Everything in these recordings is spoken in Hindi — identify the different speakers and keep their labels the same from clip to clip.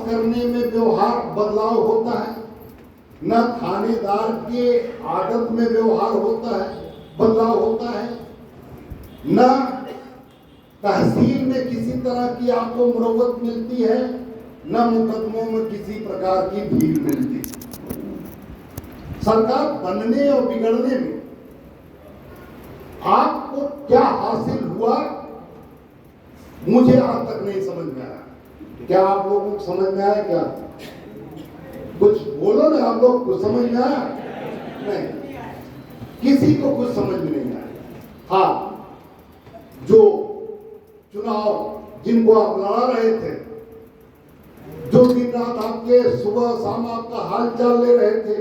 Speaker 1: करने में व्यवहार बदलाव होता है, न थानेदार के आदत में व्यवहार होता है, बदलाव होता है, न तहसील में किसी तरह की आपको मुरव्वत मिलती है, न मुकदमों में किसी प्रकार की भीड़ मिलती है। सरकार बनने और बिगड़ने में आपको क्या हासिल हुआ, मुझे आज तक नहीं समझ में आया। क्या आप लोगों को समझ में आया? क्या कुछ बोलो ना, आप लोग कुछ समझ में आया? नहीं, किसी को कुछ समझ में नहीं आया। हाँ, जो चुनाव जिनको आप लड़ा रहे थे, जो दिन रात आपके सुबह शाम आपका हाल चाल ले रहे थे,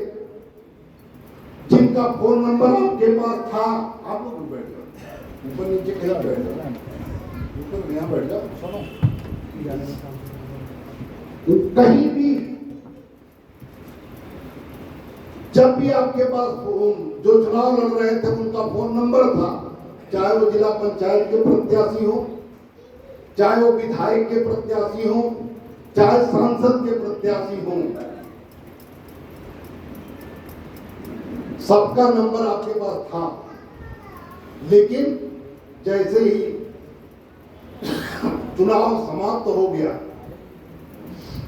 Speaker 1: जिनका फोन नंबर आपके पास था, आप लोग बैठ जाओ, ऊपर नीचे कहीं बैठ जाओ, ऊपर यहाँ बैठ जाओ, सुनो, कहीं भी जब भी आपके पास जो चुनाव लड़ रहे थे उनका फोन नंबर था, चाहे वो जिला पंचायत के प्रत्याशी हो, चाहे वो विधायक के प्रत्याशी हो, चाहे सांसद के प्रत्याशी हो, सबका नंबर आपके पास था। लेकिन जैसे ही चुनाव समाप्त हो गया,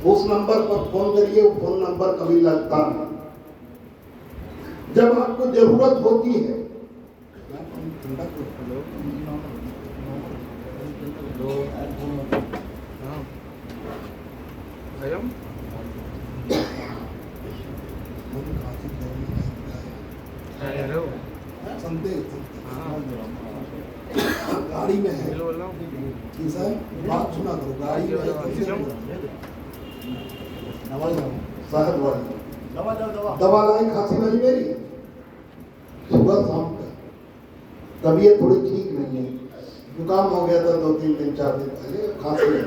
Speaker 1: उस नंबर पर फोन करिए, वो फोन नंबर कभी लगता नहीं। जब आपको जरूरत होती है, गाड़ी में है सर, बात सुना करो, गाड़ी में दवा लाई, खांसी वाली मेरी सुबह शाम का। तबीयत थोड़ी ठीक नहीं है, जुकाम हो गया था 2-3 दिन 4 दिन पहले, खांसी है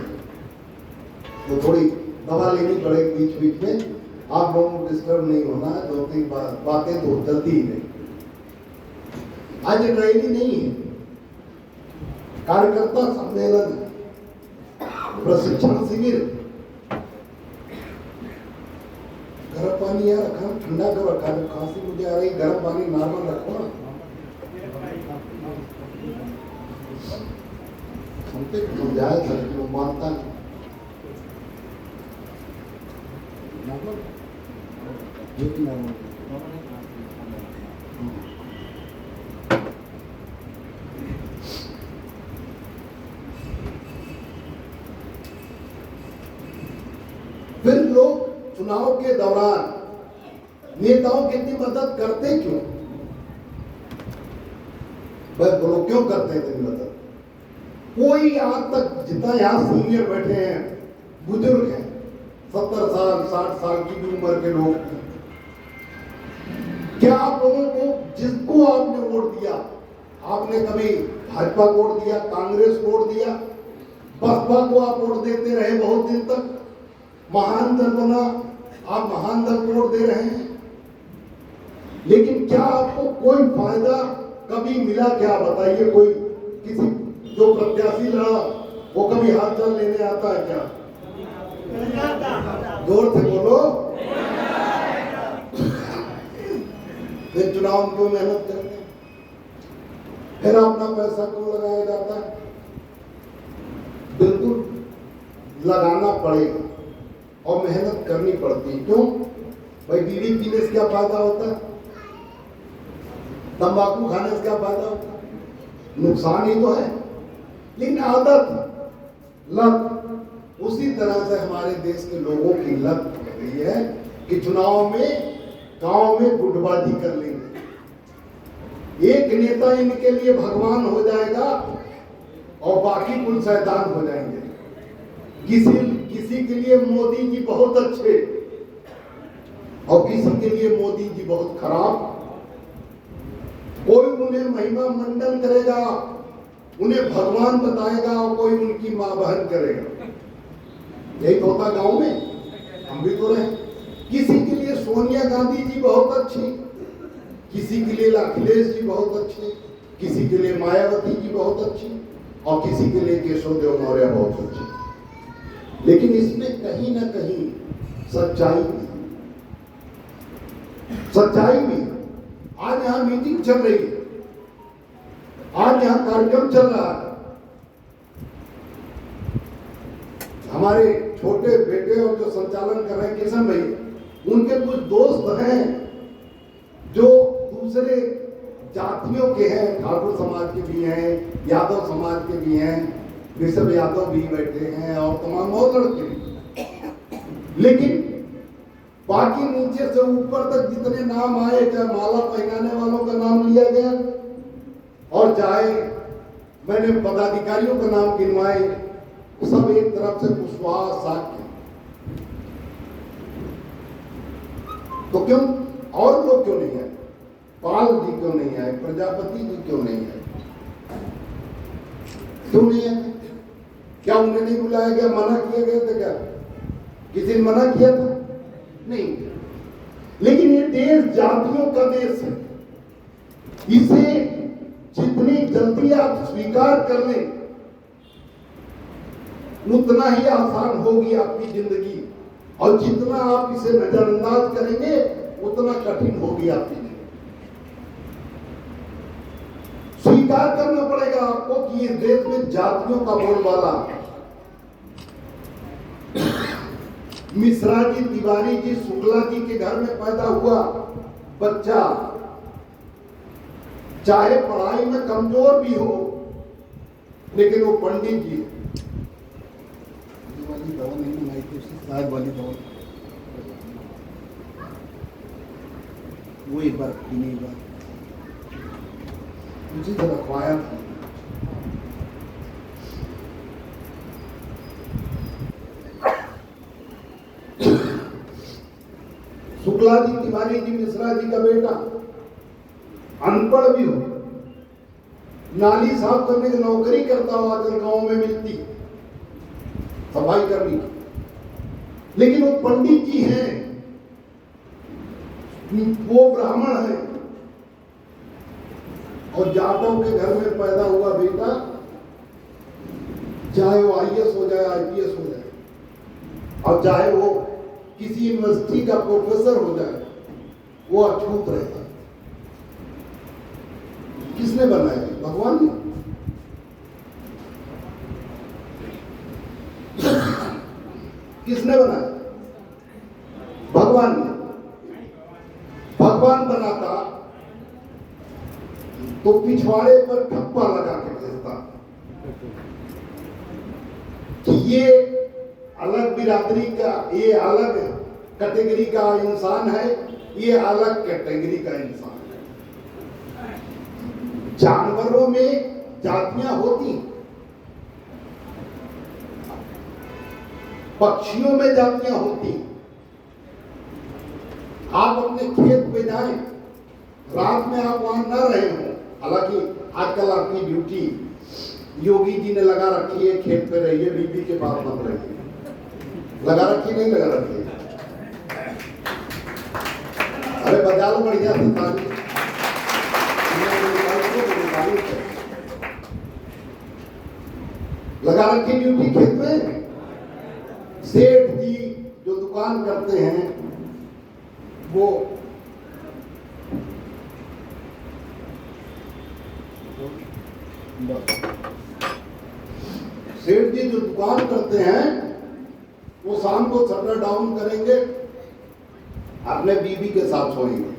Speaker 1: तो थोड़ी दवा लेनी पड़ेगी बीच बीच में। आप लोगों को डिस्टर्ब नहीं होना है, 2-3 बातें तो चलती ही नहीं। आज रैली नहीं है, कार्यकर्ता सम्मेलन, प्रशिक्षण शिविर। गर्म पानी यार रखा, ठंडा क्यों रखा है? खांसी मुझे आ रही, गर्म पानी नॉर्मल रखो ना। हमसे समझाया था लेकिन वो मानता नहीं। फिर लोग चुनाव के दौरान नेताओं की इतनी मदद करते क्यों? बस बोलो क्यों करते हैं इतनी मदद? कोई आज तक जितना यहाँ सीनियर बैठे हैं, बुजुर्ग हैं, 70 साल 60 साल की भी उम्र के लोग, क्या आप लोगों को जिसको आपने वोट दिया, आपने कभी भाजपा को वोट दिया, कांग्रेस को वोट दिया, बसपा को आप वोट देते रहे बहुत दिन तक, महान दल बना, आप महान दल को वोट दे रहे हैं, लेकिन क्या आपको कोई फायदा कभी मिला? क्या बताइए, कोई किसी जो प्रत्याशी लड़ा वो कभी हाथ चाल लेने आता है क्या? जोर से बोलो। फिर चुनाव क्यों मेहनत करते, फिर अपना पैसा क्यों लगाया जाता है? बिल्कुल लगाना पड़ेगा और मेहनत करनी पड़ती है। क्यों भाई? बीड़ी पीने से क्या फायदा होता है? तंबाकू खाने से क्या फायदा होता है? नुकसान ही तो है। लेकिन आदत, लत, उसी तरह से हमारे देश के लोगों की लत हो गई है कि चुनाव में गांव में गुटबाजी कर लेंगे, एक नेता इनके लिए भगवान हो जाएगा और बाकी कुल शैतान हो जाएंगे। किसी के लिए मोदी जी बहुत अच्छे और किसी के लिए मोदी जी बहुत खराब। कोई उन्हें महिमा मंडन करेगा, उन्हें भगवान बताएगा और कोई उनकी मां बहन करेगा। यही तो होता गांव में, हम भी तो रहे। किसी के लिए सोनिया गांधी जी बहुत अच्छी, किसी के लिए अखिलेश जी बहुत अच्छे, किसी के लिए मायावती जी बहुत अच्छी और किसी के लिए केशव देव मौर्य बहुत अच्छे। लेकिन इसमें कहीं ना कहीं सच्चाई भी, सच्चाई भी। आज यहां मीटिंग चल रही है, आज यहां कार्यक्रम चल रहा है। हमारे छोटे बेटे और जो संचालन कर रहे हैं किशन भाई, उनके कुछ दोस्त हैं जो दूसरे जातियों के हैं, ठाकुर समाज के भी हैं, यादव समाज के भी हैं, ऋषभ यादव भी बैठे हैं और तमाम और लड़के भी। लेकिन बाकी नीचे से ऊपर तक जितने नाम आए, चाहे माला पहनाने वालों का नाम लिया गया और चाहे मैंने पदाधिकारियों का नाम गिनवाए, सब एक तरफ से कुशवाहा साक्य। तो क्यों और लोग क्यों नहीं आए? पाल जी क्यों नहीं आए? प्रजापति जी क्यों नहीं आए? क्यों नहीं आए? क्या उन्हें नहीं बुलाया गया? मना किया गया था क्या? किसी ने मना किया था? नहीं। लेकिन ये देश जातियों का देश है। इसे जितनी जल्दी आप स्वीकार कर लें उतना ही आसान होगी आपकी जिंदगी, और जितना आप इसे नजरअंदाज करेंगे उतना कठिन होगी आपकी जिंदगी। स्वीकार करना पड़ेगा आपको कि इस देश में जातियों का बोलबाला। मिश्रा जी, तिवारी जी, शुक्ला जी के घर में पैदा हुआ बच्चा चाहे पढ़ाई में कमजोर भी हो, लेकिन वो पंडित जी वाली दवा नहीं बनाई थी, उससे शायद वाली दवा वो एक बार पीने एक बार मुझे जरा खुआया था। शुक्ला जी, तिवारी जी, मिश्रा जी का बेटा अनपढ़ भी हो, नाली साफ करने की नौकरी करता हो, आजकल गांव में मिलती सफाई करनी, लेकिन वो पंडित जी हैं, वो ब्राह्मण है, और जाटों के घर में पैदा हुआ बेटा, चाहे वो आईएएस हो जाए, आईपीएस हो जाए, और चाहे वो किसी यूनिवर्सिटी का प्रोफेसर हो जाए, वो अछूत रहता है। किसने बनाया? भगवान ने। किसने बनाया? भगवान ने। भगवान बनाता तो पिछवाड़े पर ठप्पा लगा के भेजता कि ये अलग बिरादरी का, ये अलग कैटेगरी का इंसान है, ये अलग कैटेगरी का इंसान है। जानवरों में जातियां होती, पक्षियों में जातियां होती। आप अपने खेत पे जाएं, रात में आप वहां न रहे हो, हालांकि आजकल आपकी ड्यूटी योगी जी ने लगा रखी है, खेत पे रहिए, बीबी के पास मत रहिए। लगा रखी नहीं लगा रखी? अरे बजा लो बढ़िया से ताली। लगा रखी ड्यूटी खेत में। सेठ जी जो दुकान करते हैं वो सेठ जी जो दुकान करते हैं वो शाम को शटर डाउन करेंगे, अपने बीबी के साथ सोएंगे।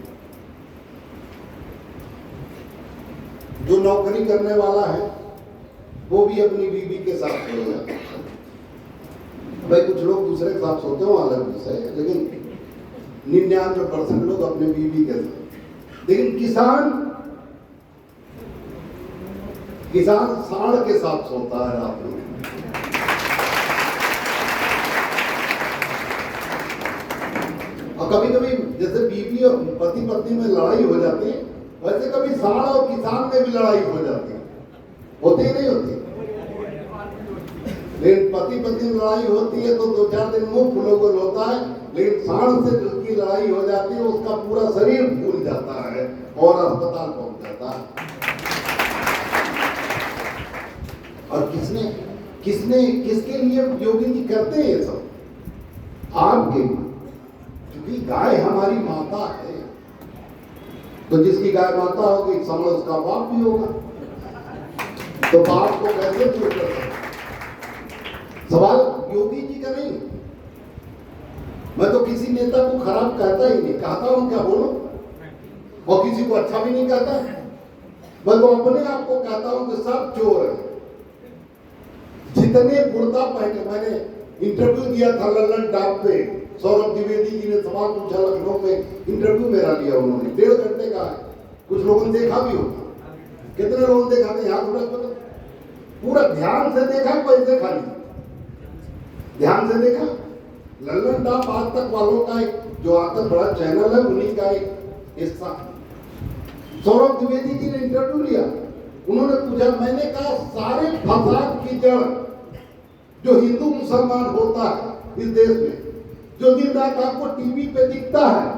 Speaker 1: जो नौकरी करने वाला है वो भी अपनी बीबी के साथ सोएगा। भाई कुछ लोग दूसरे के साथ सोते हो अलग विषय, लेकिन 99% लोग अपने बीबी के साथ। लेकिन किसान सांड के साथ सोता है रात में। और कभी कभी जैसे बीवी और पति पत्नी में लड़ाई हो जाती है, वैसे कभी सांड और किसान में भी लड़ाई हो जाती है। होती ही नहीं होती? लेकिन पति पत्नी में लड़ाई होती है तो 2-4 दिन मुंह फुलोगुल होता है, लेकिन सांड से जिसकी लड़ाई हो जाती है उसका पूरा शरीर फूल जाता है और अस्पताल पहुंच जाता है। और किसके लिए योगी जी करते हैं ये सब? आपके लिए, क्योंकि गाय हमारी माता है। तो जिसकी गाय माता होगी समझ उसका बाप भी होगा, तो बाप को कैसे चूक कर सकते? सवाल योगी जी का नहीं। मैं तो किसी नेता को खराब कहता ही नहीं, कहता हूं क्या बोलो, और किसी को अच्छा भी नहीं कहता। मैं तो अपने आप को कहता हूं कि सब चोर है। जितने कुर्ता पहने, मैंने इंटरव्यू दिया था लल्लन टॉप पे, सौरभ द्विवेदी जी ने सवाल पूछा लखनऊ में, इंटरव्यू मेरा लिया उन्होंने, 1.5 घंटे का है। कुछ लोगों ने देखा भी होगा, कितने लोगों ने देखा थे हाथ उठा कर? पूरा ध्यान से देखा, पैसे खाली ध्यान से देखा। लल्लन टॉप आज तक वालों का एक जो आता बड़ा चैनल है, उन्हीं का एक हिस्सा। सौरभ द्विवेदी जी ने इंटरव्यू लिया, उन्होंने पूछा, मैंने कहा सारे फसाद की जड़ जो हिंदू मुसलमान होता है इस देश में, जो दिन रात आपको टीवी पे दिखता है,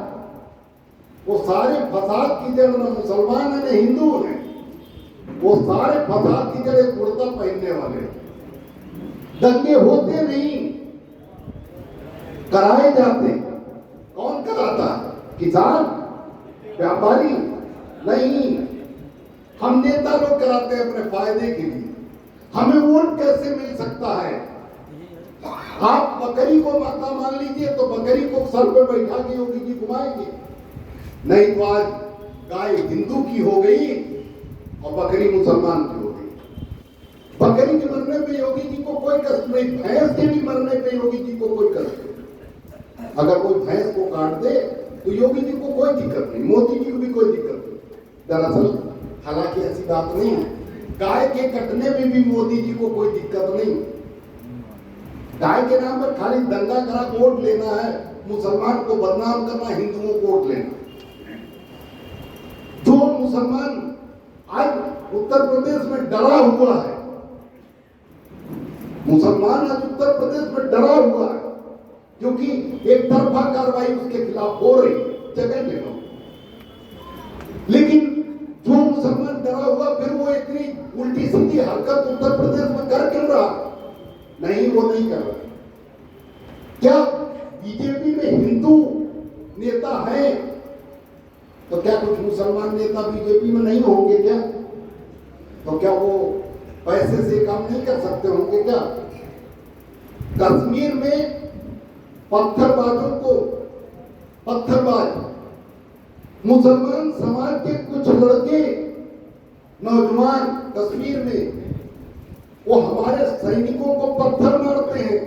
Speaker 1: वो सारे फसाद की जड़ न मुसलमान है न हिंदू है, वो सारे फसाद की जड़ कुर्ता पहनने वाले। दंगे होते नहीं, कराए जाते। कौन कराता है? किसान, व्यापारी नहीं। हम नेता लोग कराते हैं अपने फायदे के लिए। हमें वोट कैसे मिल सकता है? आप बकरी को माता मान लीजिए तो बकरी को सर पर बैठा के योगी जी घुमाएंगे। नहीं तो आज गाय हिंदू की हो गई और बकरी मुसलमान की हो गई। बकरी के मरने पे योगी जी को कोई कष्ट नहीं, भैंस के भी मरने पे योगी जी को कोई कष्ट नहीं। अगर कोई भैंस को काट दे तो योगी जी को कोई दिक्कत नहीं, मोदी जी को भी कोई दिक्कत नहीं। दरअसल हालांकि ऐसी बात नहीं है, गाय के कटने में भी मोदी जी को कोई दिक्कत नहीं। गाय के नाम पर खाली दंगा करा वोट लेना है, मुसलमान को बदनाम करना, हिंदुओं को वोट लेना। जो मुसलमान आज उत्तर प्रदेश में डरा हुआ है, मुसलमान आज उत्तर प्रदेश में डरा हुआ है क्योंकि एक तरफा कार्रवाई उसके खिलाफ हो रही जगह जगह। लेकिन जो मुसलमान डरा हुआ, फिर वो इतनी उल्टी सीधी हरकत उत्तर प्रदेश में कर क्यों रहा? नहीं, वो नहीं कर रहा। क्या बीजेपी में हिंदू नेता है तो क्या कुछ मुसलमान नेता बीजेपी में नहीं होंगे क्या? तो क्या वो पैसे से काम नहीं कर सकते होंगे क्या? कश्मीर में पत्थरबाजों को, पत्थरबाज मुसलमान समाज के कुछ लड़के नौजवान कश्मीर में, वो हमारे सैनिकों को पत्थर मारते हैं,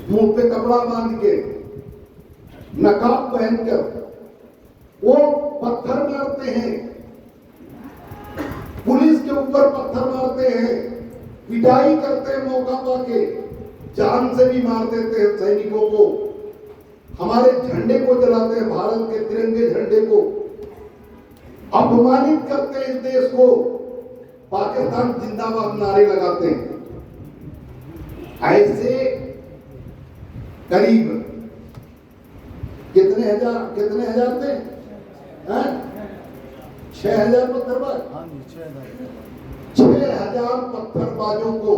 Speaker 1: मुंह पे कपड़ा बांध के, नकाब पहनकर वो पत्थर मारते हैं, पुलिस के ऊपर पत्थर मारते हैं, पिटाई करते हैं, मौका पाके जान से भी मार देते हैं सैनिकों को, हमारे झंडे को जलाते हैं, भारत के तिरंगे झंडे को अपमानित करते हैं, इस देश को पाकिस्तान जिंदाबाद नारे लगाते हैं। ऐसे करीब कितने हजार थे? 6,000 पत्थरबाज, 6,000 पत्थरबाजों को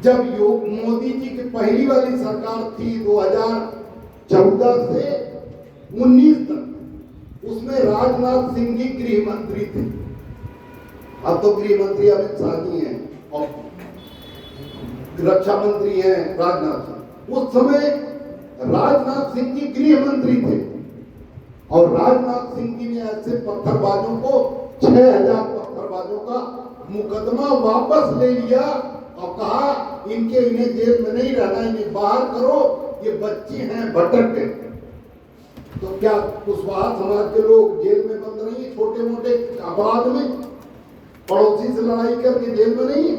Speaker 1: जब मोदी जी की पहली वाली सरकार थी 2014 से 19 तक, उसमें राजनाथ सिंह जी गृह मंत्री थे। अब तो गृह मंत्री अमित शाह जी हैं और रक्षा मंत्री हैं राजनाथ सिंह। उस समय राजनाथ सिंह जी गृह मंत्री थे और राजनाथ सिंह जी ने ऐसे पत्थरबाजों को, 6,000 पत्थरबाजों का मुकदमा वापस ले लिया और कहा इन्हें जेल में नहीं रहना, इन्हें बाहर करो, ये बच्चे हैं भटक। तो क्या कुशवाहा समाज के लोग जेल में बंद नहीं है? छोटे मोटे अपराध में, पड़ोसी से लड़ाई करके जेल में नहीं है,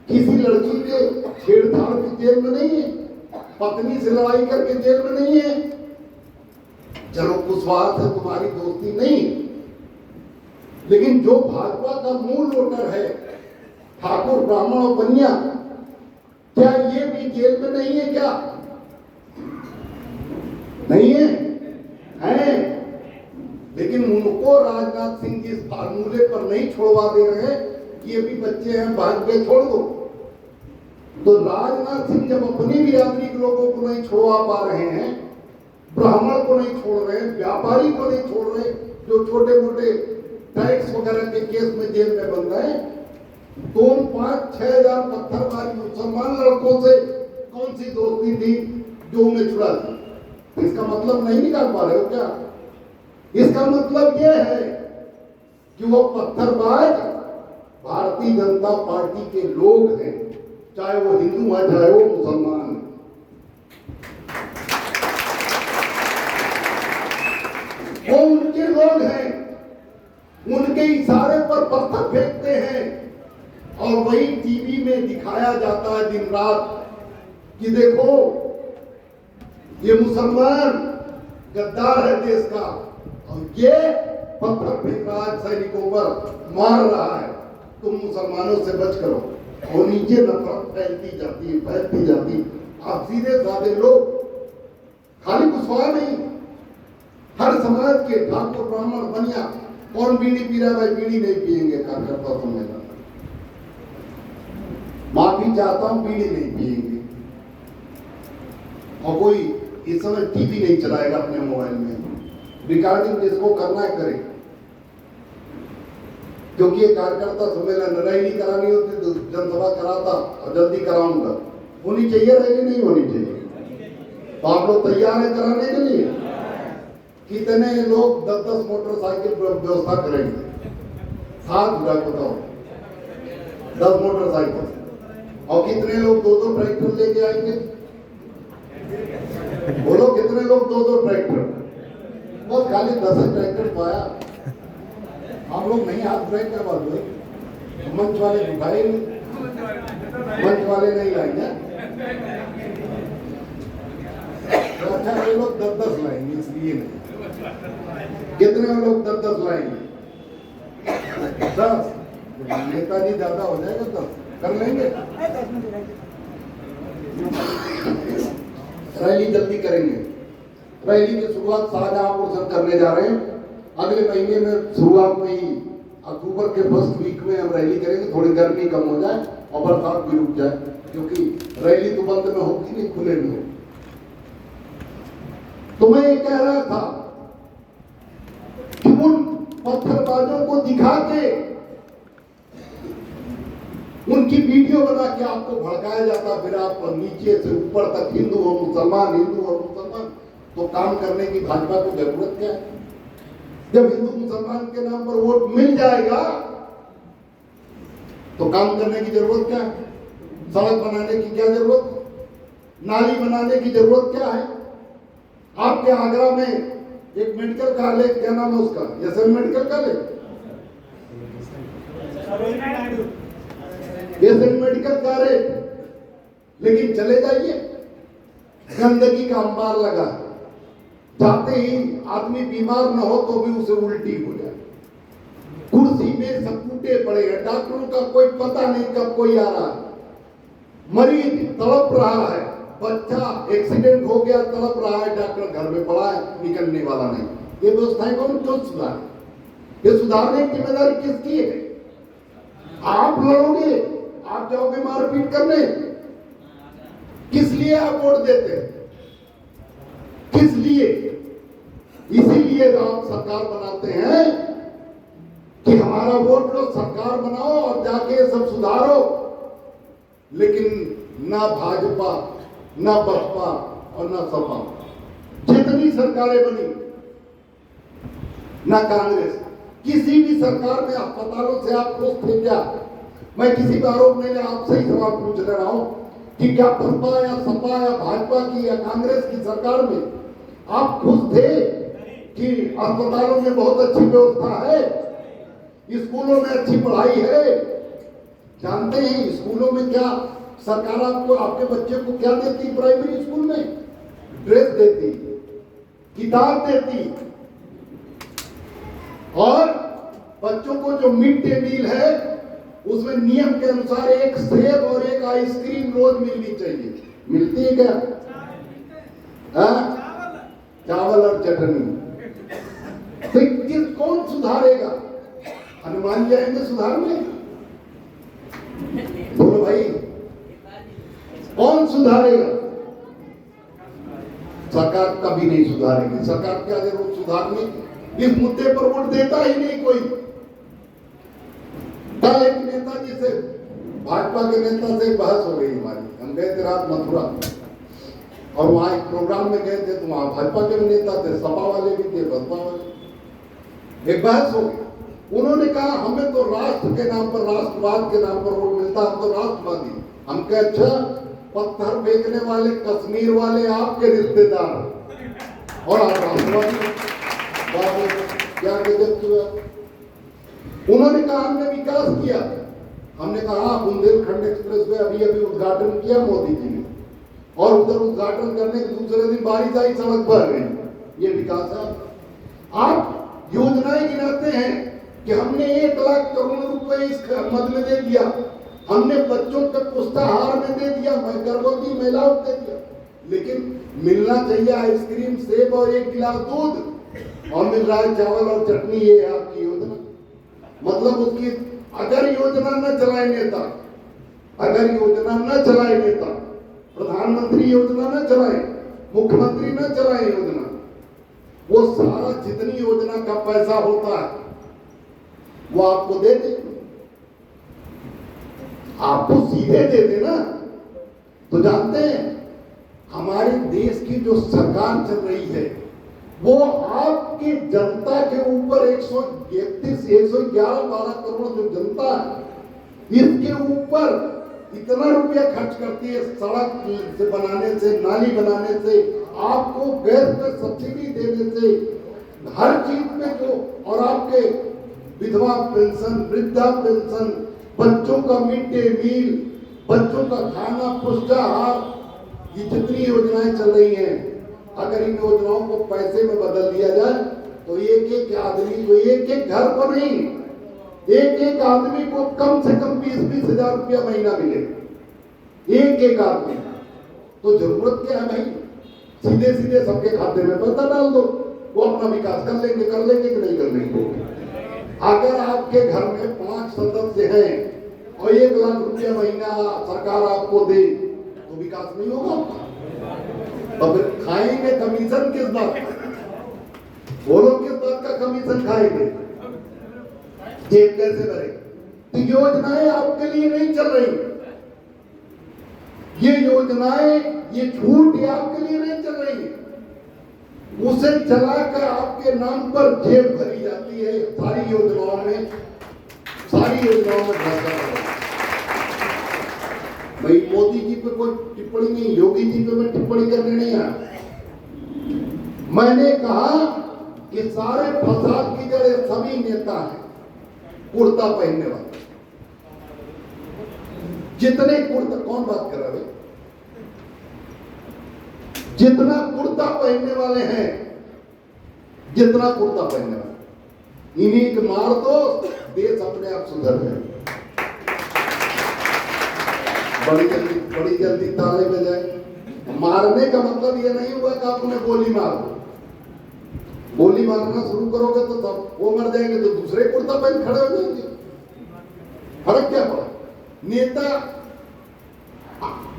Speaker 1: किसी लड़की के छेड़छाड़ की जेल में नहीं है, पत्नी से लड़ाई करके जेल में नहीं है। चलो कुशवाहा से तुम्हारी दोस्ती नहीं, लेकिन जो भाजपा का मूल वोटर है, ठाकुर, ब्राह्मण और बनिया, क्या ये भी जेल में नहीं है? क्या नहीं है? है। लेकिन उनको राजनाथ सिंह जी इस फार्मूले पर नहीं छोड़वा दे रहे ये भी बच्चे हैं, भाग के छोड़ दो। तो राजनाथ सिंह जब अपनी बिरादरी के लोगों को नहीं छोड़वा पा रहे हैं, ब्राह्मण को नहीं छोड़ रहे, व्यापारी को नहीं छोड़ रहे, जो छोटे मोटे टैक्स वगैरह के केस में जेल में बंद है, तो 5-6 हजार पत्थरबाज मुसलमान लड़कों से कौन सी दोस्ती थी जो उन्हें छुड़ा दी? इसका मतलब नहीं निकाल पा रहे हो क्या? इसका मतलब यह है कि वो पत्थरबाज भारतीय जनता पार्टी के लोग हैं, चाहे वो हिंदू है चाहे वो मुसलमान है। वो उनके लोग हैं, उनके इशारे पर पत्थर फेंकते हैं और वही टीवी में दिखाया जाता है दिन रात कि देखो ये मुसलमान गद्दार है देश का और ये पत्थर फेंक रहा है, सैनिकों पर मार रहा है, तुम मुसलमानों से बच करो। और नीचे नफरत फैलती जाती। आप सीधे साधे लोग, खाली कुशवाहा नहीं, हर समाज के ठाकुर ब्राह्मण बनिया, कौन बीड़ी पी रहा है? भाई बीड़ी नहीं पिएंगे कार्यकर्ता सम्मेलन, माफी चाहता हूं, बीड़ी नहीं पिएंगे। और कोई इस समय टीवी नहीं चलाएगा अपने मोबाइल में, रिकॉर्डिंग जिसको करना है करे, क्योंकि ये कार्यकर्ता सम्मेलन रैली करानी होती तो जनसभा कराता और जल्दी कराऊंगा। होनी चाहिए रैली, नहीं होनी चाहिए? तो आप लोग तैयार हैं कराने के लिए? कितने लोग 10-10 मोटरसाइकिल व्यवस्था करेंगे? 7 बताओ, 10 मोटरसाइकिल। और कितने लोग 2-2 ट्रैक्टर लेके आएंगे? बोलो कितने लोग 2-2 ट्रैक्टर? बस खाली 10 ट्रैक्टर पाया। हम लोग नहीं हाथ ब्रेक क्या बात हुई? मंच वाले उठाए नहीं, मंच वाले नहीं लाएंगे। तो अच्छा ये लोग 10-10 लाएंगे, इसलिए नहीं। कितने लोग 10-10 लाएंगे? 10। नेताजी ज्यादा हो जाएगा 10 कर लेंगे। रैली जल्दी करेंगे। रैली की शुरुआत शाहजहांपुर से करने जा रहे हैं। अगले महीने में शुरुआत में ही अक्टूबर के फर्स्ट वीक में हम रैली करेंगे। थोड़ी गर्मी कम हो जाए और बरसात भी रुक जाए, क्योंकि रैली तो बंद में होगी नहीं, खुले में हो। तो मैं ये कह रहा था कि उन पत्थरबाजों को दिखा के, उनकी वीडियो बना के आपको भड़काया जाता, फिर आप नीचे से ऊपर तक हिंदू और मुसलमान, हिंदू और मुसलमान। तो काम करने की भाजपा को जरूरत क्या है? जब हिंदू मुसलमान के नाम पर वोट मिल जाएगा तो काम करने की जरूरत क्या है? सड़क बनाने की क्या जरूरत? नाली बनाने की जरूरत क्या है? आपके आगरा में एक मेडिकल कॉलेज, क्या नाम है उसका? SM medical college, SM medical college, लेकिन चले जाइए, गंदगी का अंबार लगा, जाते ही आदमी बीमार न हो तो भी उसे उल्टी हो जाए, कुर्सी में सब टूटे पड़े हैं, डॉक्टरों का कोई पता नहीं कब कोई आ रहा है, मरीज तड़प रहा है, बच्चा एक्सीडेंट हो गया तड़प रहा है, डॉक्टर घर में पड़ा है, निकलने वाला नहीं। ये व्यवस्थाएं कौन क्यों सुधारे? ये सुधारने की जिम्मेदारी किसकी है? आप लड़ोगे, आप जाओगे मारपीट करने, किस लिए आप वोट देते हैं? किस लिए? इसीलिए आप सरकार बनाते हैं कि हमारा वोट लो, सरकार बनाओ और जाके सब सुधारो। लेकिन ना भाजपा, ना बसपा और ना सपा, जितनी सरकारें बनी, ना कांग्रेस, किसी भी सरकार में अस्पतालों से आप खुश थे क्या? मैं किसी का आरोप नहीं, आपसे ही सवाल पूछ ले रहा हूं कि क्या बसपा या सपा या भाजपा की या कांग्रेस की सरकार में आप खुश थे कि अस्पतालों में बहुत अच्छी व्यवस्था है, स्कूलों में अच्छी पढ़ाई है? जानते हैं स्कूलों में क्या सरकार आपको, आपके बच्चे को क्या देती? प्राइमरी स्कूल में ड्रेस देती, किताब देती, और बच्चों को जो मिड डे मील है उसमें नियम के अनुसार एक सेब और एक आइसक्रीम रोज मिलनी चाहिए। मिलती है क्या? चावल और चटनी। तो किस कौन सुधारेगा? हनुमान जाएंगे सुधार में? बोलो भाई, कौन सुधारेगा? सरकार कभी नहीं सुधारेगी। सरकार क्या जरूरत सुधारने की? इस मुद्दे पर वोट देता ही नहीं कोई। कल एक नेताजी से, भाजपा के नेता से बहस हो गई हमारी। हम गए थे रात मथुरा और वहां एक प्रोग्राम में गए थे, तो वहां भाजपा के भी नेता थे, सपा वाले भी थे, बसपा वाले। एक बहस हो गई। उन्होंने कहा हमें तो राष्ट्र के नाम पर, राष्ट्रवाद के नाम पर वोट मिलता, हम तो राष्ट्रवादी। हम कहे अच्छा, पत्थर फेंकने वाले कश्मीर वाले आपके रिश्तेदार और आप राष्ट्रवादी? क्या गजब की बात। उन्होंने कहा हमने विकास किया। हमने कहा बुंदेलखंड एक्सप्रेस वे अभी अभी उद्घाटन किया मोदी जी ने, और उधर उद्घाटन करने के दूसरे दिन बारिश आई, सड़क भर गई। ये विकास है? आप योजनाएं गिनाते हैं कि हमने 1 लाख करोड़ रुपए इस मद में दे दिया, हमने बच्चों के पुष्टाहार में दे दिया, गर्भवती महिलाओं को दे दिया, लेकिन मिलना चाहिए आइसक्रीम, सेब और 1 गिलास दूध, और मिल रहा है चावल और चटनी। ये है आपकी योजना? मतलब उसकी अगर योजना न चलाए नेता, अगर योजना न चलाए नेता, प्रधानमंत्री योजना न चलाए, मुख्यमंत्री न चलाए योजना, वो सारा जितनी योजना का पैसा होता है वो आपको दे दे, आपको सीधे दे दे ना। तो जानते हैं हमारे देश की जो सरकार चल रही है वो आपकी जनता के ऊपर 131, 111, 12 करोड़ जो जनता है, इसके ऊपर इतना रुपया खर्च करती है, सड़क से बनाने से, नाली बनाने से, आपको गैस पर सब्सिडी देने से, हर चीज में जो, और आपके विधवा पेंशन, वृद्धा पेंशन, बच्चों का मिड डे मील, बच्चों का खाना, पुष्टाहार, ये जितनी योजनाएं चल रही हैं, अगर इन योजनाओं को पैसे में बदल दिया जाए तो एक एक आदमी को, एक एक घर को नहीं, एक एक आदमी को कम से कम 20-20 हजार रुपया महीना मिले, एक एक आदमी। तो जरूरत क्या है भाई? सीधे सीधे सबके खाते में पैसा डाल दो, वो अपना विकास कर लेंगे कि नहीं कर लेंगे। अगर आपके घर में 5 सदस्य हैं और 1 लाख रुपया महीना सरकार आपको दे तो विकास नहीं होगा आपका। तो फिर खाएंगे कमीशन किस बात का? बोलो किस बात का कमीशन खाएंगे? जेब कैसे भरे? तो योजनाएं आपके लिए नहीं चल रही, ये योजनाएं, ये छूट ये आपके लिए नहीं चल रही, उसे चलाकर आपके नाम पर जेब भरी जाती है। सारी योजनाओं में भ्रष्टाचार। भाई मोदी जी पे कोई टिप्पणी नहीं, योगी जी पे मैं टिप्पणी करने नहीं आया। मैंने कहा कि सारे फसाद की जड़ें सभी नेता हैं, कुर्ता पहनने वाले। जितने कुर्ता, कौन बात कर रहा है? जितना कुर्ता पहनने वाले हैं, जितना कुर्ता पहनने वाले, इन्हीं के मार दो, देश अपने आप सुधर जाए। बड़ी जल्दी ताले बजाए। मारने का मतलब ये नहीं हुआ कि आप उन्हें गोली मार दो। गोली मारना शुरू करोगे तो तब वो मर जाएंगे तो दूसरे कुर्ता पहन खड़े हो जाएंगे। फर्क क्या पड़ा? नेता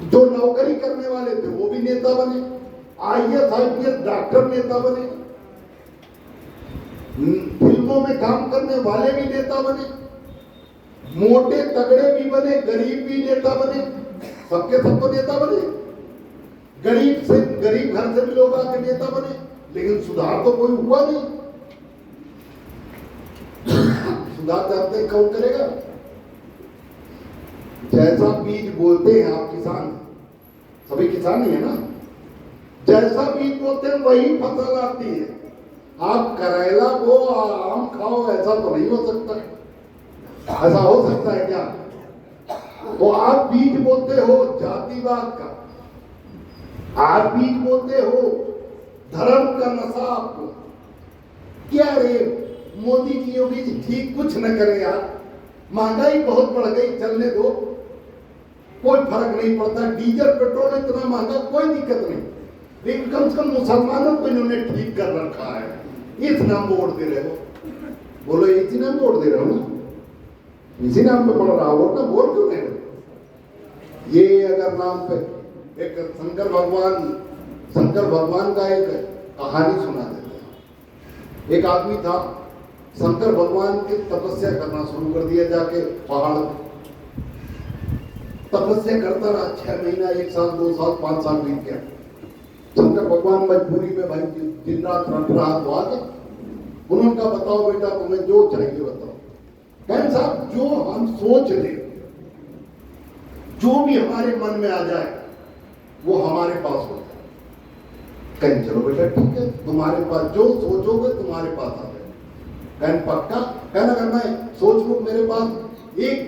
Speaker 1: जो नौकरी करने वाले थे वो भी नेता बने, IAS IPS डॉक्टर नेता बने, फिल्मों में काम करने वाले भी नेता बने, मोटे तगड़े भी बने, गरीब भी नेता बने, सबके सबको नेता बने। गरीब घर से भी लोग आके नेता बने, लेकिन सुधार तो कोई हुआ नहीं। सुधार चाहते हैं कौन करेगा? जैसा बीज बोलते हैं आप किसान, सभी किसान ही है ना, जैसा बीज बोलते हैं वही फसल आती है। आप करेला को आम खाओ ऐसा तो नहीं हो सकता। ऐसा हो सकता है क्या? तो आप बीज बोलते हो जातिवाद का, आप बीज बोलते हो धर्म का नशा आपको। क्या रे मोदी जी, योगी जी ठीक कुछ न करे यार, महंगाई बहुत बढ़ गई, चलने दो, कोई फर्क नहीं पड़ता। डीजल पेट्रोल इतना महंगा, कोई दिक्कत नहीं, लेकिन कम से कम मुसलमानों को इन्होंने ठीक कर रखा है। इस नाम वोट दे रहे हो, बोलो इसी नाम वोट दे रहे हो ना, इसी नाम पे पड़ रहा वोट ना, वोट क्यों दे रहे हो? ये अगर नाम पे एक शंकर भगवान का एक कहानी सुना देते हैं। एक आदमी था, शंकर भगवान की तपस्या करना शुरू कर दिया, जाके पहाड़ तपस्या करता रहा। 6 महीना, 1 साल, 2 साल, 5 साल बीत गया। शंकर भगवान मजबूरी में भाई दिन रात रट रहा, तो आगे उन्होंने कहा बताओ बेटा तुम्हें जो चाहिए बताओ। कहें साहब जो हम सोच रहे, जो भी हमारे मन में आ जाए वो हमारे पास हो जाए। कहें चलो बेटा ठीक है, तुम्हारे पास जो सोचोगे तुम्हारे पास आ जाए। कहें पक्का? कहना अगर मैं सोच लूं मेरे पास 1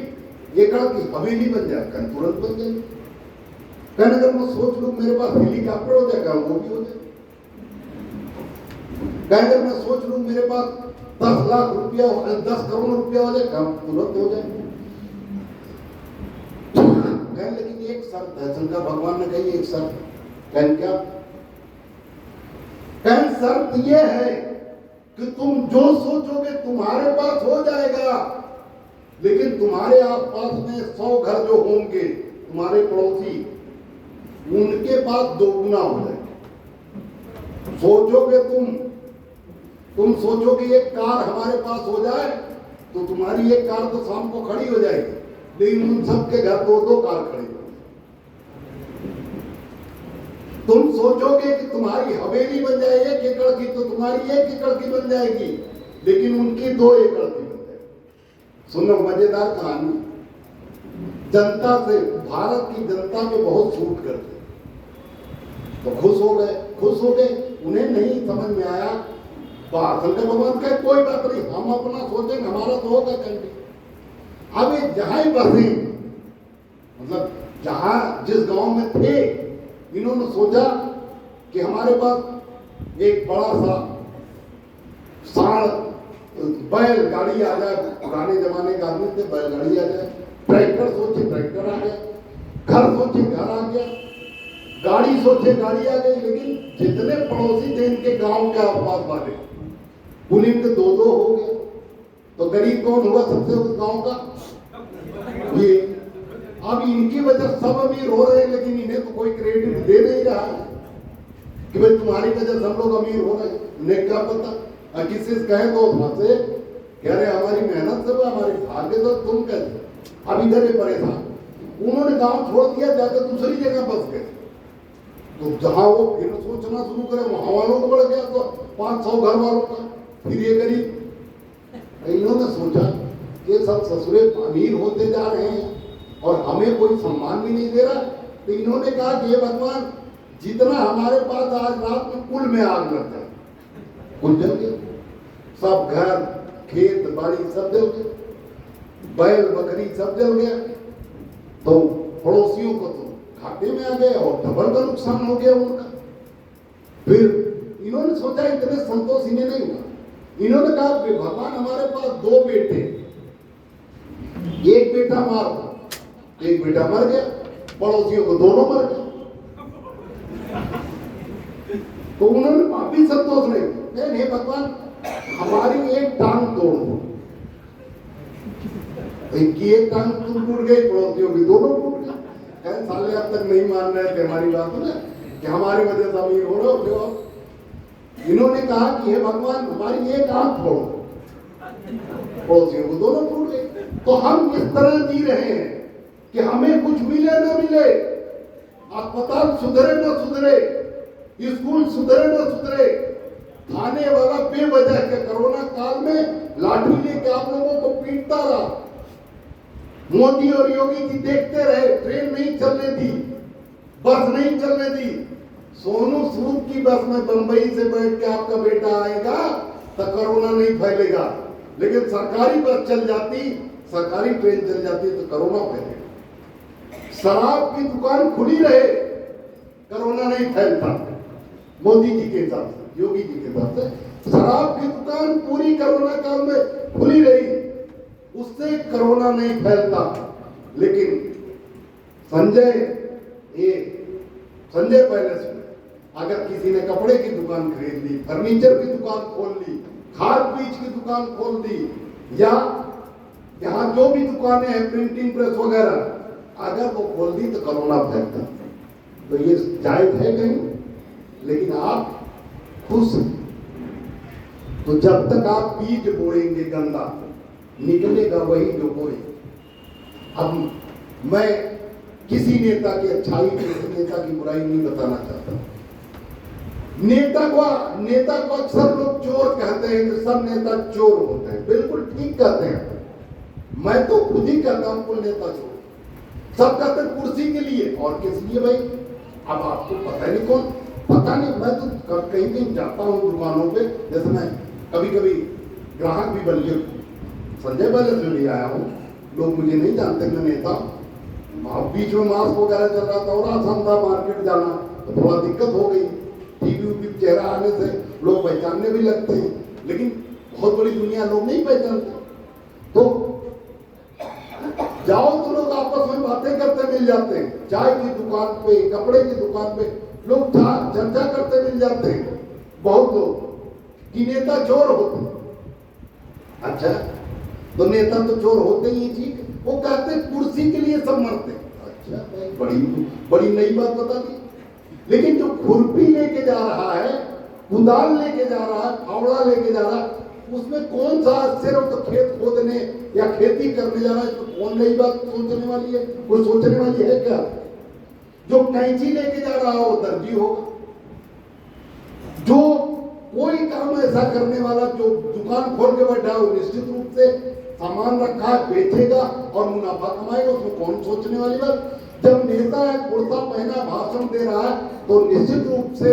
Speaker 1: एकड़ की हवेली बन जाए, कहें तुरंत बन जाएगी। कहना अगर मैं सोच लूं मेरे पास हेलीकॉप्टर हो जाएगा, वो भी हो जाए। कहना अगर मैं सोच लूं मेरे पास 10 लाख रुपया, 10 करोड़ रुपया हो जाएगा, तुरंत हो जाए। लेकिन एक शर्त है, शंकर भगवान ने कही एक शर्त। कहन क्या? कहन शर्त यह है कि तुम जो सोचोगे तुम्हारे पास हो जाएगा, लेकिन तुम्हारे आसपास में 100 घर जो होंगे तुम्हारे पड़ोसी, उनके पास 2 गुना हो जाएगा। सोचोगे तुम सोचोगे एक कार हमारे पास हो जाए तो तुम्हारी एक कार तो शाम को खड़ी हो जाएगी, लेकिन उन सबके घर 2-2 कार खड़ी हो। तुम सोचोगे कि तुम्हारी हवेली बन जाए 1 एकड़ की, तो तुम्हारी 1 एकड़ की बन जाएगी, लेकिन उनकी 2 एकड़ की बन जाएगी। सुनो मजेदार कहानी। जनता से, भारत की जनता में बहुत छूट करते, तो खुश हो गए। उन्हें नहीं समझ में आया। शंकर भगवान का कोई बात नहीं, हम अपना सोचेंगे, हमारा तो होगा चंडी। अब ये जहां ही बसे, मतलब जहां जिस गांव में थे, इन्होंने सोचा कि हमारे पास एक बड़ा सा साड़ बैल गाड़ी आ जाए। पुराने जमाने का आदमी थे, बैलगाड़ी आ जाए। ट्रैक्टर सोचे ट्रैक्टर आ गया, घर सोचे घर आ गया, गाड़ी सोचे गाड़ी आ गई। लेकिन जितने पड़ोसी थे इनके गांव के आसपास वाले, उन्हीं के 2-2 हो गए। तो गरीब कौन हुआ सबसे उस गांव का? ये। अब इनकी वजह सब अमीर हो रहे हैं, लेकिन इन्हें तो कोई क्रेडिट दे नहीं रहा है कि भाई तुम्हारी वजह से हम लोग अमीर हो रहे हैं। इन्हें क्या पता? किसी से कहे तो हंसे, कह रहे हमारी मेहनत से, हमारे भाग्य से, तुम कैसे? अब इधर ही परेशान। उन्होंने गांव छोड़ दिया, जाकर दूसरी जगह बस गए। तो जहां वो फिर सोचना शुरू करे, वहां वालों को बढ़ गया, तो 500 घर वालों का। फिर ये गरीब, इन्होंने सोचा ये सब ससुरे अमीर होते जा रहे हैं और हमें कोई सम्मान भी नहीं दे रहा। तो इन्होंने कहा कि ये भगवान, जितना हमारे पास आज रात में कुल में आग लग जाए, कुल जल गया, सब घर खेत बाड़ी सब जल गए, बैल बकरी सब जल गया। तो पड़ोसियों को तो घाटे में आ गए और डबल का नुकसान हो गया उनका। फिर इन्होंने सोचा इतने संतोष इन्हें नहीं हुआ। इन्होंने कहा कि भगवान हमारे पास 2 बेटे, एक बेटा मार दो, एक बेटा मर गया, पड़ोसियों को दोनों मर गए। तो उन्होंने वापिस संतोष नहीं, हे भगवान हमारी एक टांग तोड़ दो। इनकी एक टांग तुम टूट गई, पड़ोसियों की दोनों टूट गई। साले अब तक नहीं मान रहे थे हमारी बात ना, कि हमारी वजह से अमीर हो रहे हो। इन्होंने कहा कि हे भगवान हमारी एक आंख तोड़ो, पड़ोसियों को दोनों टूट गए। तो हम इस तरह जी रहे हैं कि हमें कुछ मिले न मिले, अस्पताल सुधरे न सुधरे, स्कूल सुधरे न सुधरे, थाने वाला बेवजह के कोरोना काल में लाठी लेके आप लोगों को पीटता रहा। मोदी और योगी जी देखते रहे, ट्रेन नहीं चलने दी, बस नहीं चलने दी। सोनू सूद की बस में बंबई से बैठ के आपका बेटा आएगा तो कोरोना नहीं फैलेगा, लेकिन सरकारी बस चल जाती, सरकारी ट्रेन चल जाती तो कोरोना फैलेगा। शराब की दुकान खुली रहे, कोरोना नहीं फैलता। मोदी जी के हिसाब से, योगी जी के हिसाब से शराब की दुकान पूरी कोरोना काल में खुली रही, उससे कोरोना नहीं फैलता। लेकिन संजय पैलेस में अगर किसी ने कपड़े की दुकान खरीद ली, फर्नीचर की दुकान खोल ली, खाद बीज की दुकान खोल दी, या यहाँ जो भी दुकानें हैं प्रिंटिंग प्रेस वगैरह, अगर वो खोल दी तो कोरोना फैलता, तो ये जायज है कहीं? लेकिन आप खुश हैं, तो जब तक आप बीज बोएंगे गंदा, निकलेगा वही जो बोए। अब मैं किसी नेता की अच्छाई, किसी नेता की बुराई नहीं बताना चाहता। नेता को अक्सर लोग चोर कहते हैं कि सब नेता चोर होते हैं। बिल्कुल ठीक कहते हैं, मैं तो खुद ही कहता हूं कोई नेता चोर। सब कहते हैं कुर्सी के लिए, और किस लिए भाई? अब आपको पता नहीं कौन, पता नहीं। मैं तो कहीं कहीं जाता हूँ दुकानों पे, जैसे मैं कभी कभी ग्राहक भी बन गया, संजय पहले से भी आया हूँ, लोग मुझे नहीं जानते मैं नेता। बीच में मास्क वगैरह चल रहा था और आसान था मार्केट जाना, तो थोड़ा दिक्कत हो गई। टीवी चेहरा आने से लोग पहचानने भी लगते हैं, लेकिन बहुत बड़ी दुनिया लोग नहीं पहचानते। तो जाओ तो लोग आपस में बातें करते मिल जाते हैं, चाय की दुकान पे, कपड़े की दुकान पे लोग चर्चा करते मिल जाते हैं बहुत लोग कि नेता चोर होते। अच्छा, तो नेता तो चोर होते ही ठीक, वो कहते कुर्सी के लिए सब मरते। अच्छा भाई, बड़ी नई बात बता दी। लेकिन जो खुरपी लेके जा रहा है, कुदाल लेके जा रहा है, फावड़ा लेके जा रहा है, उसमें कौन सा सिर्फ तो खेत खोदने या खेती करने जा रहा है, इसमें कौन नई बात सोचने वाली है? कोई सोचने वाली है क्या? जो कैंची लेके जा रहा है वो दर्जी होगा। जो कोई काम ऐसा करने वाला जो दुकान खोल के बैठा है, वो निश्चित रूप से सामान रखा है बेचेगा और मुनाफा कमाएगा। उसमें कौन सोचने वाली बात? जब नेता है, कुर्ता पहना भाषण दे रहा है, तो निश्चित रूप से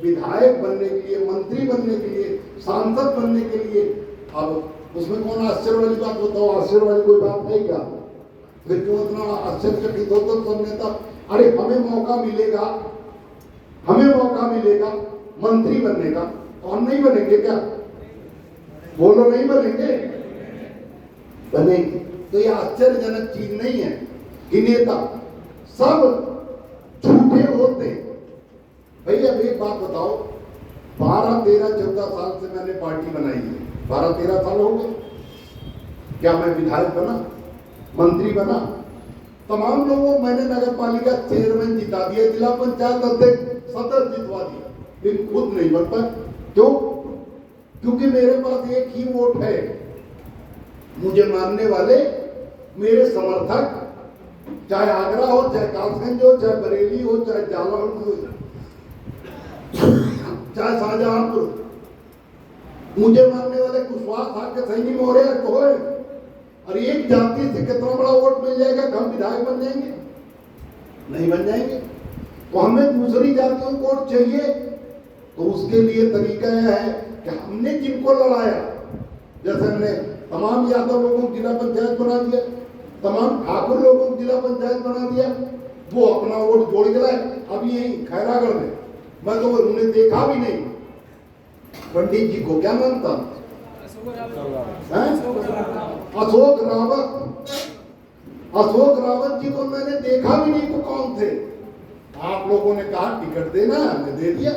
Speaker 1: विधायक बनने के लिए, मंत्री बनने के लिए, सांसद बनने के लिए, अब उसमें कौन आश्चर्य वाली बात? बताओ, आश्चर्य वाली कोई बात है क्या? फिर क्यों इतना आश्चर्यचकित होता सब नेता? अरे हमें मौका मिलेगा, हमें मौका मिलेगा मंत्री बनने का, और नहीं बनेंगे क्या? बोलो, नहीं बनेंगे? बनेंगे। तो ये आश्चर्यजनक चीज नहीं है कि नेता सब झूठे होते। भैया एक बात बताओ, 12, 13, 14 साल से मैंने पार्टी बनाई है, 12, 13 साल हो गए। क्या मैं विधायक बना, मंत्री बना? तमाम लोगों मैंने नगर पालिका चेयरमैन जिता दिया, जिला पंचायत अध्यक्ष सदस्य जितवा दिया, लेकिन खुद नहीं बन पाए। क्यों? क्योंकि मेरे पास एक ही वोट है। मुझे मानने वाले, मेरे समर्थक, चाहे आगरा हो, चाहे कासगंज हो, चाहे बरेली हो, चाहे जालौन हो, चाहे शाहजहांपुर, मुझे मानने वाले कुशवाहा साहब के सैनी मोहरे तो है। और एक जाति से कितना बड़ा वोट मिल जाएगा, हम विधायक बन जाएंगे? नहीं बन जाएंगे। तो हमें दूसरी जातियों को वोट चाहिए, तो उसके लिए तरीका यह है कि हमने जिनको लड़ाया, जैसे हमने तमाम यादव लोगों को जिला पंचायत बना दिया, तमाम ठाकुर लोगों को जिला पंचायत बना दिया, वो अपना वोट जोड़ के लाए। अब यही खैरागढ़ में मैं तो उन्हें देखा भी नहीं, पंडित जी को क्या नाम था, अशोक रावत, अशोक रावत जी को मैंने देखा भी नहीं, वो कौन थे? आप लोगों ने कहा टिकट देना, हमने दे दिया।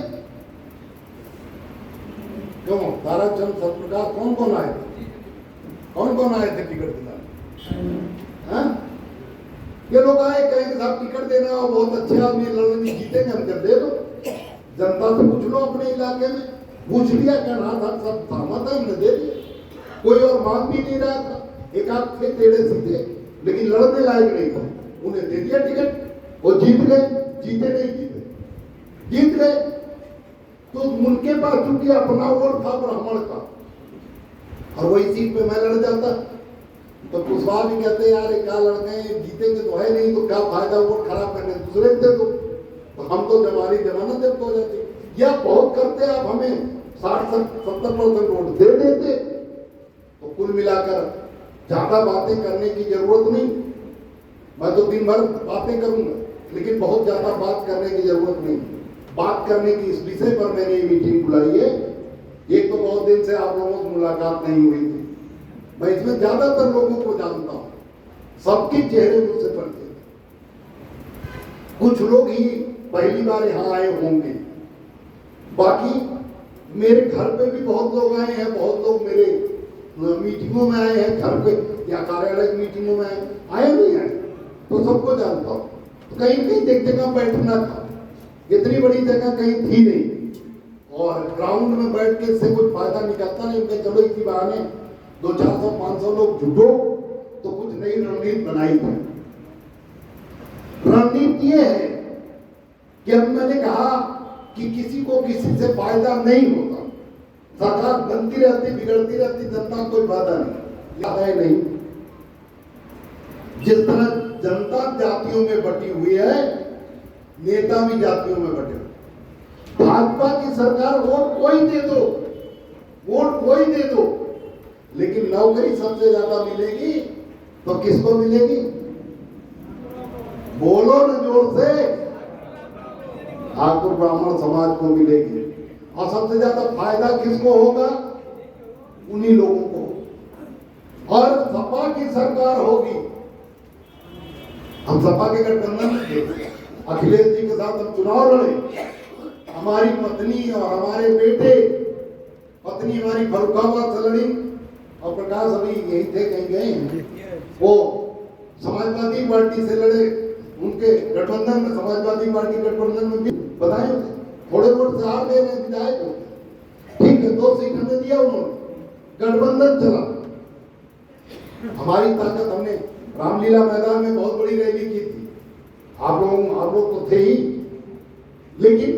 Speaker 1: क्यों? ताराचंद सतप्रकाश कौन कौन आए थे? कौन कौन आए थे टिकट दिलाने? ये लोग आए, कहेंगे साहब टिकट देना, और बहुत अच्छे आदमी लड़ने जीतेंगे, हम कर दे दो। जनता से पूछ लो अपने इलाके में, पूछ लिया क्या ना था, सब सहमत है, हमने दे दिया। कोई और मांग भी नहीं रहा था, एक आध थे टेढ़े सीधे, लेकिन लड़ने लायक नहीं थे, उन्हें दे दिया टिकट, वो जीत गए। जीते नहीं जीते, जीत गए। तो उनके पास चूंकि अपना वोट था ब्राह्मण का, और वही सीट पे मैं लड़ जाता, तो कुशवाहा भी कहते यार क्या लड़ गए, जीतेंगे तो है नहीं, तो क्या फायदा वोट खराब करने, दूसरे दे दो, तो हम तो हमारी जमानत जब्त हो जाती। या बहुत करते आप हमें 60-70% वोट दे देते, तो कुल मिलाकर ज्यादा बातें करने की जरूरत नहीं। मैं तो दिन भर बातें करूंगा, लेकिन बहुत ज्यादा बात करने की जरूरत नहीं। बात करने की इस विषय पर मैंने ये मीटिंग बुलाई है। एक तो बहुत दिन से आप लोगों से मुलाकात नहीं हुई थी, मैं इसमें ज्यादातर लोगों को जानता हूं, सबके चेहरे मुझसे पड़ते हैं। कुछ लोग ही पहली बार यहाँ आए होंगे, बाकी मेरे घर पे भी बहुत लोग आए हैं, बहुत लोग मेरे मीटिंगों में आए हैं, घर पे या कार्यालय मीटिंगों में आए नहीं आए, तो सबको जानता हूँ। तो कहीं कहीं एक जगह बैठना था, इतनी बड़ी जगह कहीं थी नहीं और ग्राउंड में बैठ के इससे कोई फायदा निकलता नहीं। उनके चलो इसी बहाने 200-400-500 लोग जुटो तो कुछ नई रणनीति बनाई थी। रणनीति ये है कि अब मैंने कहा कि किसी को किसी से फायदा नहीं होता, सरकार बनती रहती बिगड़ती रहती, जनता को कोई फायदा नहीं है। नहीं, जिस तरह जनता जातियों में बटी हुई है, नेता भी जातियों में बटे हुए। भाजपा की सरकार वोट कोई दे दो, वोट कोई दे दो, लेकिन नौकरी सबसे ज्यादा मिलेगी तो किसको मिलेगी? बोलो न जोर से, ठाकुर ब्राह्मण समाज को मिलेगी। और सबसे ज्यादा फायदा किसको होगा? उन्हीं लोगों को। और सपा की सरकार होगी, हम सपा के गठबंधन में अखिलेश जी के साथ हम चुनाव लड़े, हमारी पत्नी और हमारे बेटे, पत्नी हमारी फर्रुखाबाद से लड़ी और प्रकाश अभी यही थे, कहीं गए हैं, वो समाजवादी पार्टी से लड़े, उनके गठबंधन में, समाजवादी पार्टी गठबंधन में भी बताए थोड़े वोट से हार गए विधायक हो, ठीक है, 2 सीट हमें दिया उन्होंने, गठबंधन चला। हमारी ताकत, हमने रामलीला मैदान में बहुत बड़ी रैली की थी, आप लोग तो थे ही, लेकिन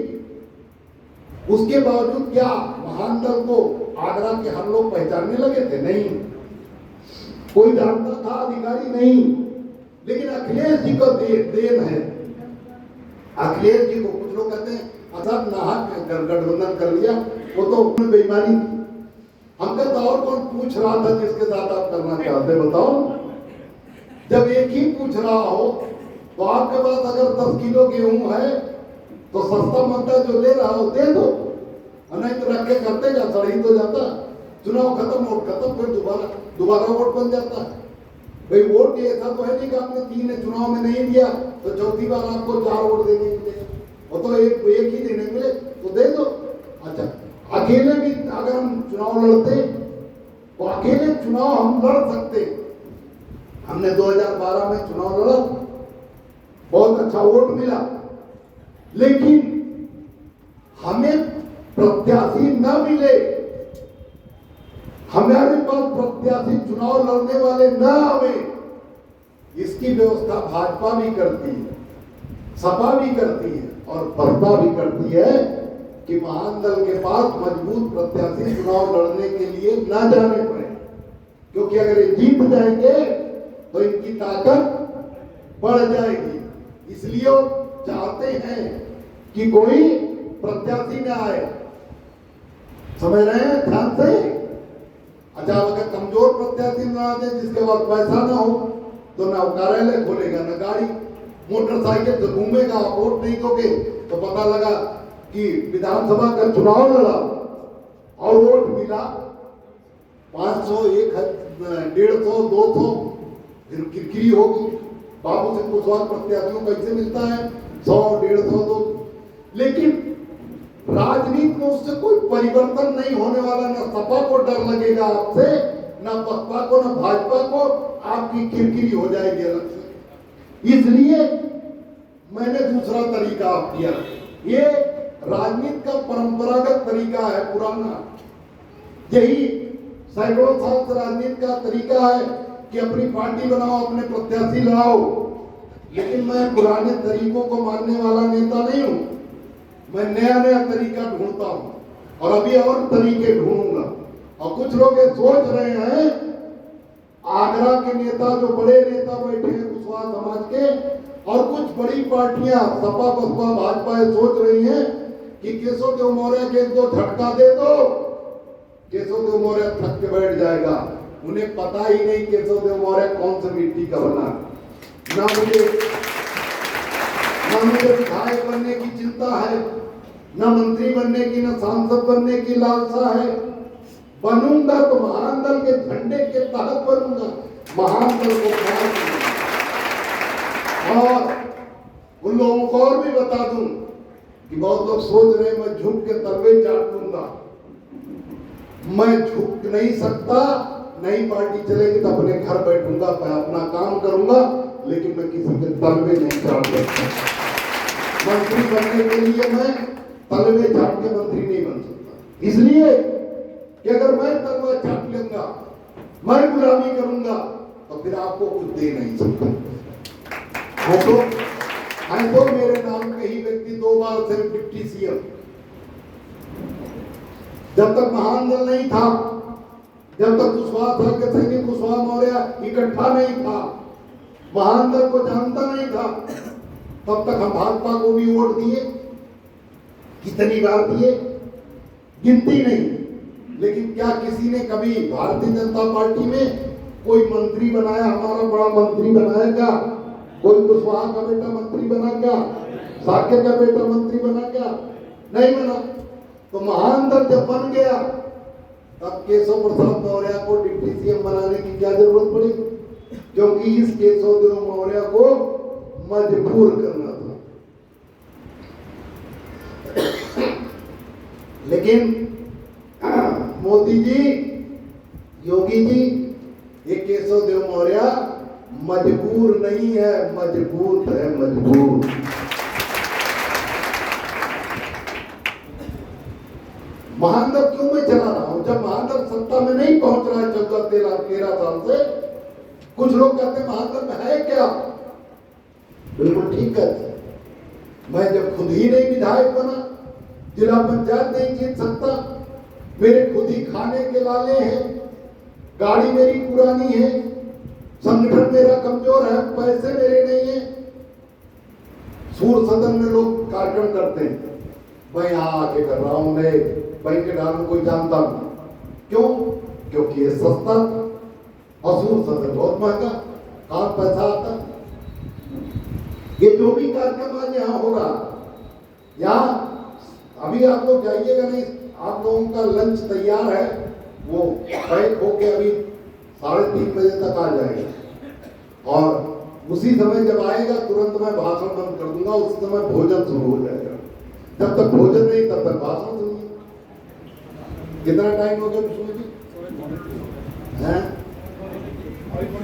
Speaker 1: उसके बावजूद क्या महान दल को आगरा के हर लोग पहचानने लगे थे? नहीं, कोई जानता था, अधिकारी नहीं, लेकिन अखिलेश जी को देन है। अखिलेश जी को कुछ लोग कहते हैं असल नाहक गठबंधन कर लिया, वो तो बेईमानी थी। हम कहते और कौन पूछ रहा था जिसके साथ आप करना चाहते, बताओ? जब एक ही पूछ रहा हो तो आपके पास अगर 10 किलो गेहूं है तो सस्ता मद्दा जो ले रहा हो दे दो, नहीं तो रख के करते क्या, सड़ी तो जाता, चुनाव खत्म, वोट खत्म, फिर दोबारा वोट बन जाता है। भाई वोट ऐसा तो है नहीं कि आपने 3 चुनाव में नहीं दिया तो चौथी बार आपको 4 वोट देने मिलेगा, वो तो एक ही देने मिले तो दे दो। अच्छा, अकेले भी अगर हम चुनाव लड़ते तो अकेले चुनाव हम लड़ सकते। हमने 2012 में चुनाव लड़ा, बहुत अच्छा वोट मिला, लेकिन हमें प्रत्याशी न मिले, हमारे पास प्रत्याशी चुनाव लड़ने वाले न आवे, इसकी व्यवस्था भाजपा भी करती है, सपा भी करती है और बसपा भी करती है कि महान दल के पास मजबूत प्रत्याशी चुनाव लड़ने के लिए न जाने पड़े, क्योंकि अगर ये जीत जाएंगे तो इनकी ताकत बढ़ जाएगी। इसलिए वो चाहते हैं कि कोई प्रत्याशी न आए, समझ रहे हैं ध्यान से? अच्छा, अगर कमजोर प्रत्याशी न आ जाए, जिसके पास पैसा ना हो, तो ना कार्यालय खोलेगा, ना गाड़ी, मोटरसाइकिल से घूमेगा, वोट नहीं दोगे तो पता लगा कि विधानसभा का चुनाव लड़ा और वोट मिला 500, 150, 200, फिर किरकिरी होगी। बाबू सिंह कुशवाहा प्रत्याशियों कैसे मिलता है 100, 150, 200, लेकिन राजनीति में उससे कोई परिवर्तन नहीं होने वाला। ना सपा को डर लगेगा आपसे, ना बसपा को, ना भाजपा को, आपकी किरकिरी हो जाएगी अलग से। इसलिए मैंने दूसरा तरीका अपनाया। ये राजनीति का परंपरागत तरीका है, पुराना, यही सैकड़ों साल से राजनीति का तरीका है कि अपनी पार्टी बनाओ, अपने प्रत्याशी लाओ। लेकिन मैं पुराने तरीकों को मानने वाला नेता नहीं हूं, मैं नया नया तरीका ढूंढता हूं और अभी और तरीके ढूंढूंगा। और कुछ लोग ये सोच रहे हैं, आगरा के नेता, जो बड़े नेता बैठे हैं कुशवाहा समाज के, और कुछ बड़ी पार्टियां सपा, बसपा, भाजपा, ये सोच रही हैं कि केशव देव मौर्य के 1-2 झटका दे दो, केशव देव मौर्य थक के बैठ जाएगा। उन्हें पता ही नहीं केशव देव मौर्य कौन सी मिट्टी का बना। ना मुझे विधायक बनने की चिंता है, न मंत्री बनने की, न सांसद बनने की लालसा है। बनूंगा तो महान दल के झंडे के तहत बनूंगा, महान दल को खड़ा करूंगा। और उन लोगों को और भी बता दूं कि बहुत लोग सोच रहे हैं मैं झुक के तलवे चाट लूंगा। मैं झुक नहीं सकता, नई पार्टी चलेगी तो अपने घर बैठूंगा, अपना काम करूंगा, लेकिन मैं किसी के तलवे नहीं चाट सकता। मंत्री बनने के लिए मैं तलवे चाट के मंत्री नहीं बन सकता, इसलिए कि अगर मैं तलवा चाट लूंगा, मैं गुलामी करूंगा, तो फिर आपको कुछ दे नहीं सकता। तो मेरे नाम के ही व्यक्ति 2 बार से डिप्टी सीएम, जब तक महान दल नहीं था, जब तक कुशवाहा दल के सैनिक कुशवाहा मौर्य इकट्ठा नहीं था, महान दल को जानता नहीं था, तब तक हम भाजपा को भी वोट दिए। कितनी बार दिए गिनती नहीं, लेकिन क्या किसी ने कभी भारतीय जनता पार्टी में कोई मंत्री बनाया, हमारा बड़ा मंत्री बनाया क्या? कोई कुशवाहा का बेटा मंत्री बना क्या? साक्य का बेटा मंत्री बना क्या? नहीं बना। तो महान दल जब बन गया, तब केशव प्रसाद मौर्य को डिप्टी सीएम बनाने की क्या जरूरत पड़ी? क्योंकि इस केशव देव मौर्य को मजबूर करना था। लेकिन मोदी जी, योगी जी, ये केशव देव मौर्य मजबूर नहीं है, मजबूत है, मजबूर। महानगर क्यों मैं चला रहा हूं? जब महानगर सत्ता में नहीं पहुंच रहा है 14-13 साल से, कुछ लोग कहते हैं महानगर में है क्या? बिल्कुल ठीक कहते। मैं जब खुद ही नहीं विधायक बना, जिला पंचायत नहीं जीत सकता, मेरे खुद ही खाने के लाले हैं, गाड़ी मेरी पुरानी है, संगठन मेरा कमजोर है, पैसे मेरे नहीं है। सूर सदन में लोग कार्यक्रम करते हैं, मैं यहाँ आके कर रहा हूं, मैं बैंक के डाल कोई जानता नहीं। क्यों? क्योंकि ये सस्ता, और सूर सदन बहुत महंगा, कहाँ पैसा आता। ये जो भी कार्यक्रम आज यहाँ हो रहा, यहाँ अभी आप लोग जाइएगा नहीं, आप लोगों का लंच तैयार है, वो पैक होके अभी 3:30 बजे तक आ जाएगा, और उसी समय जब आएगा तुरंत मैं भाषण बंद कर दूंगा, उस समय भोजन शुरू हो जाएगा। जब तक भोजन नहीं तब तक भाषण सुनिए। कितना टाइम हो गया विष्णु जी?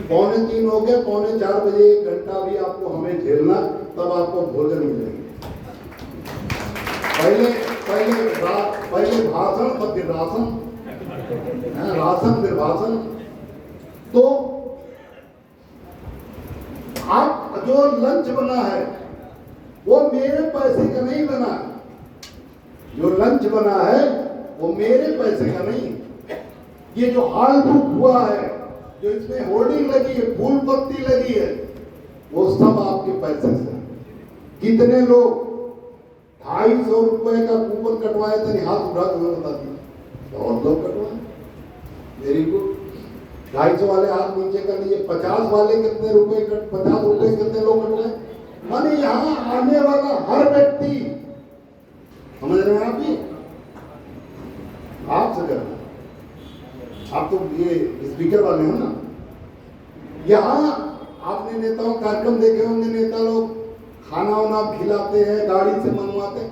Speaker 1: 2:45 हो गया, 3:45 बजे 1 घंटा भी आपको हमें झेलना, तब आपको भोजन मिलेगा। पहले भाषण, फिर राशन, राशन फिर भाषण। तो आप जो लंच बना है वो मेरे पैसे का नहीं बना, जो लंच बना है वो मेरे पैसे का नहीं। ये जो हॉल बुक हुआ है, जो इसमें होर्डिंग लगी है, फूल पत्ती लगी है, वो सब आपके पैसे से। कितने लोग 250 रुपए का कूपन कटवाए थे? हाथ उठा के बता दिया, बहुत लोग कटवाए। Very good. 250 वाले हाथ नीचे कर लीजिए। 50 वाले कितने रुपए 50 रुपए कितने लोग कटवाए? माने यहाँ आने वाला हर व्यक्ति, समझ रहे हैं आप? ये आपसे करना, आप तो ये स्पीकर वाले हो ना। यहाँ आपने नेताओं कार्यक्रम देखे होंगे, नेता लोग खाना वाना खिलाते हैं, गाड़ी से मंगवाते हैं।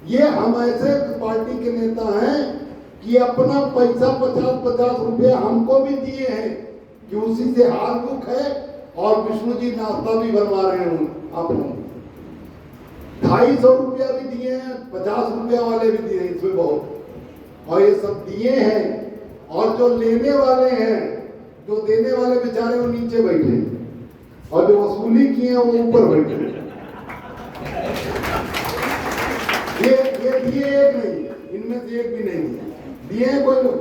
Speaker 1: ये हम ऐसे पार्टी के नेता हैं कि अपना पैसा 50-50 रुपए हमको भी दिए हैं कि उसी से हाल बुक है, और विष्णु जी नाश्ता भी बनवा रहे हैं आप लोग। 250 रुपया भी दिए हैं, 50 रुपया वाले भी दिए हैं, इसमें बहुत, और ये सब दिए हैं। और जो लेने वाले हैं, जो देने वाले बेचारे वो नीचे बैठे, और जो वसूली किए हैं वो ऊपर बैठे। ये दिए एक नहीं, इनमें से एक भी नहीं दिए हैं कोई लोग।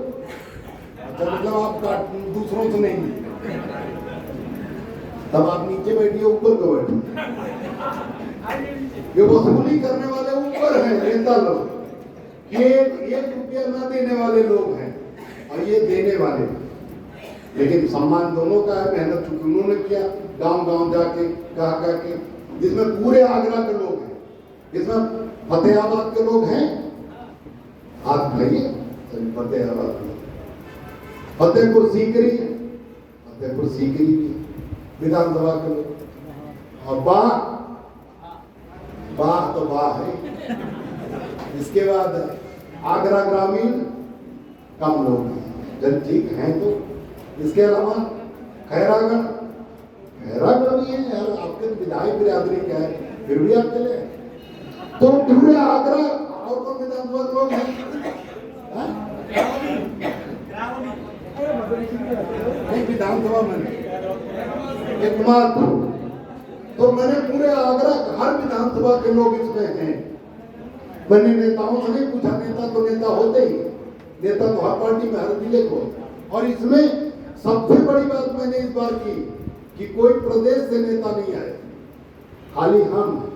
Speaker 1: अच्छा, मतलब आप दूसरों से नहीं दिए, तब आप नीचे बैठिए, ऊपर को बैठिए। ये वसूली करने वाले ऊपर हैं नेता लोग, ये 1 रुपया ना देने वाले लोग हैं, और ये देने वाले। लेकिन सम्मान दोनों का है। मेहनत चूंकि उन्होंने किया, गांव-गांव जाके कहा के, जिसमें पूरे आगरा के लोग हैं, इसमें फतेहाबाद के लोग हैं, हाथ उठाइए। फतेहाबाद, फतेहपुर सीकरी, फतेहपुर सीकरी विधानसभा के लोग, और बाह तो बाह है। इसके बाद आगरा ग्रामीण कम लोग हैं, जन ठीक हैं। तो इसके अलावा खैरागढ़ हैरान रही है यार, आपके विधायक बिरादरी क्या है, फिर भी आप चले। तो पूरे आगरा और कौन विधानसभा लोग हैं विधानसभा में एकमात्र, तो मैंने पूरे आगरा हर विधानसभा के लोग इसमें हैं। मैंने नेताओं से नहीं पूछा, नेता तो नेता होते ही, नेता तो हर पार्टी में हर जिले को। और इसमें सबसे बड़ी बात मैंने इस बार की कि कोई प्रदेश से नेता नहीं आए, खाली हम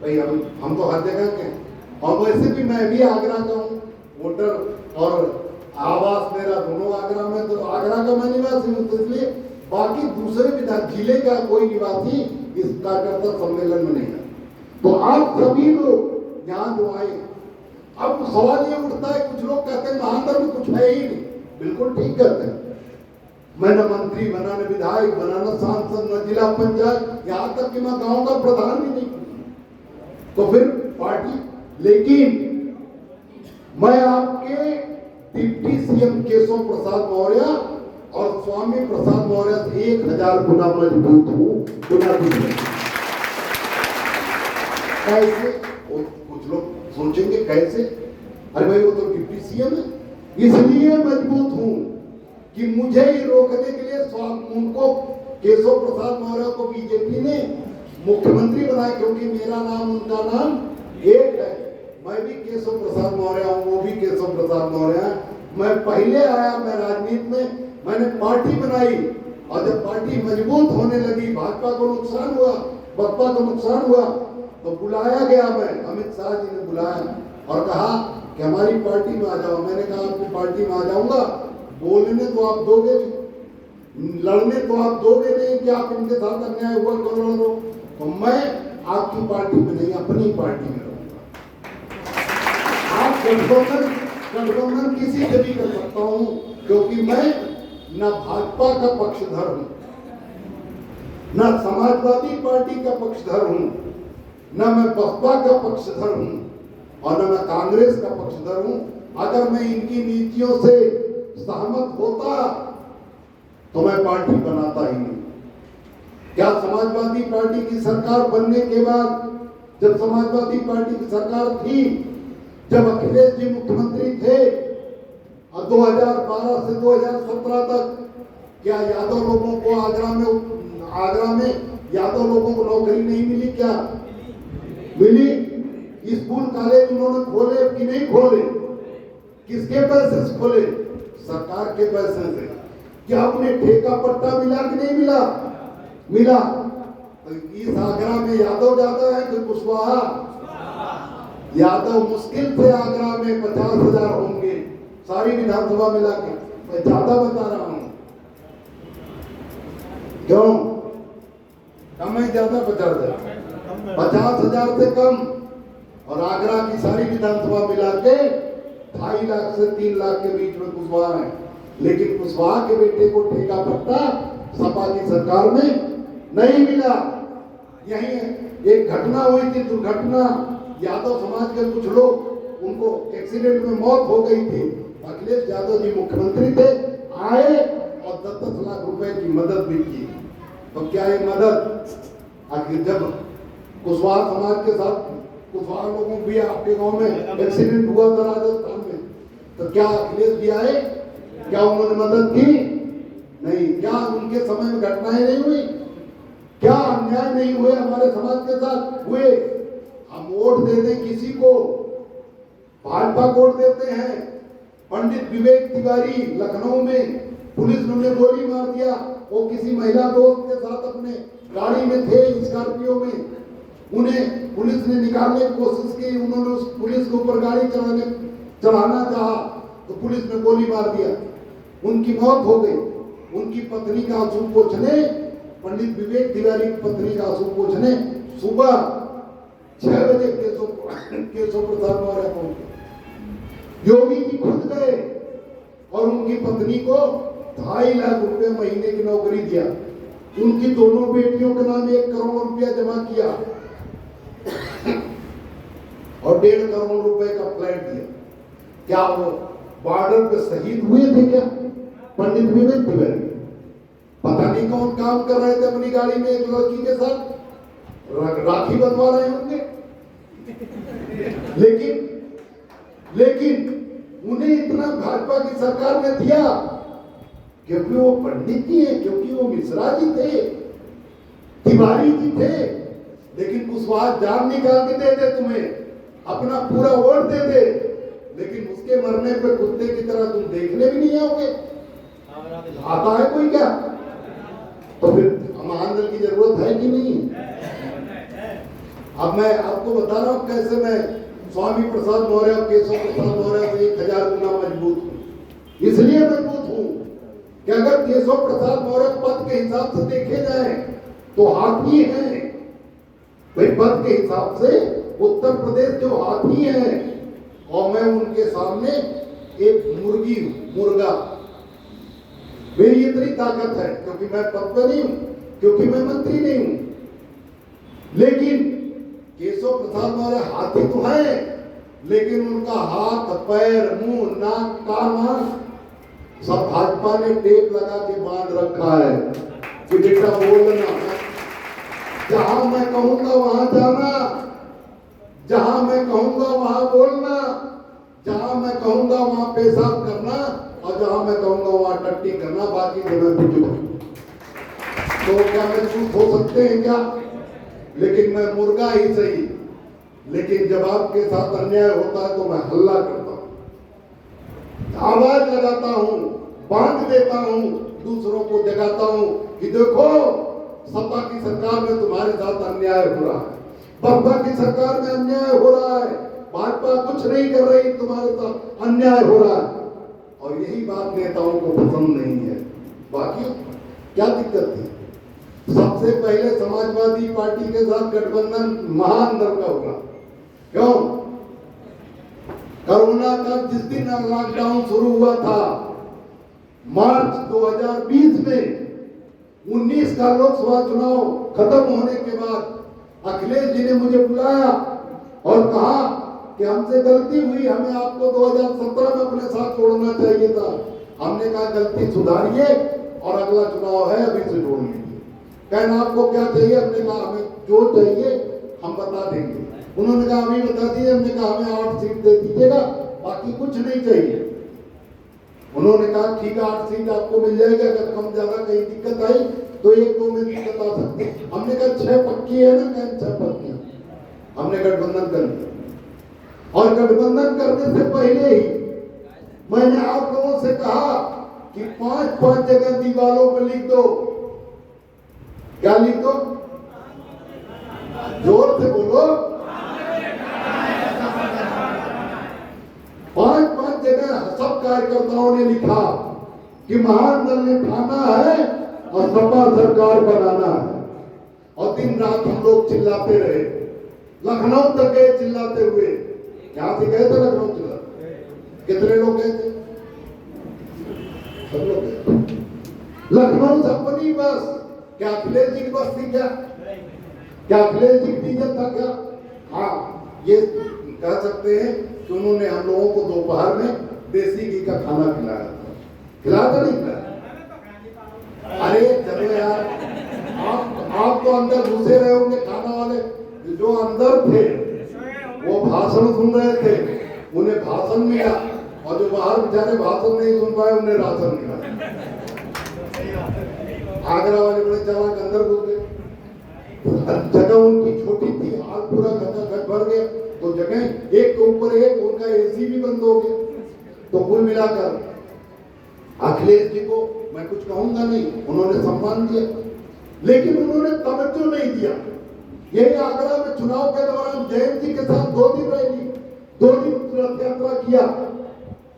Speaker 1: भाई, हम तो हर जगह के हैं। और वैसे भी मैं भी आगरा का हूँ, वोटर और आवास मेरा दोनों आगरा में, तो आगरा का मैं निवासी हूँ, तो इसलिए बाकी दूसरे विधान जिले का कोई निवासी इस कार्यकर्ता सम्मेलन में नहीं है। तो आप सभी लोग यहाँ जो आए, अब सवाल ये उठता है, कुछ लोग कहते हैं महानगर में कुछ है ही नहीं, बिल्कुल ठीक कहते हैं। मैं न मंत्री बना, न विधायक बना, न सांसद, न जिला पंचायत, यहाँ तक कि मैं गांव का प्रधान भी नहीं, तो फिर पार्टी। लेकिन मैं आपके डिप्टी सीएम केशव प्रसाद मौर्य और स्वामी प्रसाद मौर्य से 1000 गुना मजबूत हूं, गुना कैसे? कुछ लोग सोचेंगे कैसे, अरे भाई वो तो डिप्टी सीएम है। इसलिए मजबूत हूं कि मुझे ही रोकने के लिए उनको केशव प्रसाद मौर्य को बीजेपी ने मुख्यमंत्री बनाया, क्योंकि मेरा नाम उनका नाम एक है। मैं भी केशव प्रसाद मौर्य हूँ, वो भी केशव प्रसाद मौर्य है। मैं पहले आया, मैं राजनीति में, मैंने पार्टी बनाई, और जब पार्टी मजबूत होने लगी, भाजपा को नुकसान हुआ, बसपा को नुकसान हुआ, तो बुलाया गया। मैं अमित शाह जी ने बुलाया और कहा कि हमारी पार्टी में आ जाओ। मैंने कहा आपकी पार्टी में आ जाऊंगा, बोलने तो आप दोगे नहीं, लड़ने तो आप दोगे नहीं कि आप इनके साथ अन्याय हुआ करो लड़ो, तो मैं आपकी पार्टी में नहीं, अपनी पार्टी में रहूंगा। आप गठबंधन किसी से भी कर सकता हूं, क्योंकि मैं न भाजपा का पक्षधर हूं, न समाजवादी पार्टी का पक्षधर हूं, न मैं बसपा का पक्षधर हूं, और न मैं कांग्रेस का पक्षधर हूं। अगर मैं इनकी नीतियों से सहमत होता तो मैं पार्टी बनाता ही नहीं। क्या समाजवादी पार्टी की सरकार बनने के बाद, जब समाजवादी पार्टी की सरकार थी, जब अखिलेश जी मुख्यमंत्री थे, और 2012 से 2017 तक, क्या यादव लोगों को आगरा में यादव लोगों को नौकरी नहीं मिली? क्या मिली? स्कूल कॉलेज उन्होंने खोले कि नहीं खोले? किसके पैसे से खोले? सरकार के पैसे से। क्या उन्हें ठेका पट्टा मिला कि नहीं मिला? मिला। तो इस आगरा में यादव ज्यादा है कि कुशवाहा? यादव मुश्किल से आगरा में 50,000 होंगे, सारी विधानसभा मिला के। मैं ज्यादा बता रहा हूं, क्यों कम है? ज्यादा 50,000 से कम। और आगरा की सारी विधानसभा मिला के 2.5 लाख से 3 लाख के बीच में कुशवाहा है। लेकिन कुशवाहा के बेटे को ठेका पट्टा सपा की सरकार में नहीं मिला। यही एक घटना हुई थी, दुर्घटना, यादव समाज के कुछ लोग, उनको एक्सीडेंट में मौत हो गई थी। अखिलेश यादव जी मुख्यमंत्री थे, आए और 10-10 लाख रुपए की मदद भी की। तो क्या ये मदद, आखिर जब कुशवाहा समाज के साथ कुशवाहा लोगों भी आपके गांव में एक्सीडेंट हुआ था राजस्थान में, तो क्या अखिलेश जी आए? क्या उन्होंने मदद की? नहीं। क्या उनके समय में घटनाएं नहीं हुई? क्या अन्याय नहीं हुए हमारे समाज के साथ? हुए। हम वोट दे दें किसी को, भाजपा को वोट देते हैं। पंडित विवेक तिवारी लखनऊ में पुलिस ने उन्हें गोली मार दिया, वो किसी महिला दोस्त के साथ अपने गाड़ी में थे, स्कॉर्पियो में। उन्हें पुलिस ने निकालने की कोशिश की, उन्होंने उस पुलिस के ऊपर गाड़ी चढ़ाना चाहा, तो पुलिस ने गोली मार दिया, उनकी मौत हो गई। उनकी पत्नी का आंसू पोंछने, पंडित विवेक तिवारी की पत्नी का आंसू पोंछने सुबह 6 बजे केशव प्रसाद मौर्य पहुंचे। योगी जी खुद गए और उनकी पत्नी को 2.5 लाख रुपए महीने की नौकरी दिया। उनकी दोनों बेटियों के नाम 1 करोड़ रुपया जमा किया और 1.5 करोड़ रुपए का फ्लैट दिया। क्या वो बॉर्डर पे शहीद हुए थे क्या पंडित विवेक तिवारी? पता नहीं कौन काम कर रहे थे अपनी गाड़ी में एक लड़की के साथ, राखी बंधवा रहे होंगे। लेकिन उन्हें इतना भाजपा की सरकार ने दिया क्योंकि वो पंडित जी है, क्योंकि वो मिश्रा जी थे, तिवारी जी थे। लेकिन कुशवाहा जान निकाल के दे दे, तुम्हें अपना पूरा वोट दे दे, लेकिन उसके मरने पे कुत्ते की तरह तुम देखने भी नहीं आओगे। आता है कोई क्या? तो फिर महानदल की जरूरत है कि नहीं? अब मैं आपको बता रहा हूं कैसे मैं स्वामी प्रसाद मौर्य और केशव प्रसाद मौर्य से 1000 गुना मजबूत हूं। इसलिए मजबूत हूं कि अगर केशव प्रसाद मौर्य पद के हिसाब से देखे जाए तो हाथी हैं भाई, पद के हिसाब से उत्तर प्रदेश जो हाथी है, और मैं उनके सामने एक मुर्गी हूं, मुर्गा। मेरी इतनी ताकत है क्योंकि मैं पद पर नहीं हूं, क्योंकि मैं मंत्री नहीं हूं। लेकिन केशव प्रसाद मौर्य हाथी तो है, लेकिन उनका हाथ, पैर, मुंह, नाक, कान सब भाजपा ने टेप लगा के बांध रखा है कि बेटा बोलना, जहां मैं कहूंगा वहां जाना, जहां मैं कहूंगा वहां बोलना, जहां मैं कहूंगा वहां पेशाब करना, और जहां मैं कहूंगा वहां टट्टी करना, बाकी जगह कुछ। तो क्या महसूस हो सकते हैं क्या? लेकिन मैं मुर्गा ही सही, लेकिन जब आपके साथ अन्याय होता है तो मैं हल्ला करता हूं, आवाज लगाता हूं, बांध देता हूं, दूसरों को जगाता हूं कि देखो सपा की सरकार में तुम्हारे साथ अन्याय हो रहा है, बसपा की सरकार में अन्याय हो रहा है, भाजपा कुछ नहीं कर रही, तुम्हारे साथ अन्याय हो रहा है। और यही बात नेताओं को पसंद नहीं है। बाकी क्या दिक्कत थी? सबसे पहले समाजवादी पार्टी के साथ गठबंधन महाअंतर का होगा। क्यों? कोरोना का जिस दिन लॉकडाउन शुरू हुआ था, मार्च 2020 में 19 का लोकसभा चुनाव खत्म होने के बाद अखिलेश जी ने मुझे बुलाया और कहा कि हमसे गलती हुई, हमें आपको 2017 में अपने साथ छोड़ना चाहिए था। हमने कहा गलती सुधारिए और अगला चुनाव है, अभी से जोड़ लीजिए। कहना आपको क्या चाहिए? हमने कहा हमें जो चाहिए हम बता देंगे। उन्होंने कहा हमें बता दीजिए। हमने कहा हमें 8 सीट दे दीजिएगा, बाकी कुछ नहीं चाहिए। उन्होंने कहा ठीक है 8 सीट आपको मिल जाएगी, अगर कम ज्यादा कहीं दिक्कत आई तो 1-2 में दिक्कत आ सकती है। हमने कहा 6 पक्की है ना? कहें 6 पक्की। हमने गठबंधन कर लिया, और गठबंधन करने से पहले ही मैंने आप लोगों से कहा कि 5-5 जगह दीवारों पर लिख दो। क्या लिख दो? जोर से बोलो। 5-5 जगह सब कार्यकर्ताओं ने लिखा कि महानदल ने ठाना है और सपा सरकार बनाना है। और दिन रात हम लोग चिल्लाते रहे, लखनऊ तक गए चिल्लाते हुए। यहां से गए थे लखनऊ चिल्लाते? कितने लोग गए थे? सब लोग गए। लखनऊ से अपनी बस, क्या अखिलेश जी की बस थी क्या? क्या अखिलेश जी की डीजल था क्या? हाँ, ये कह सकते हैं कि उन्होंने हम लोगों को दोपहर में देसी घी का खाना खिलाया था। खिलाया था नहीं खिलाया? अरे चलो यार, आप तो अंदर घुसे रहे होंगे। खाना वाले जो अंदर थे वो भाषण सुन रहे थे, उन्हें भाषण मिला, और जो बाहर बेचारे भाषण नहीं सुन पाए उन्हें राशन मिला। आगरा वाले बड़े चालाक अंदर घुस गए। जगह उनकी छोटी थी, हाल पूरा खचा भर गया, तो जगह एक के ऊपर एक, उनका एसी भी बंद हो गया। तो कुल मिलाकर अखिलेश जी को मैं कुछ कहूंगा नहीं, उन्होंने सम्मान दिया, लेकिन उन्होंने तवज्जो नहीं दिया। यही आगरा में चुनाव के दौरान जयंत जी के साथ 2 दिन रैली, 2 दिन रथ यात्रा किया,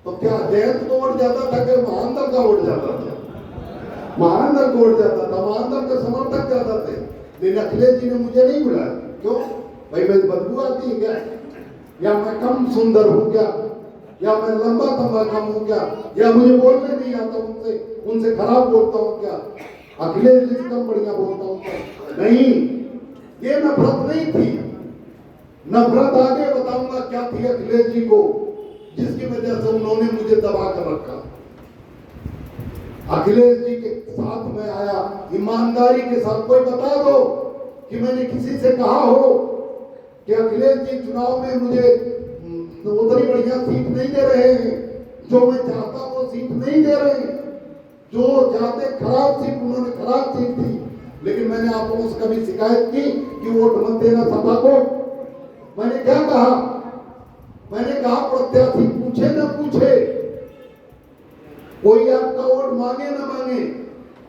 Speaker 1: तो क्या जयंत को वोट जाता था कि महानदल का वोट जाता था? महानदल को वोट जाता था, महानदल के समर्थक जाता थे। लेकिन अखिलेश जी ने मुझे नहीं बुलाया। क्यों भाई? मेरी बदबू आती है क्या? या मैं कम सुंदर हूं क्या? या मैं लंबा तंबा कम हूं क्या? या मुझे बोलने नहीं आता, उनसे खराब बोलता हूं क्या? अखिलेश जी से कम बढ़िया बोलता हूं क्या? नहीं, ये नफरत नहीं थी। नफरत आगे बताऊंगा क्या थी अखिलेश जी को, जिसकी वजह से उन्होंने मुझे दबा कर रखा। अखिलेश जी के साथ में आया, ईमानदारी के साथ कोई बता दो कि मैंने किसी से कहा हो कि अखिलेश जी चुनाव में मुझे उतनी बढ़िया सीट नहीं दे रहे हैं, जो मैं चाहता वो सीट नहीं दे रहे हैं, जो चाहते खराब सीट उन्होंने खराब सीट दी। लेकिन मैंने आप लोगों से कभी शिकायत की कि वोट मत देना सपा को? मैंने क्या कहा? मैंने कहा प्रत्याशी पूछे न पूछे, कोई आपका वोट मांगे ना मांगे,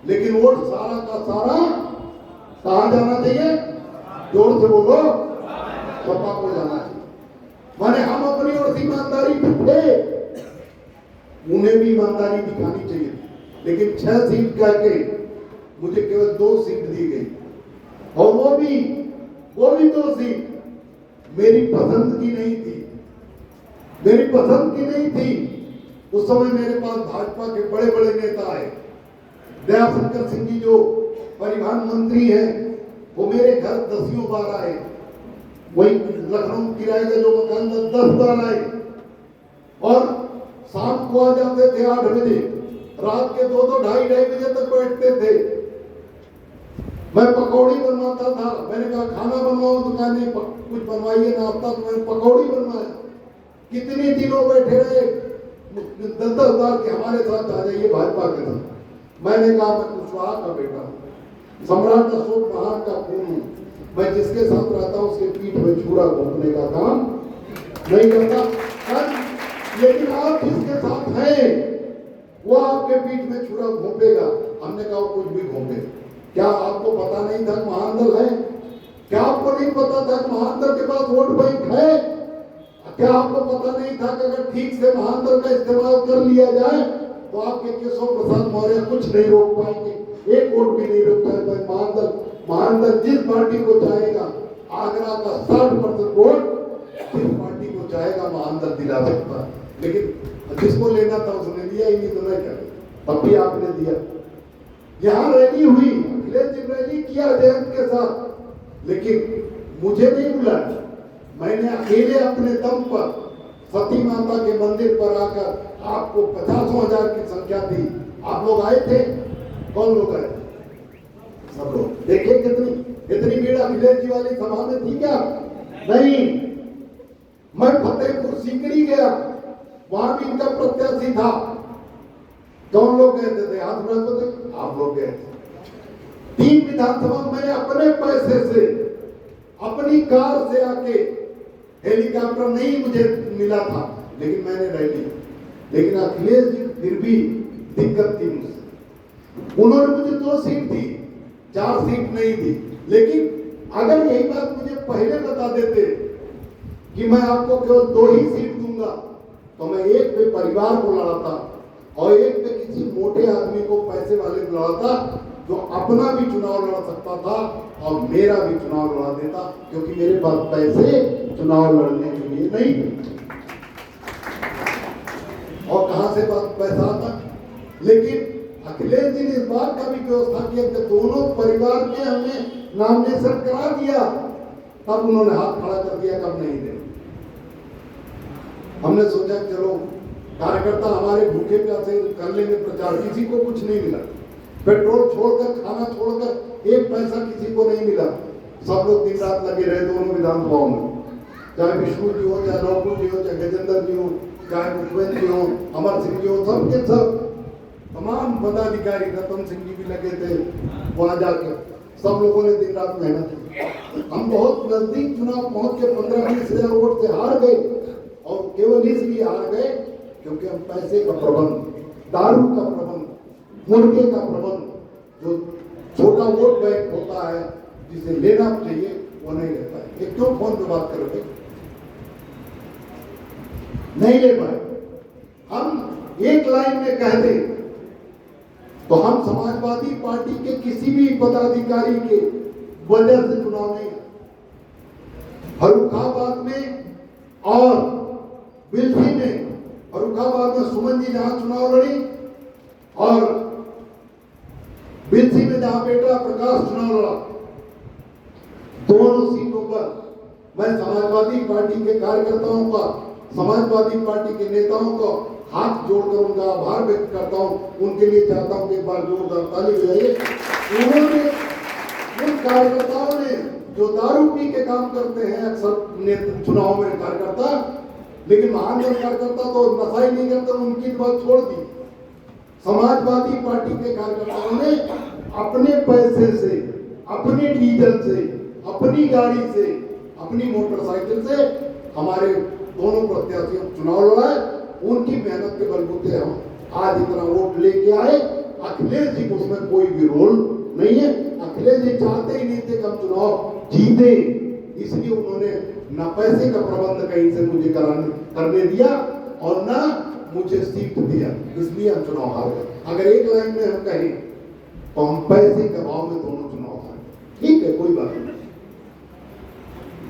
Speaker 1: लेकिन वोट सारा का सारा कहां जाना चाहिए? जोर से बोलो, सपा को जाना चाहिए। माने हम अपनी ओर से ईमानदारी पे थे, उन्हें भी ईमानदारी दिखानी चाहिए। लेकिन 6 सीट करके मुझे केवल 2 सीट दी गई, और वो भी 2 सीट मेरी पसंद की नहीं थी, मेरी पसंद की नहीं थी। उस समय मेरे पास भाजपा के बड़े बड़े नेता आए। दयाशंकर सिंह जी जो परिवहन मंत्री हैं, वो मेरे घर 10 बार आए। वही लखनऊ किराए के जो मकान 10 बार आए, और शाम को आ जाते थे 8 बजे, रात के 2-2 ढाई बजे तक बैठते थे। मैं पकौड़ी बनवाता था, मैंने कहा खाना बनवाओ, दुकानें कुछ बनवाइए नाश्ता, तो मैंने पकौड़ी बनवाया। कितने दिनों बैठे रहे, 10-10 बार के हमारे साथ आ जाइए भाजपा के साथ। मैंने कहा मैं कुशवाहा का बेटा हूँ, सम्राट अशोक महान का खून हूँ, मैं जिसके साथ रहता हूँ उसके पीठ में छुरा घोंपने का काम नहीं करता। लेकिन आप जिसके साथ हैं वो आपके पीठ में छुरा घोंपेगा। हमने कहा वो कुछ भी घोंपे। क्या आपको पता नहीं था महानदल है? क्या आपको नहीं पता था कि महानदल के पास वोट बैंक है? क्या आपको पता नहीं था कि अगर ठीक से महानदल का इस्तेमाल कर लिया जाए तो आपके केशव प्रसाद मौर्य कुछ नहीं रोक पाएंगे, एक वोट भी नहीं रोक पाएंगे। महानदल जिस पार्टी को चाहेगा, आगरा का 60% वोट जिस पार्टी को चाहेगा महानदल दिला सकता है। लेकिन जिसको लेना था उसने लिया ही नहीं, तो मैं क्या करूं? तब भी आपने दिया। यहाँ रैली हुई, अखिलेश जी रैली किया जयंत के साथ, लेकिन मुझे नहीं बुलाया। मैंने अकेले अपने दम पर सती माता के मंदिर पर आकर आपको 50,000 की संख्या थी। आप लोग आए थे? कौन लोग आए? सब लोग। देखे कितनी भीड़ अखिलेश जी वाली सभा में थी क्या? नहीं। मैं फतेहपुर सीकरी गया, वहां भी इनका प्रत्याशी था। कौन लोग गए थे? हाथ बढ़ाते थे, आप लोग गए थे। 3 विधानसभा मैंने अपने पैसे से, अपनी कार से आके, हेलीकॉप्टर नहीं मुझे मिला था, लेकिन मैंने रैली। लेकिन अखिलेश जी फिर भी दिक्कत थी मुझसे। उन्होंने मुझे 2 सीट दी, 4 सीट नहीं दी। लेकिन अगर यही बात मुझे पहले बता देते कि मैं आपको केवल 2 ही सीट दूंगा, तो मैं एक पे परिवार को लड़ाता और एक पे किसी मोटे आदमी को, पैसे वाले को लड़ाता, जो अपना भी चुनाव लड़ सकता था और मेरा भी चुनाव लड़ा देता, क्योंकि मेरे पास पैसे चुनाव लड़ने के लिए नहीं थे। और कहां से पैसा आता? लेकिन अखिलेश जी ने इस बात का भी व्यवस्था किया कि दोनों परिवार में हमने नॉमिनेशन करा दिया, तब उन्होंने हाथ खड़ा कर दिया, कब नहीं दे। हमने सोचा चलो कार्यकर्ता हमारे भूखे प्यासे कर लेंगे प्रचार, किसी को कुछ नहीं मिला। पेट्रोल छोड़कर, खाना छोड़कर 1 पैसा किसी को नहीं मिला। सब लोग दिन रात लगे रहे दोनों विधानसभाओं में, चाहे विष्णु जी हो, चाहे नौकुल जी हो, चाहे गजेंद्र जी हो, चाहे मुखवेंद्र जी हो, अमर सिंह जी हो, सब के सब तमाम पदाधिकारी, रतन सिंह जी भी लगे थे वहां जाकर। सब लोगों ने दिन रात मेहनत की। हम बहुत नजदीक चुनाव पहुंच के 15-20 हजार वोट से हार गए, और केवल इसलिए हार गए क्योंकि हम पैसे का प्रबंध, दारू का प्रबंध, मुर्गे का प्रबंध, जो छोटा वोट बैंक होता है जिसे लेना चाहिए वो नहीं ले पाए। ये क्यों फोन पे बात करोगे? नहीं ले पाए। हम एक लाइन में कह दें तो हम समाजवादी पार्टी के किसी भी पदाधिकारी के वजह से चुनाव नहीं। फर्रुखाबाद में और बिल्सी में, फर्रुखाबाद में सुमन जी जहां चुनाव लड़ी और बिल्सी में जहां बेटा प्रकाश चुनाव लड़ा, दोनों सीटों पर मैं समाजवादी पार्टी के कार्यकर्ताओं का समाजवादी पार्टी के नेताओं को हाथ जोड़कर उनका आभार व्यक्त करता हूं, उनके लिए चाहता हूं कि एक बार जोरदार ताली बजाइए। उन्होंने, उन कार्यकर्ताओं ने जो दारू पी के काम करते हैं अक्सर चुनाव में कार्यकर्ता, लेकिन महान कार्यकर्ता तो नशा ही नहीं करते, उनकी बात छोड़ दी। समाजवादी पार्टी के कार्यकर्ताओं ने अपने पैसे से, अपने डीजल से, अपनी गाड़ी से, अपनी मोटरसाइकिल से हमारे दोनों प्रत्याशियों चुनाव लड़ाए। उनकी मेहनत के बलबूते हम आज इतना वोट लेके आए। अखिलेश जी को उसमें कोई भी रोल नहीं है। अखिलेश जी चाहते ही नहीं थे कि हम चुनाव जीते, इसलिए उन्होंने न पैसे का प्रबंध कहीं से मुझे करने दिया और न मुझे सीट दिया, इसलिए हम चुनाव हार गए। अगर एक लाइन में हम कहें तो हम पैसे के भाव में दोनों चुनाव हारे। ठीक है, कोई बात नहीं,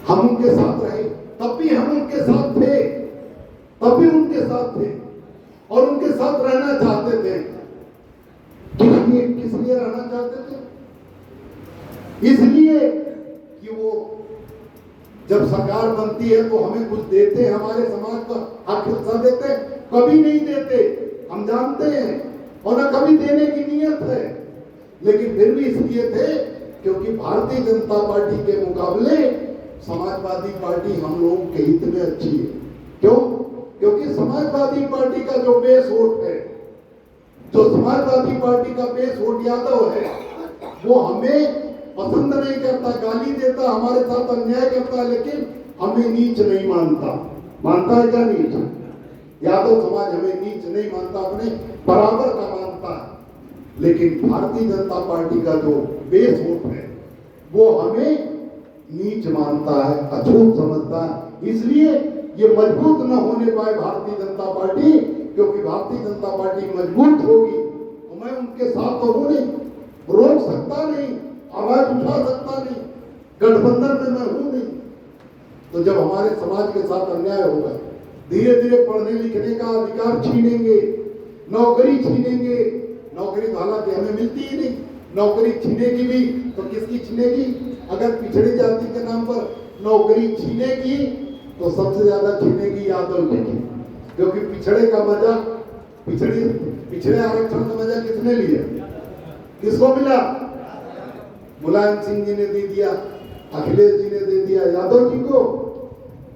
Speaker 1: हम उनके साथ रहे, तब भी हम उनके साथ थे, तब भी उनके साथ थे और उनके साथ रहना चाहते थे। किस लिए रहना चाहते थे? इसलिए कि वो जब सरकार बनती है तो हमें कुछ देते हैं, हमारे समाज को हक हिस्सा देते हैं। कभी नहीं देते, हम जानते हैं, और न कभी देने की नियत है, लेकिन फिर भी इसलिए थे क्योंकि भारतीय जनता पार्टी के मुकाबले समाजवादी पार्टी हम लोगों के हित में अच्छी है। क्यों? क्योंकि समाजवादी पार्टी का जो बेस वोट है, जो समाजवादी पार्टी का बेस वोट यादव है, वो हमें पसंद नहीं करता, गाली देता, हमारे साथ अन्याय करता, लेकिन हमें नीच नहीं मानता। मानता है क्या नीच? यादव समाज हमें नीच नहीं मानता, अपने बराबर का मानता है। लेकिन भारतीय जनता पार्टी का जो बेस वोट है वो हमें नीच मानता है, अछूत समझता है। इसलिए ये मजबूत न होने पाए भारतीय जनता पार्टी, क्योंकि भारतीय जनता पार्टी मजबूत होगी तो मैं उनके साथ तो हूं नहीं, रोक सकता नहीं, आवाज उठा सकता नहीं, गठबंधन में मैं हूं नहीं। तो जब हमारे समाज के साथ अन्याय होगा, धीरे धीरे पढ़ने लिखने का अधिकार छीनेंगे, नौकरी छीनेंगे, नौकरी तो हालांकि हमें मिलती ही नहीं, नौकरी छीनेगी भी तो किसकी छीनेगी? अगर पिछड़ी जाति के नाम पर नौकरी छीनेगी तो सबसे ज्यादा छीनेगी यादव जी की, क्योंकि पिछड़े का मजा, पिछड़े आरक्षण का मजा किसने लिया? किसको मिला? मुलायम सिंह जी ने दे दिया, अखिलेश जी ने दे दिया यादव जी को,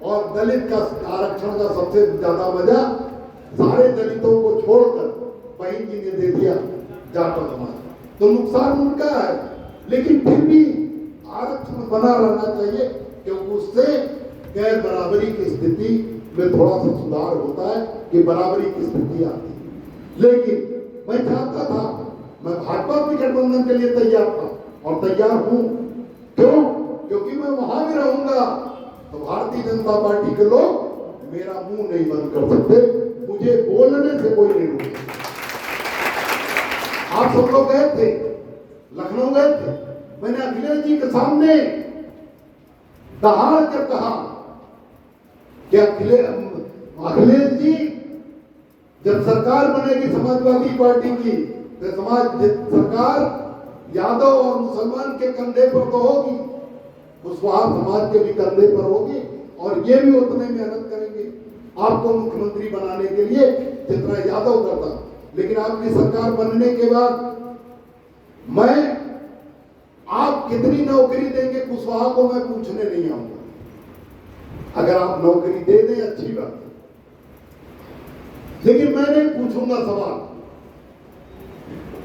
Speaker 1: और दलित का आरक्षण का सबसे ज्यादा मजा सारे दलितों को छोड़कर बहन जी ने दे दिया जाटव समाज। तो नुकसान उनका है, लेकिन फिर भी आरक्षण बना रहना चाहिए, क्योंकि उससे गैर बराबरी की स्थिति में थोड़ा सा सुधार होता है कि बराबरी की स्थिति आती है। लेकिन मैं चाहता था, मैं भाजपा के गठबंधन के लिए तैयार था और तैयार हूं। क्यों? क्योंकि मैं वहां भी रहूंगा तो भारतीय जनता पार्टी के लोग मेरा मुंह नहीं बंद कर सकते, मुझे बोलने से कोई नहीं रोक सकता। आप सब लोग गए थे, लखनऊ गए थे, मैंने अखिलेश जी के सामने दहाड़ कर कहा कि अखिलेश जी जब सरकार बनेगी समाजवादी पार्टी की तो सरकार यादव और मुसलमान के कंधे पर तो होगी, कुशवाहा समाज के भी कंधे पर होगी, और ये भी उतने मेहनत करेंगे आपको मुख्यमंत्री बनाने के लिए जितना यादव करता। लेकिन आपकी सरकार बनने के बाद मैं आप कितनी नौकरी देंगे कुशवाहा को मैं पूछने नहीं आऊंगा। अगर आप नौकरी दे दें अच्छी बात, लेकिन मैं नहीं पूछूंगा सवाल।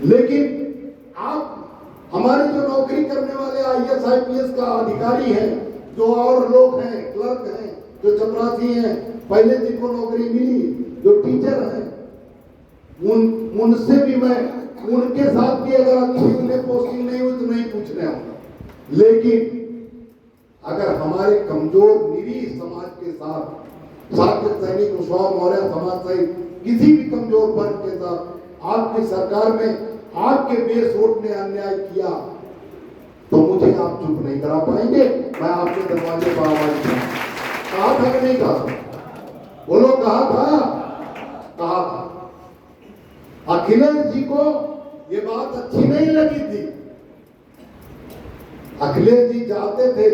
Speaker 1: लेकिन आप हमारे जो नौकरी करने वाले IAS IPS का अधिकारी हैं, जो और लोग हैं, क्लर्क हैं, जो चपरासी हैं, पहले जिनको नौकरी मिली, जो टीचर हैं, उनसे भी मैं, उनके साथ भी अगर अच्छी उन्हें पोस्टिंग नहीं हुई तो नहीं पूछने आऊंगा। लेकिन अगर हमारे कमजोर निरीह समाज के साथ, साथ सैनिक कुशवाहा मौर्य समाज सहित किसी भी कमजोर वर्ग के साथ आपकी सरकार में आपके बेस वोट ने अन्याय किया तो मुझे आप चुप नहीं करा पाएंगे। मैं आपके दरवाजे पर आवाज कहा था कि नहीं कहा? बोलो, कहा था? कहा था। अखिलेश जी को ये बात अच्छी नहीं लगी थी। अखिलेश जी चाहते थे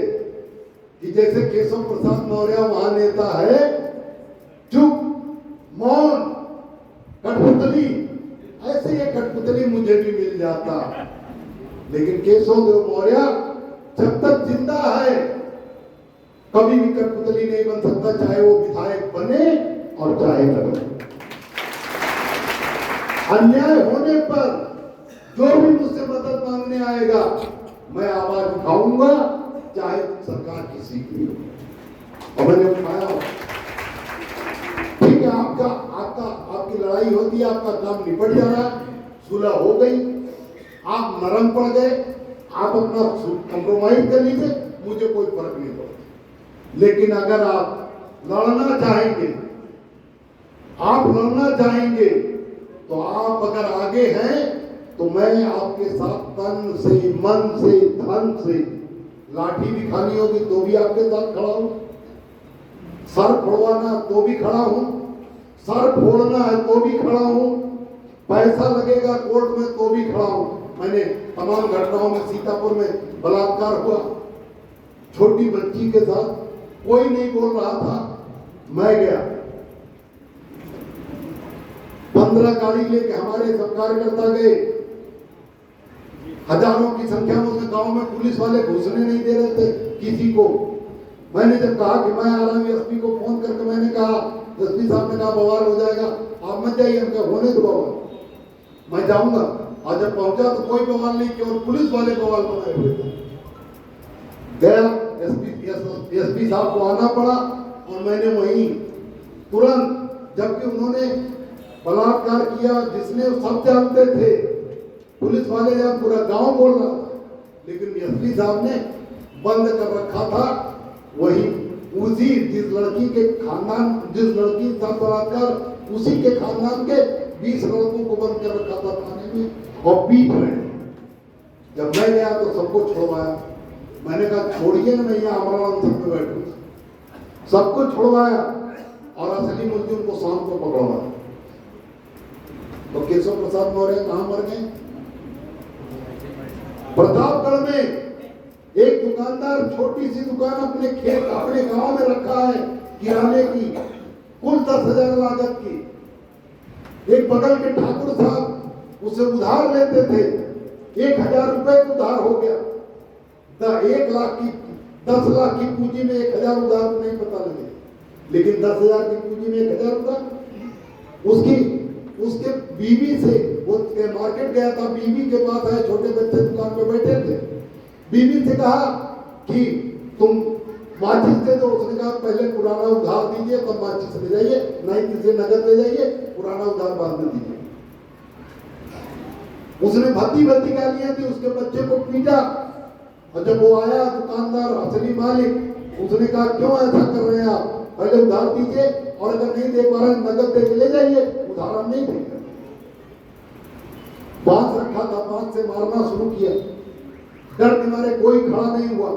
Speaker 1: कि जैसे केशव प्रसाद मौर्य महानेता है कठपुतली, ऐसे ये कठपुतली मुझे भी मिल जाता। लेकिन केशव देव मौर्य जब तक जिंदा है कभी भी कठपुतली नहीं बन सकता, चाहे वो विधायक बने और चाहे न बने। अन्याय होने पर जो भी मुझसे मदद मांगने आएगा मैं आवाज उठाऊंगा, चाहे सरकार किसी की हो। और मैंने उठाया। ठीक है, आपकी लड़ाई होती है, आपका काम निपट जा रहा है, सुलह हो गई, आप नरम पड़ गए, आप अपना कंप्रोमाइज कर लीजिए, मुझे कोई फर्क नहीं पड़ता। लेकिन अगर आप लड़ना चाहेंगे तो आप अगर आगे हैं तो मैं आपके साथ तन से, मन से, धन से, लाठी भी खानी होगी तो भी आपके साथ खड़ा हूं, सर फोड़वाना तो भी खड़ा हूं, सर फोड़ना है तो भी खड़ा हूं, पैसा लगेगा कोर्ट में तो भी खड़ा हूं। मैंने तमाम घटनाओं में, सीतापुर में बलात्कार हुआ, छोटी बच्ची के साथ, कोई नहीं बोल रहा था, मैं गया। 15 गाड़ी लेके हमारे सब कार्यकर्ता गए, हजारों की संख्या में उस गांव में पुलिस वाले घुसने नहीं दे रहे थे किसी को। मैंने जब कहा कि मैं आ रहा हूं, एसपी को फोन करके मैंने कहा, एसपी साहब ने कहा बवाल हो जाएगा, आप मत जाइए। हमने होने दो बवाल, मैं जाऊंगा। और जब पहुंचा तो कोई बवाल नहीं, केवल पुलिस वाले बवाल बनाए हुए थे। गया, एसपी साहब को आना पड़ा और मैंने वहीं तुरंत, जबकि उन्होंने बलात्कार किया, जिसने सब जानते थे, पुलिस वाले जब पूरा गांव बोल रहा था, लेकिन एसपी साहब ने बंद कर रखा था। वही उसी जिस लड़की के खानदान, जिस लड़की का बलात्कार, उसी के खानदान के 20 लड़कों को बंद कर रखा था थाने में और पीट रहे। जब मैं गया तो सबको छुड़वाया। मैंने कहा छोड़िए ना, मैं यहाँ अमरनाथ सब में बैठूंगा। सबको छुड़वाया और असली मुलजिम को शाम को पकड़वाया। तो केशव प्रसाद मौर्य कहां मर गए? प्रतापगढ़ में एक दुकानदार छोटी सी दुकान अपने खेत, अपने गांव में रखा है किराने की, कुल 10,000 लागत की। एक बगल के ठाकुर साहब उसे उधार लेते थे, 1,000 रुपए उधार हो गया। 1 लाख की, 10 लाख की पूंजी में 1,000 उधार नहीं पता लगे, लेकिन 10,000 की पूंजी में 1,000 उधार। उसके बीवी से वो मार्केट गया था, बीवी के पास आए, छोटे बच्चे दुकान पे बैठे थे। बीवी से कहा कि तुम माचिस दे दो। उसने कहा पहले पुराना उधार दीजिए तब माचिस ले जाइए, नहीं किसी नगद ले जाइए, पुराना उधार बाद में दीजिए। उसने भद्दी गालियां दी, उसके बच्चे को पीटा। और जब वो आया दुकानदार, असली मालिक, उसने कहा क्यों ऐसा कर रहे हैं आप, पहले उधार दीजिए और अगर नहीं दे पा रहे नगद दे के ले जाइए, उधार हम नहीं देंगे। बांस रखा था, बांस से मारना शुरू किया। डर के मारे कोई खड़ा नहीं हुआ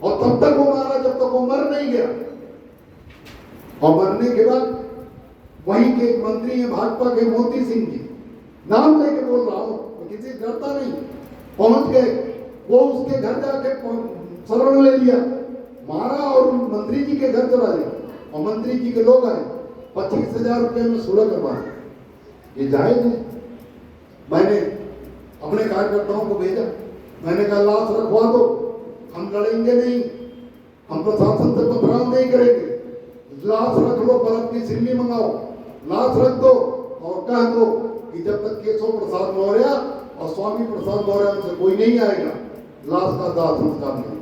Speaker 1: और तब तक वो मारा जब तक वो मर नहीं गया। और मरने के बाद वहीं के एक मंत्री है भाजपा के, मोती सिंह जी, नाम लेके बोल रहा हूं, किसी डरता नहीं, पहुंच गए। वो उसके घर जाके शरण ले लिया, मारा और मंत्री जी के घर चला गया। और मंत्री जी के लोग आए, 25,000 रुपए में सुलह करवा। ये जायज है। मैंने अपने कार्यकर्ताओं को भेजा, मैंने कहा लाश रखवा दो, हम लड़ेंगे नहीं, हम प्रशासन से पथराव नहीं करेंगे, लाश रख लो, बर्फ की सिल्ली मंगाओ, लाश रख दो और कह दो कि जब तक केशव प्रसाद मौर्य और स्वामी प्रसाद मौर्य में से कोई नहीं आएगा, लाश का दाह संस्कार नहीं।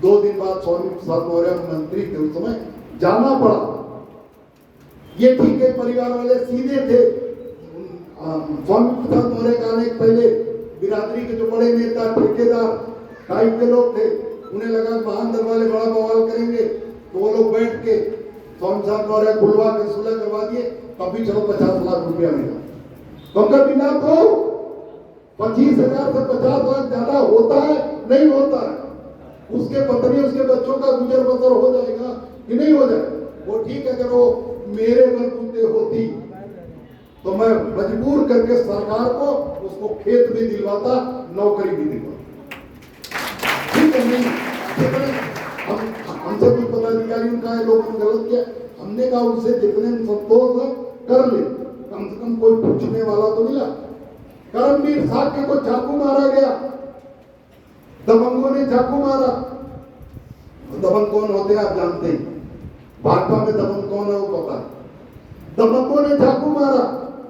Speaker 1: 2 दिन बाद स्वामी प्रसाद मौर्य मंत्री थे उस समय, जाना पड़ा। ये ठीक है, परिवार वाले सीधे थे। स्वामी प्रसाद मौर्य का आने पहले बिरादरी के जो बड़े नेता, ठेकेदार टाइप के लोग थे, उन्हें लगा महान दरबार बड़ा बवाल करेंगे, तो वो लोग बैठ के स्वामी प्रसाद मौर्य खुलवा के सुलह करवा दिए। तब भी चलो 50 लाख रुपया मिला। तो बिना तो 25,000 से 50 लाख ज्यादा होता है नहीं होता है? उसके पत्नी उसके बच्चों का गुजर बसर हो जाएगा कि नहीं हो जाएगा? वो ठीक है, अगर वो मेरे बलबूते होती तो मैं मजबूर करके सरकार को उसको खेत भी दिलवाता, नौकरी भी दिलवाता। ठीक है, नहीं हमसे कुछ पदाधिकारी उनका है, लोगों ने गलत किया, हमने कहा उनसे जितने संतोष है कर ले, कम से कम कोई पूछने वाला तो मिला। करमवीर साक्य को चाकू मारा गया, दबंगों ने चाकू मारा। दबंग कौन होते हैं आप जानते हैं, भाजपा में दबंग कौन है वो पता है। दबंगों ने चाकू मारा,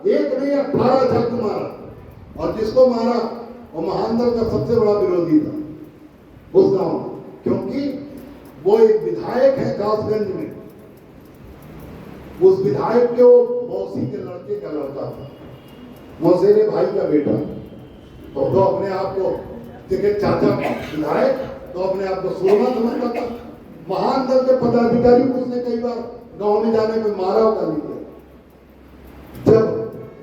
Speaker 1: एक नहीं 18 चाकू मारा, और जिसको मारा वो महानदल का सबसे बड़ा विरोधी था उस गांव में, क्योंकि वो एक विधायक है कासगंज में। उस विधायक के वो मौसी के लड़के का लड़का था, मौसेरे भाई का बेटा। तो अपने आप को टिकट चाचा विधायक, तो अपने आप को सोना समझता था। महान दल के पदाधिकारी को उसने कई बार गांव में जाने में मारा होगा नहीं। जब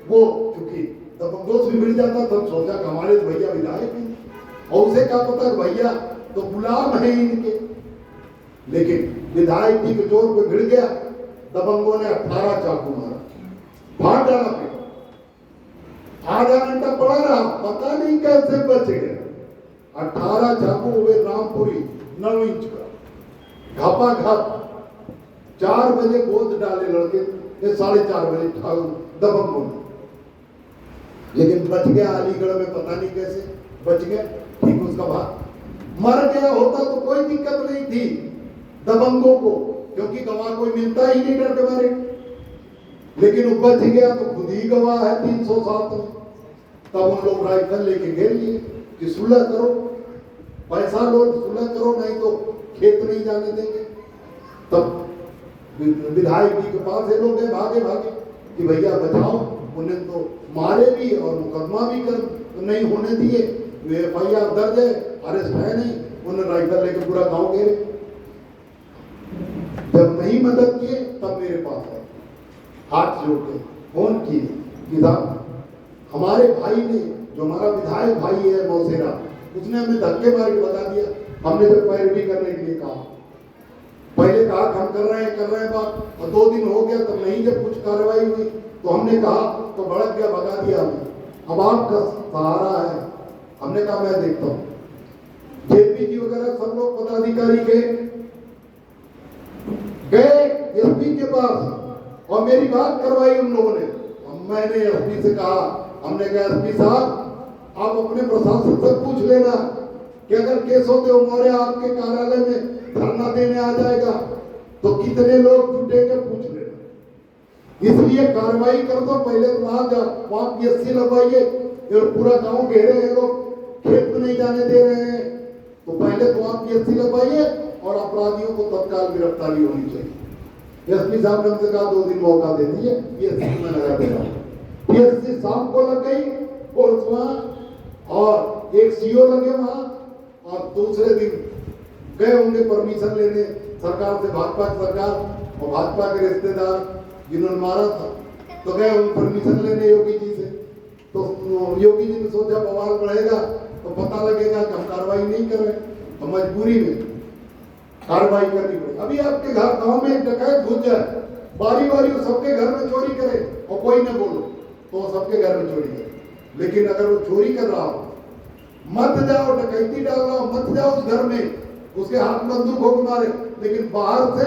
Speaker 1: वो क्योंकि दबंगों भी मिल जाता तब सोचा कि हमारे तो भैया विधायक हैं, और उसे क्या पता भैया तो गुलाम है इनके। लेकिन विधायक जी के जोर पे भिड़ गया, दबंगों ने 18 चाकू मारा, फाड़ डाला पे। आधा घंटा पड़ा रहा, पता नहीं कैसे बच गए। 18 चाकू हुए रामपुरी 9 इंच का, घापा घाप। 4 बजे गोद डाले लड़के, 4:30 बजे दबंगों ने। लेकिन बच गया अलीगढ़ में, पता नहीं कैसे बच गया। ठीक उसका भाग मर गया होता तो कोई दिक्कत नहीं थी दबंगों को, क्योंकि गवाह कोई मिलता ही नहीं डर के मारे। लेकिन वो बच गया तो खुद ही गवाह है 307 में। तब उन लोग राइफल लेके घेर लिए कि सुलह करो, पैसा लो सुलह करो, नहीं तो खेत नहीं जाने देंगे। तब विधायक जी के पास ये लोग भागे भागे कि भैया बचाओ, उन्हें तो मारे भी और मुकदमा भी कर नहीं होने दिए, FIR दर्ज है, अरेस्ट है नहीं। उन्होंने राइफल लेके पूरा गांव घेरे। जब नहीं मदद किए तब मेरे पास आए, हाथ जोड़ के फोन किए कि साहब हमारे भाई ने, जो हमारा विधायक भाई है मौसेरा, उसने हमें धक्के मार के बता दिया। हमने तो पैरवी करने के लिए कहा, पहले कहा हम कर रहे हैं बात, और 2 दिन हो गया तब नहीं, जब कुछ कार्रवाई हुई तो हमने कहा तो भड़क गया, भगा दिया हमें। अब आपका सहारा है। हमने कहा मैं देखता हूँ। JP जी वगैरह सब लोग पदाधिकारी गए SP के पास और मेरी बात करवाई उन लोगों ने। मैंने SP से कहा, हमने कहा SP साहब आप अपने प्रशासन से पूछ लेना कि अगर केस होते हो मौर्य आपके कार्यालय में धरना देने आ जाएगा तो कितने लोग जुटेंगे, पूछ लेना। इसलिए कार्रवाई कर दो, पहले तो वहां जाओ, वहां PSC लगवाइए। पूरा गांव घेरे हैं लोग, खेत में नहीं जाने दे रहे हैं, तो पहले तो आप PSC लगवाइए और अपराधियों को तत्काल गिरफ्तारी होनी चाहिए। SP साहब ने हमसे कहा 2 दिन मौका दे दिए, PSC में लगा दे रहा हूं। PSC शाम को लग गई और वहां, और एक CO लगे वहां, और दूसरे दिन गए होंगे परमिशन लेने सरकार से, भाजपा की सरकार और भाजपा के रिश्तेदार जिन्होंने मारा था, तो गए होंगे परमिशन लेने योगी जी से। तो योगी जी ने सोचा बवाल बढ़ेगा तो पता लगेगा कि हम कार्रवाई नहीं कर रहे, तो मजबूरी में कार्रवाई करनी पड़ी। अभी आपके घर गांव में एक डकैत घुस जाए, बारी बारी सबके घर में चोरी करे और कोई न बोलो तो सबके घर में चोरी करे। लेकिन अगर वो चोरी कर रहा हो, मत जाओ, डकैती डाल रहा हो, मत जाओ उस घर में, उसके हाथ बंदूक हो मारे, लेकिन बाहर से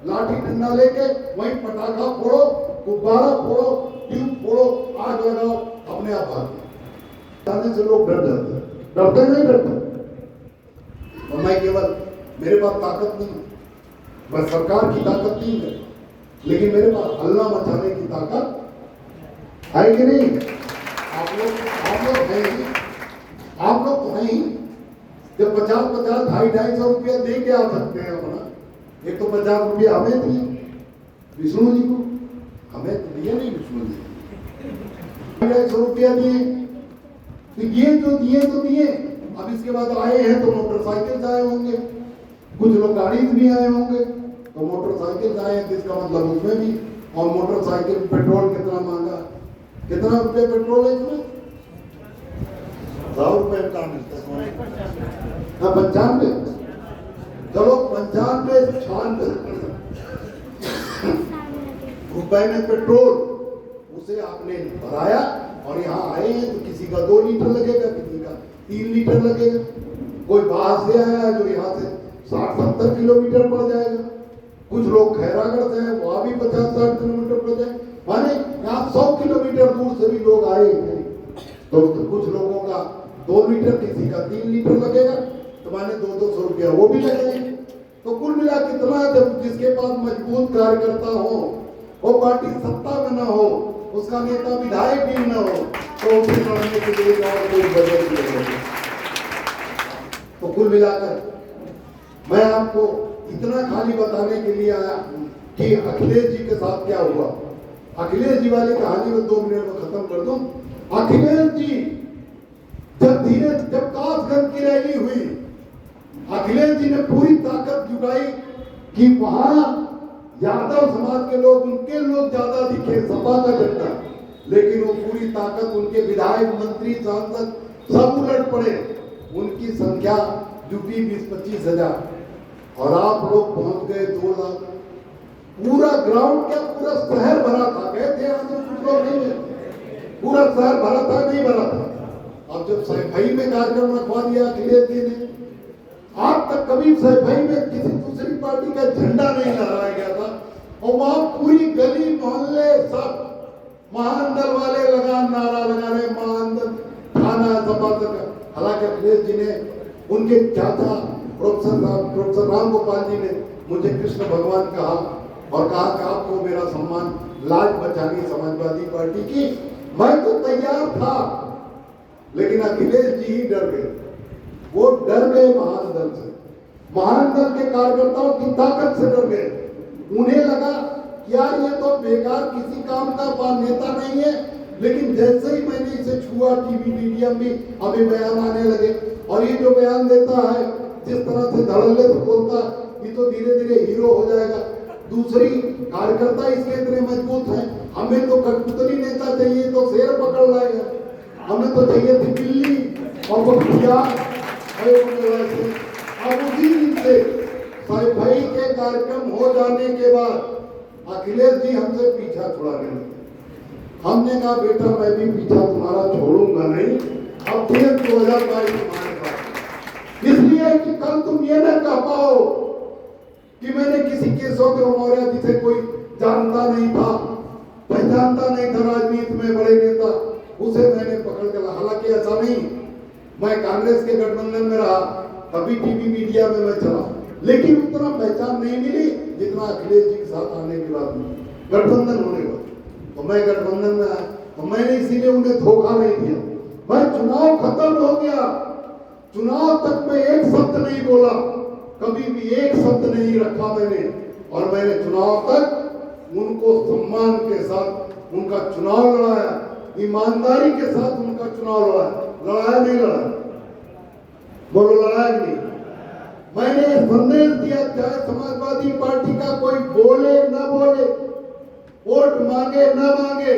Speaker 1: लाठी डंडा लेके वहीं पटाखा फोड़ो, गुब्बारा फोड़ो, ट्यूब फोड़ो, आग लगाओ, अपने आप भाग से लोग डर जाते हैं। डरते नहीं डरते। और मैं केवल, मेरे पास ताकत नहीं, मैं सरकार की ताकत नहीं है, लेकिन मेरे पास हल्ला मचाने की ताकत है कि नहीं? आप लोग हैं ही, आप लोग तो हैं ही। जब 50-50, 250-250 रुपया दे के आ सकते हैं अपना, एक तो 50 रुपया हमें दिए विष्णु जी को, हमें तो दिया नहीं विष्णु जी, 250 रुपया दिए। तो ये जो दिए तो दिए, अब इसके बाद आए हैं तो मोटरसाइकिल से आए होंगे, कुछ लोग गाड़ी से भी आए होंगे, तो मोटरसाइकिल से आए हैं, इसका मतलब उसमें भी। और मोटरसाइकिल पेट्रोल कितना महंगा, कितना रुपये पेट्रोल है इसमें? 100 रुपये का मिलता है, 95, चलो 95-96 रुपए में पेट्रोल, उसे आपने भराया और यहाँ आए हैं तो किसी का 2 लीटर लगेगा, किसी का 3 लीटर लगेगा। कोई बाहर से आया है जो यहाँ से 60-70 किलोमीटर पड़ जाएगा। कुछ लोग खैरागढ़ से हैं, वहाँ भी 50-60 किलोमीटर पड़ जाए। माने यहाँ 100 किलोमीटर दूर से भी लोग आए हैं, तो कुछ लोगों का 2 लीटर, किसी का 3 लीटर लगेगा, तो माने 200 रुपया वो भी लगेंगे। तो कुल मिला कितना, जब जिसके पास मजबूत कार्यकर्ता हो, वो पार्टी सत्ता में ना हो, उसका नेता विधायक भी न हो, तो उसे लड़ने के लिए और कोई वजह नहीं। तो कुल मिलाकर मैं आपको इतना खाली बताने के लिए आया कि अखिलेश जी के साथ क्या हुआ। अखिलेश जी वाली कहानी में 2 मिनट में खत्म कर दूं। अखिलेश जी जब कासगंज की रैली हुई, अखिलेश जी ने पूरी ताकत जुटाई कि वहां यादव समाज के लोग, उनके लोग ज्यादा दिखे, सपा का झंडा, लेकिन वो पूरी ताकत उनके विधायक, मंत्री, सांसद सब उलट पड़े, उनकी संख्या जुटी 20-25 हजार और आप लोग पहुंच गए 2 लाख। पूरा ग्राउंड क्या, पूरा शहर भरा था। गए थे यहाँ से कुछ लोग नहीं है, पूरा शहर भरा था, नहीं भरा था। अब जब सैफई में कार्यक्रम रखवा दिया अखिलेश जी ने, आज तक कभी सैफई में किसी दूसरी पार्टी का झंडा नहीं लहराया गया था, और वहां पूरी गली मोहल्ले सब महानंदल वाले नारा लगा रहे, महानंदल थाना सपा का। हालांकि अखिलेश जी ने, उनके चाचा प्रोफेसर राम गोपाल जी ने मुझे कृष्ण भगवान कहा और कहा कि आपको मेरा सम्मान, लाज बचानी समाजवादी पार्टी की। मैं तो तैयार था, लेकिन अखिलेश जी ही डर गए। वो डर गए महानंदल से, महानंदल के कार्यकर्ताओं की ताकत से डर गए। उन्हें लगा यार ये तो बेकार किसी काम का नेता नहीं है, लेकिन जैसे ही मैंने इसे छुआ, टीवी मीडिया में अभी बयान आने लगे, और ये जो बयान देता है, जिस तरह से धड़ल्ले से बोलता, ये तो धीरे धीरे हीरो हो जाएगा। दूसरी कार्यकर्ता इसके इतने मजबूत हैं, हमें तो कठपुतली नेता चाहिए तो शेर पकड़ लाएगा, हमें तो चाहिए थी बिल्ली और वो अब उसी दिन से सैफई के कार्यक्रम हो जाने के बाद अखिलेश जी हमसे पीछा छुड़ाने लगे। हमने कहा बेटा मैं भी पीछा तुम्हारा छोड़ूंगा नहीं, अब फिर 2022 तुम्हारे पास, इसलिए कि कल तुम ये न कह पाओ कि मैंने किसी केशव देव मौर्य जिसे कोई जानता नहीं था, पहचानता नहीं था राजनीति में बड़े नेता, उसे मैंने पकड़ कर। हालांकि ऐसा नहीं, मैं कांग्रेस के गठबंधन में रहा, तभी टीवी मीडिया में मैं चला, लेकिन उतना पहचान नहीं मिली जितना अखिलेश जी के साथ आने के बाद गठबंधन होने का। तो मैं गठबंधन में आया, तो मैंने इसीलिए उन्हें धोखा नहीं दिया। मैं चुनाव खत्म हो गया, चुनाव तक मैं एक शब्द नहीं बोला, कभी भी एक शब्द नहीं रखा मैंने, और मैंने चुनाव तक उनको सम्मान के साथ उनका चुनाव लड़ाया, ईमानदारी के साथ उनका चुनाव लड़ाया नहीं लड़ाया, बोलो लड़ाया नहीं। मैंने संदेश दिया, चाहे समाजवादी पार्टी का कोई बोले न बोले, वोट मांगे न मांगे,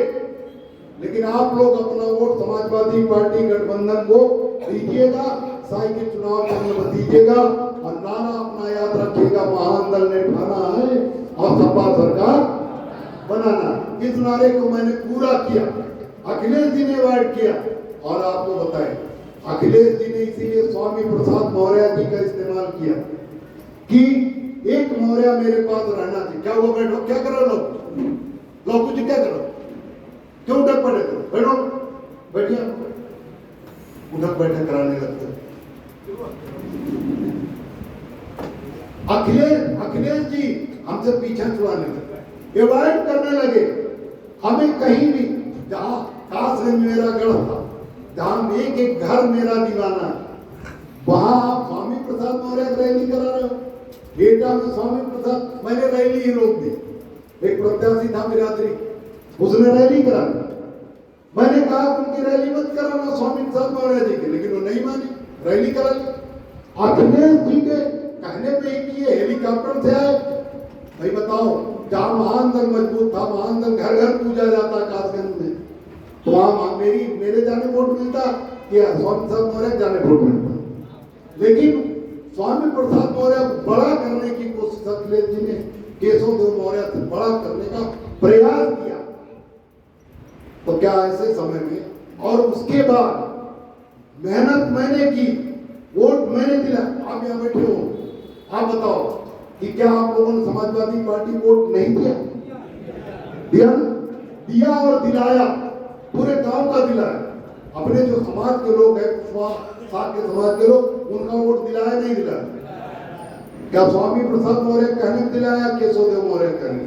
Speaker 1: लेकिन आप लोग अपना वोट समाजवादी पार्टी गठबंधन को दीजिएगा, साई के चुनाव में दीजिएगा, और नारा अपना याद रखिएगा, महानंदल ने ठाना है और सपा सरकार बनाना। इस नारे को मैंने पूरा किया, अखिलेश जी ने अवॉइड किया। और आपको बताएं, अखिलेश जी ने इसीलिए स्वामी प्रसाद मौर्य जी का इस्तेमाल किया कि एक मौर्य मेरे पास रहना चाहिए। क्या वो बैठो, क्या करो लोग कुछ क्या करो, क्यों उठक बैठक करो, बैठो बैठिए, उठक बैठक कराने लगते। अखिलेश जी हमसे पीछा छुड़ाने लगे, अवॉइड करने लगे हमें। कहीं भी, जहां कासगंज मेरा गढ़ था, जहां एक एक घर मेरा दीवाना, वहां आप स्वामी प्रसाद मौर्य रैली करा रहे हो। एटा में स्वामी प्रसाद, मैंने रैली ही रोक दी। एक प्रत्याशी था बिरादरी, उसने रैली करा, मैंने कहा उनकी रैली मत कराना स्वामी प्रसाद मौर्य जी की, लेकिन वो नहीं मानी, रैली करा ली। अखिलेश जी के कहने पे ही किए, हेलीकॉप्टर से आए। भाई बताओ, जहां महानंदल मजबूत था, महानंदल घर घर पूजा जाता कासगंज में, तो वहां मेरे जाने वोट मिलता कि स्वामी प्रसाद मौर्य जाने वोट मिलता। लेकिन स्वामी प्रसाद मौर्य बड़ा करने की कोशिश अखिलेश जी ने केशव देव मौर्य से बड़ा करने का प्रयास किया। तो क्या ऐसे समय में, और उसके बाद मेहनत मैंने की, वोट मैंने दिला। आप यहाँ बैठे हो, आप बताओ कि क्या आप लोगों ने समाजवादी पार्टी वोट नहीं दिया? दिया और दिलाया, पूरे गांव का दिलाया। अपने जो समाज के लोग हैं, साथ के समाज के लोग, उनका वोट दिलाया नहीं दिलाया? क्या स्वामी प्रसाद मौर्य कहने दिलाया, केशव देव मौर्य कहने?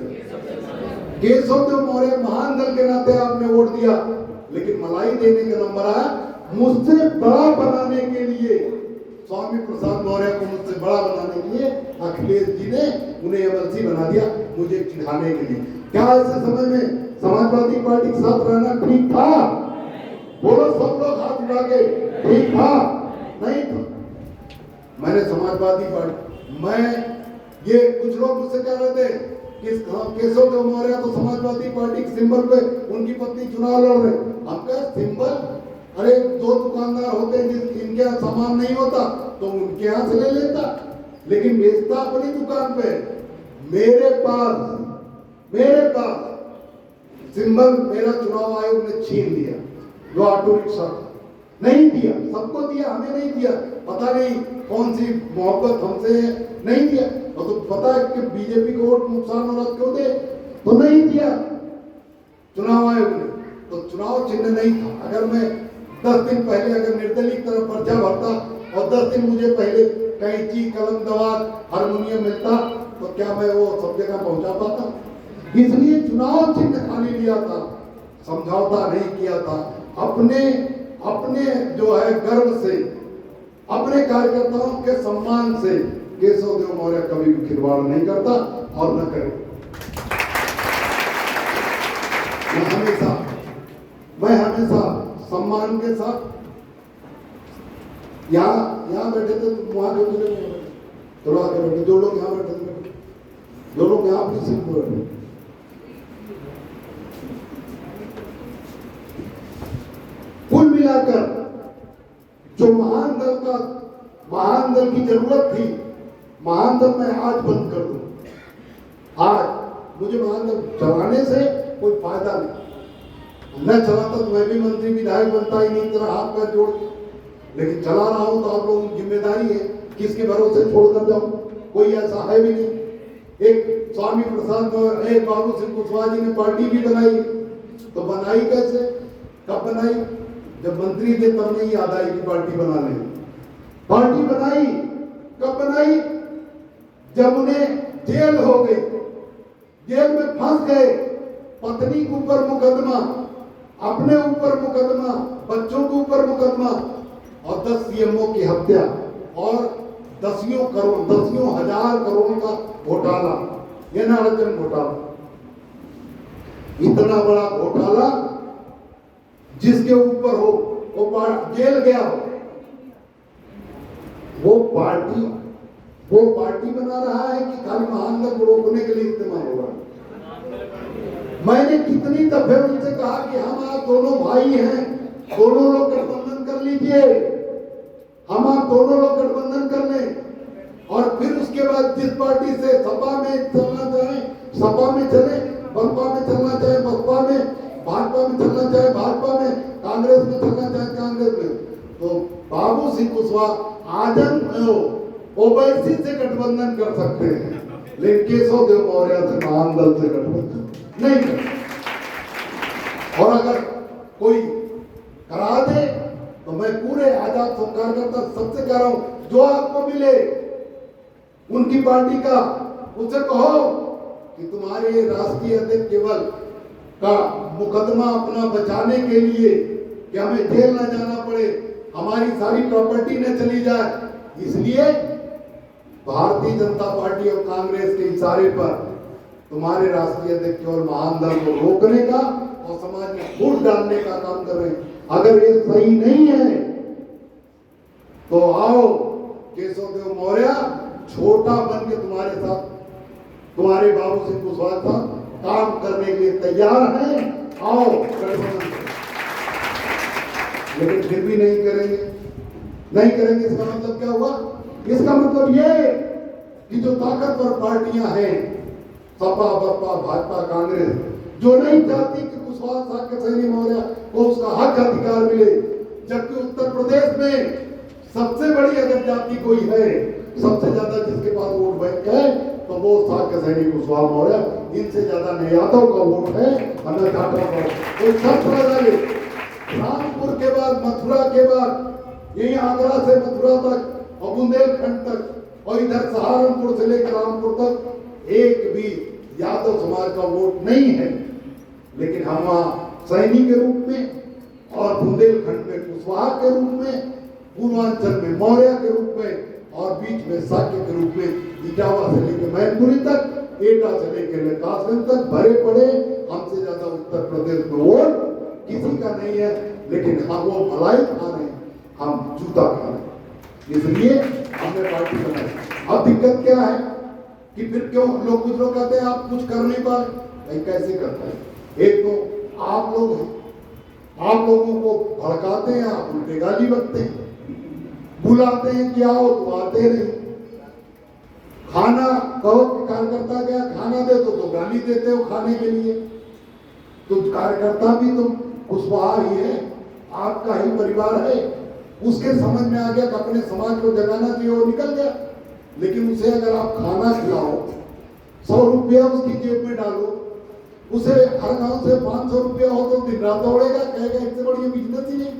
Speaker 1: केशव देव मौर्य महान दल के नाते आपने वोट दिया, लेकिन मलाई देने का नंबर आया मुझसे बड़ा बनाने के लिए। स्वामी प्रसाद मौर्य को मुझसे बड़ा बनाने के लिए अखिलेश जी ने उन्हें एमएलसी बना दिया, मुझे चिढ़ाने के लिए। क्या ऐसे समय में समाजवादी पार्टी के साथ रहना ठीक था? बोलो सब लोग हाथ उठा के, ठीक था? नहीं था। मैंने समाजवादी पार्टी, मैं ये कुछ लोग मुझसे कह रहे थे कि केशव देव मौर्य तो समाजवादी पार्टी के सिंबल पे उनकी पत्नी चुनाव लड़ रहे। हम कह सिंबल, अरे दो दुकानदार होते हैं जिनके यहाँ सामान नहीं होता तो उनके यहाँ से ले लेता, लेकिन बेचता अपनी दुकान पे। मेरे पास सिंबल मेरा चुनाव आयोग ने छीन लिया, जो ऑटो रिक्शा नहीं दिया, सबको दिया, हमें नहीं दिया। पता नहीं कौन सी मोहब्बत हमसे नहीं दिया। और तो पता है कि बीजेपी को वोट नुकसान हो रहा, क्यों दे? तो नहीं दिया चुनाव आयोग ने, तो चुनाव चिन्ह नहीं था। अगर मैं 10 दिन पहले अगर निर्दलीय तरफ पर्चा भरता और 10 दिन मुझे पहले कैंची, कलम, दवात, हारमोनियम मिलता तो क्या मैं वो सब जगह पहुंचा पाता? इसलिए चुनाव चिन्ह खाली लिया था, समझौता नहीं किया था। अपने जो है गर्व से, अपने कार्यकर्ताओं के सम्मान से केशव देव मौर्य कभी भी खिलवाड़ नहीं करता और न करे। मैं हमेशा सम्मान के साथ, यहाँ बैठे थे, वहां के चलो आगे बैठे, जो लोग यहाँ बैठे थे, जो लोग यहाँ अपनी सीट पर बैठे। कुल मिलाकर जो महान दल की जरूरत थी, महान दल मैं आज बंद कर दूं। आज मुझे महान दल चलाने से कोई फायदा नहीं। मैं चलाता तो मैं भी मंत्री विधायक बनता ही नहीं, तरह हाथ पैर जोड़ के। लेकिन चला रहा हूं तो आप लोगों की जिम्मेदारी है, किसके भरोसे छोड़कर जाऊं? कोई ऐसा है भी नहीं। एक स्वामी प्रसाद और एक बाबू सिंह कुशवाहा जी ने पार्टी भी बनाई, तो बनाई कैसे, कब बनाई? जब मंत्री थे तब नहीं याद आई कि पार्टी बनाने। पार्टी बनाई कब बनाई? जब उन्हें जेल हो गई, जेल में फंस गए, पत्नी के ऊपर मुकदमा, अपने ऊपर मुकदमा, बच्चों के ऊपर मुकदमा और 10 सीएमओ की हत्या और दसियों हजार करोड़ का घोटाला, ये नाराजन घोटाला। इतना बड़ा घोटाला जिसके ऊपर हो वो जेल गया हो, वो पार्टी बना रहा है कि खाली महान दल को रोकने के लिए इस्तेमाल हो रहा है? मैंने कितनी दफे उनसे कहा कि हम आप दोनों भाई हैं, दोनों लोग गठबंधन कर लीजिए, हम आप दोनों लोग गठबंधन कर लें और फिर उसके बाद जिस पार्टी से सपा में चलना चाहे सपा में चले, बसपा में चलना चाहे बसपा में, भाजपा में चलना चाहे भाजपा में, कांग्रेस में चलना चाहे कांग्रेस में। तो बाबू सिंह कुशवाहा आजम ओवैसी से गठबंधन कर सकते हैं, लेकिन केशव देव मौर्य से महान दल से गठबंधन नहीं कर। और अगर कोई करा दे तो मैं पूरे आजाद कार्यकर्ता सबसे कह रहा हूं, जो आपको मिले उनकी पार्टी का, उससे कहो कि तुम्हारे राष्ट्रीय अध्यक्ष केवल का मुकदमा अपना बचाने के लिए कि हमें जेल न जाना पड़े, हमारी सारी प्रॉपर्टी न चली जाए, इसलिए भारतीय जनता पार्टी और कांग्रेस के इशारे पर तुम्हारे राष्ट्रीय अध्यक्ष केवल महान दल को रोकने का और समाज में फूट डालने का काम कर रहे हैं। अगर ये सही नहीं है तो आओ केशव देव मौर्य छोटा बन के तुम्हारे साथ, तुम्हारे बाबू सिंह कुशवाहा साथ काम करने के लिए तैयार हैं, आओ गठबंधन। लेकिन फिर भी नहीं करेंगे, इसका मतलब क्या हुआ? इसका मतलब ये कि जो ताकतवर पार्टियां हैं, सपा, बसपा, भाजपा, कांग्रेस, जो नहीं चाहती कि कुशवाहा साहब के सैनी मौर्य को उसका हक अधिकार मिले, जबकि उत्तर प्रदेश में सबसे बड़ी अगर जाति कोई है सबसे ज्यादा जिसके पास वोट बैंक है तो वो था सैनिक कुशवाहा मौर्य, इनसे ज्यादा नहीं यादव का वोट है, अन्यथा तो सब रामपुर के बाद, मथुरा के बाद, यही आगरा से मथुरा तक और बुंदेलखंड तक और इधर सहारनपुर से लेकर रामपुर तक एक भी यादव समाज का वोट नहीं है। लेकिन हम वहां सैनिक के रूप में और बुंदेलखंड में कुशवाहा के रूप में, पूर्वांचल में मौर्य के रूप में और बीच में साक्य के रूप में इटावा से लेकर मैनपुरी तक, एटा से लेकर कासगंज तक भरे पड़े। हमसे ज्यादा उत्तर प्रदेश में वोट किसी का नहीं है, लेकिन हम वो मलाई खा रहे हैं, हम जूता खा रहे हैं, इसलिए हमने पार्टी बनाई। अब दिक्कत क्या है कि फिर क्यों लोग, कुछ लोग कहते हैं आप कुछ कर नहीं पाए, भाई कैसे करता है? एक तो आप लोग हैं, आप लोगों को भड़काते हैं, आप उल्टे गाली बकते हैं, बुलाते हैं कि आओ तो आते नहीं, खाना कहो कार्यकर्ता क्या खाना दे तो गाली देते हो खाने के लिए। तो कार्यकर्ता भी तो कुशवाहा ही है, आपका ही परिवार है, उसके समझ में आ गया कि अपने समाज को जगाना चाहिए, वो निकल गया। लेकिन उसे अगर आप खाना खिलाओ, 100 रुपया उसकी जेब में डालो, उसे हर गांव से 500 रुपया हो तो दिन रात दौड़ेगा, कहेगा इससे बढ़िया बिजनेस ही नहीं।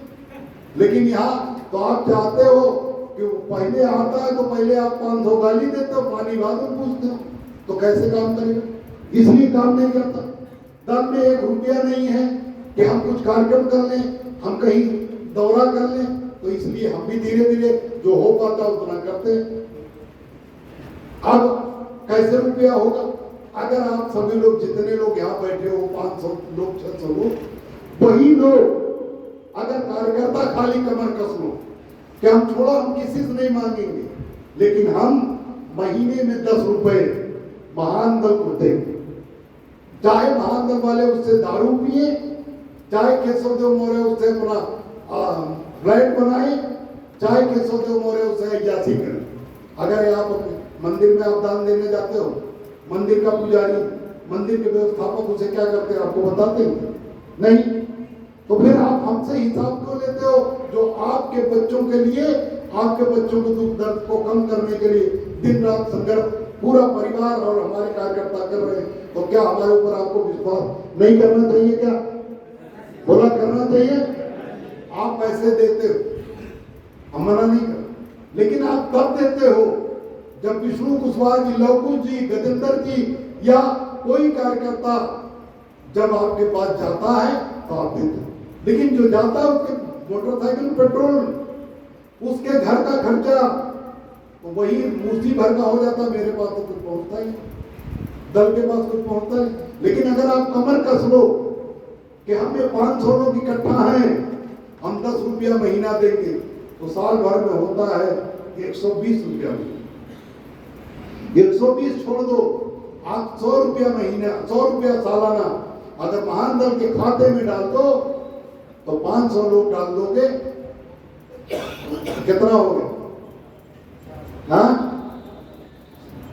Speaker 1: लेकिन यहाँ तो आप चाहते हो कि पहले आता है तो पहले आप 500 गाली देते हो, पानी बाद में पूछते हो, तो कैसे काम करेगा? इसलिए काम नहीं करता। दल में 1 रुपया नहीं है कि हम कुछ कार्यक्रम कर लें, हम कहीं दौरा कर लें, तो इसलिए हम भी धीरे धीरे जो हो पाता उतना करते हैं। अब कैसे रुपया होगा? अगर आप सभी लोग, जितने लोग यहाँ बैठे हो, 500 लोग, 600 लोग, वही लोग अगर कार्यकर्ता खाली कमर कस लो कि हम छोड़ो, हम किसी से नहीं मांगेंगे, लेकिन हम महीने में 10 रुपए महान दल को देंगे, चाहे महान दल वाले उससे दारू पिए, चाहे केशव देव मौर्य उससे अपना फ्लैट बनाए, चाहे केशव देव मौर्य उससे अयासी करें। अगर आप अपने मंदिर में आप दान देने जाते हो, मंदिर का पुजारी, मंदिर के व्यवस्थापक उसे क्या करते हैं आपको बताते हैं? नहीं। तो फिर आप हमसे हिसाब क्यों लेते हो? जो आपके बच्चों के लिए, आपके बच्चों के दुख दर्द को कम करने के लिए दिन रात संघर्ष पूरा परिवार और हमारे कार्यकर्ता कर रहे हैं, तो क्या हमारे ऊपर आपको विश्वास नहीं करना चाहिए? क्या बोला करना चाहिए? आप पैसे देते हो, हम मना नहीं कर, लेकिन आप कब देते हो? जब विष्णु कुशवाहा जी, लवकुश जी, गजेंद्र जी या कोई कार्यकर्ता जब आपके पास जाता है तो आप देते हो। लेकिन जो जाता है उसके मोटरसाइकिल पेट्रोल, उसके घर का खर्चा तो वही मूर्ति भर का हो जाता, मेरे पास तो कुछ पहुंचता ही, दल के पास कुछ पहुंचता ही। लेकिन अगर आप कमर कस लो कि हमें 500 लोग इकट्ठा हैं, हम 10 रुपया महीना देंगे, तो साल भर में होता है 120 रुपया महीना। 120 छोड़ दो, आप 100 रुपया महीना, 100 रुपया सालाना अगर महान दल के खाते में डाल दो तो 500 लोग डाल दोगे, कितना हो गया? हाँ,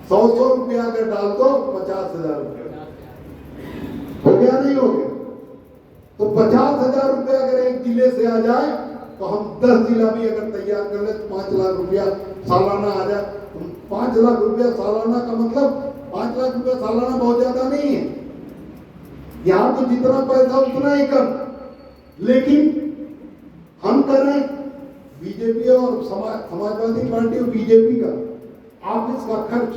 Speaker 1: 100 रुपया अगर डाल दो 50,000 रुपया हो गया, नहीं हो गया? तो 50,000 रुपया अगर एक जिले से आ जाए तो हम 10 जिला भी अगर तैयार कर ले तो 5 लाख रुपया सालाना आ जाए। 5 लाख रुपया सालाना का मतलब 5 लाख रुपया सालाना बहुत ज्यादा नहीं है, यहाँ तो जितना पैसा उतना ही कम। लेकिन हम कर रहे हैं बीजेपी और समाजवादी पार्टी और बीजेपी का ऑफिस का खर्च।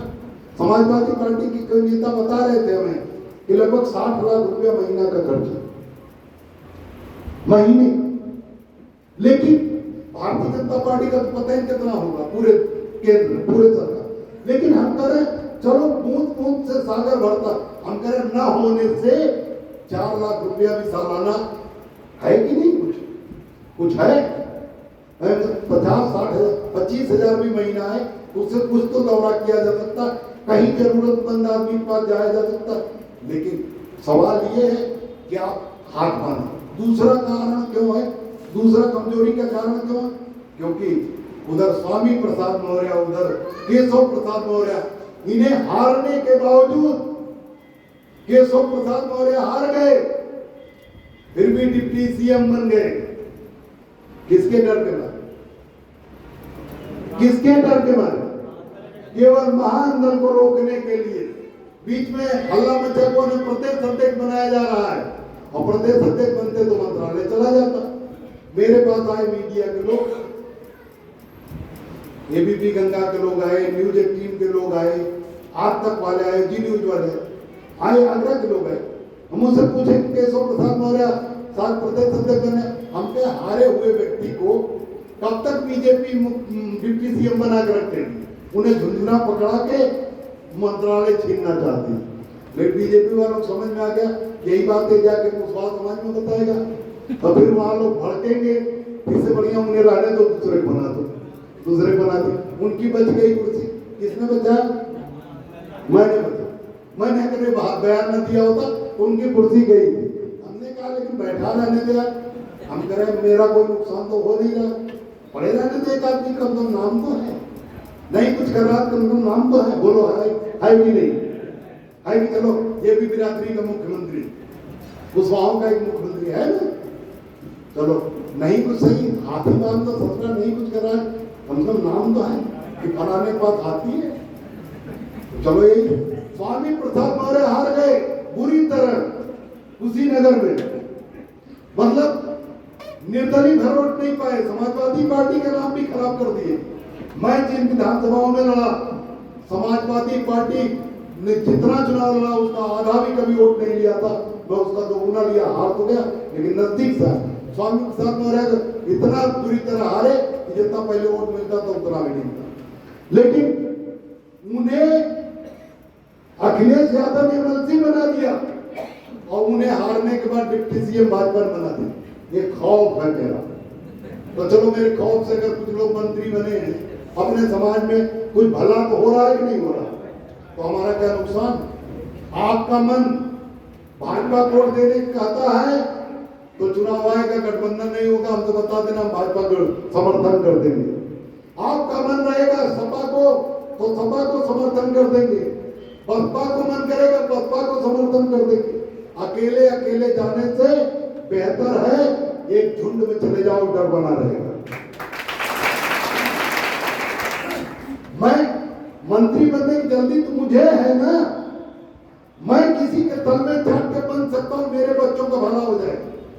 Speaker 1: समाजवादी पार्टी की कोई नेता बता रहे थे हमें कि लगभग 60 लाख रुपया महीना का खर्च है महीने। लेकिन भारतीय जनता पार्टी का तो पता ही कितना होगा पूरे केंद्र, पूरे सरकार। लेकिन हम करें, चलो बूंद बूंद से सागर भरता, हम करें न होने से 4 लाख रुपया भी सालाना है कि नहीं? कुछ है? 50, 60, 25,000 भी महीना है, उससे कुछ तो दौरा किया जा सकता, कहीं जरूरतमंद आदमी के पास जाया जा सकता। लेकिन सवाल ये है कि आप हाथ बांधो। दूसरा कारण क्यों है? दूसरा कमजोरी का कारण क्यों है? क्योंकि उधर स्वामी प्रसाद मौर्य, उधर केशव प्रसाद मौर्य, इन्हें हारने के बावजूद केशव प्रसाद मौर्य हार गए, फिर भी डिप्टी सीएम बन गए। किसके डर के मारे? किसके डर के मारे? केवल महानंदन को रोकने के लिए बीच में हल्ला मचा को प्रदेश अध्यक्ष बनाया जा रहा है, और प्रदेश अध्यक्ष बनते तो मंत्रालय चला जाता। मेरे पास आए मीडिया के लोग, एबीपी गंगा के लोग आए, न्यूज 18 के लोग आए, आज तक वाले आए, जी न्यूज वाले आए, आगरा के लोग आए। हम उनसे पूछे कि केशव प्रसाद मौर्य सात प्रदेश अध्यक्ष बने, हम पे हारे हुए व्यक्ति को कब तक बीजेपी डिप्टी सीएम बना कर रखेगी? उन्हें झुंझुना पकड़ा के मंत्रालय छीनना चाहती है। लेकिन बीजेपी वालों को समझ में आ गया यही बात है, जाके कुशवाहा समाज में बताएगा, तो फिर वहां लोग भड़केंगे, इससे बढ़िया उन्हें रहने दो, दूसरे को बना दो, दूसरे बना दी। उनकी बच गई कुर्सी, किसने बचाया? मैंने बचा। मैंने अगर बात बयान न दिया होता तो उनकी कुर्सी गई। हमने कहा लेकिन बैठा रहने दिया। हम कह रहे मेरा कोई नुकसान तो हो नहीं रहा, पड़े रहने दे, एक आदमी कम तो नाम तो है, नहीं कुछ कर रहा कम तो नाम तो है, बोलो है भी नहीं है भी। चलो ये भी बिरादरी का मुख्यमंत्री, कुशवाहा का एक मुख्यमंत्री है ना, चलो नहीं कुछ सही, हाथी नाम तो ससुरा नहीं कुछ कर रहा है, कम से कम नाम तो है कि फलाने के पास हाथी है। तो चलो यही स्वामी प्रसाद मौर्य हार गए बुरी तरह कुशीनगर में, मतलब निर्दलीय घर वोट नहीं पाए, समाजवादी पार्टी का नाम भी खराब कर दिए। मैं जिन विधानसभाओं में लड़ा, समाजवादी पार्टी ने जितना चुनाव लड़ा उसका आधा भी कभी वोट नहीं लिया था, मैं उसका दोगुना लिया, हार तो गया लेकिन नजदीक था। स्वामी प्रसाद मौर्य इतना बुरी तरह हारे कि जितना पहले वोट मिलता था उतना भी नहीं था। लेकिन उन्हें अखिलेश यादव ने एमएलसी बना दिया और उन्हें हारने के बाद डिप्टी सीएम भाजपा बना दिया। ये खौफ है मेरा। तो चलो मेरे खौफ से अगर कुछ लोग मंत्री बने हैं, अपने समाज में कुछ भला तो हो रहा है कि नहीं हो रहा, तो हमारा क्या नुकसान? आपका मन भाजपा को वोट देने कहता है तो चुनाव आएगा, गठबंधन नहीं होगा, हम तो बता देना हम भाजपा को समर्थन कर देंगे। आपका मन रहेगा सपा को तो सपा को समर्थन कर देंगे, बसपा को मन करेगा बसपा को समर्थन कर देंगे। अकेले अकेले जाने से बेहतर है एक झुंड में चले जाओ, डर बना रहेगा। मैं मंत्री बनने की जल्दी तो मुझे है ना, मैं किसी के तल में झांक के बन सकता हूं, मेरे बच्चों का भला हो जाए।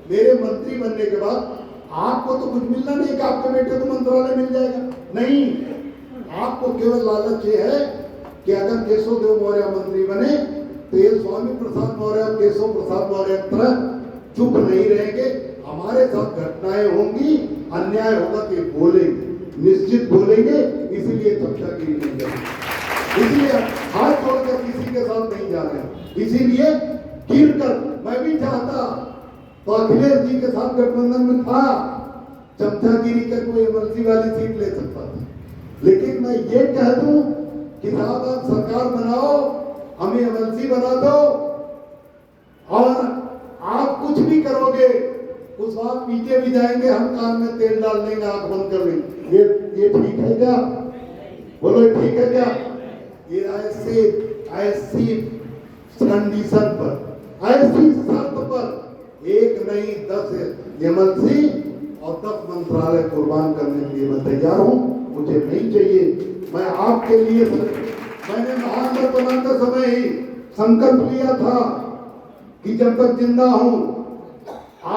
Speaker 1: मेरे मंत्री बनने के बाद आपको तो कुछ मिलना नहीं कि आपके बेटे को मंत्रालय मिल जाएगा, नहीं। आपको केवल लालच ये है कि अगर केशव देव मौर्य मंत्री बने तो ये स्वामी प्रसाद मौर्य और केशव प्रसाद मौर्य तरह चुप नहीं रहेंगे, हमारे साथ घटनाएं होंगी, अन्याय होगा तो बोलेंगे, निश्चित बोलेंगे। इसीलिए चमचागिरी नहीं करेंगे, इसीलिए हाथ छोड़कर किसी के साथ नहीं जा रहे, इसीलिए गिर कर। मैं भी चाहता तो अखिलेश जी के साथ गठबंधन में था, चमचागिरी कर कोई एमएलसी वाली सीट ले सकता था, लेकिन मैं ये कह दूं कि साहब आप सरकार बनाओ, हमें एमएलसी बना दो, और आप कुछ भी करोगे उस बात पीछे भी जाएंगे, हम कान में तेल डाल देंगे, आंख बंद कर लेंगे। ये ठीक है क्या? बोलो ठीक है क्या? ये ऐसी कंडीशन पर, ऐसी शर्त पर एक नहीं 10 एमएलसी और 10 मंत्रालय कुर्बान करने के लिए मैं तैयार हूं। मुझे नहीं चाहिए, मैं आपके लिए, मैंने महानगर बनाते समय ही संकल्प लिया था कि जब तक जिंदा हूं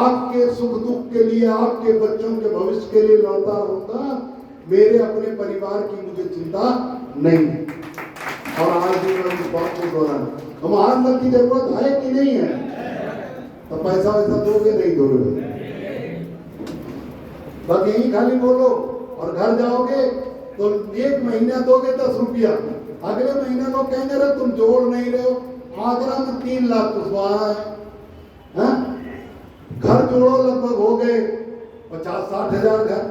Speaker 1: आपके सुख दुख के लिए, आपके बच्चों के भविष्य के लिए लड़ता रहूंगा, मेरे अपने परिवार की मुझे चिंता नहीं। और आज भी मैं इस बात को दोहराऊं, महानगर की जरूरत है कि नहीं है? तो पैसा वैसा दोगे नहीं दोगे, बस यही खाली बोलो, और घर जाओगे तो 1 महीना दोगे 10 रुपया, अगले महीने लोग कहेंगे अरे तुम जोड़ नहीं रहे हो। आगरा में 3 लाख कुशवाहा है, घर जोड़ो लगभग हो गए 50-60 हजार घर,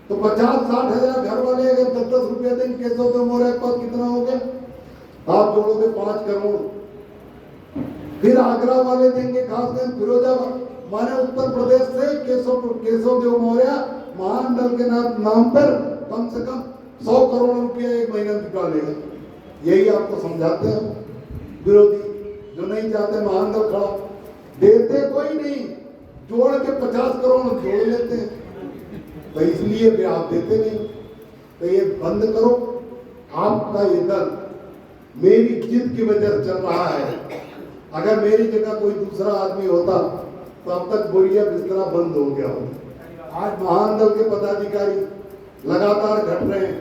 Speaker 1: तो 50-60 हजार घर वाले अगर 10-10 रुपया देंगे, केशव देव मौर्य के पास कितना हो गया? आप जोड़ोगे 5 करोड़। फिर आगरा वाले देंगे, खासकर फिरोजाबाद, माने उत्तर प्रदेश से केशव देव मौर्य महानगर के नाम पर कम से कम 100 करोड़ रुपया एक महीना निकालेगा। यही आपको समझाते हैं विरोधी, जो नहीं चाहते महानगर खड़ा, देते कोई नहीं, जोड़ के 50 करोड़ जोड़ लेते हैं, तो इसलिए भी आप देते नहीं। तो ये बंद करो, आपका ये दल मेरी जिद की वजह से चल रहा है। अगर मेरी जगह कोई दूसरा आदमी होता तो अब तक बोरिया बिस्तरा बंद हो गया होता। आज महान दल के पदाधिकारी लगातार घट रहे हैं।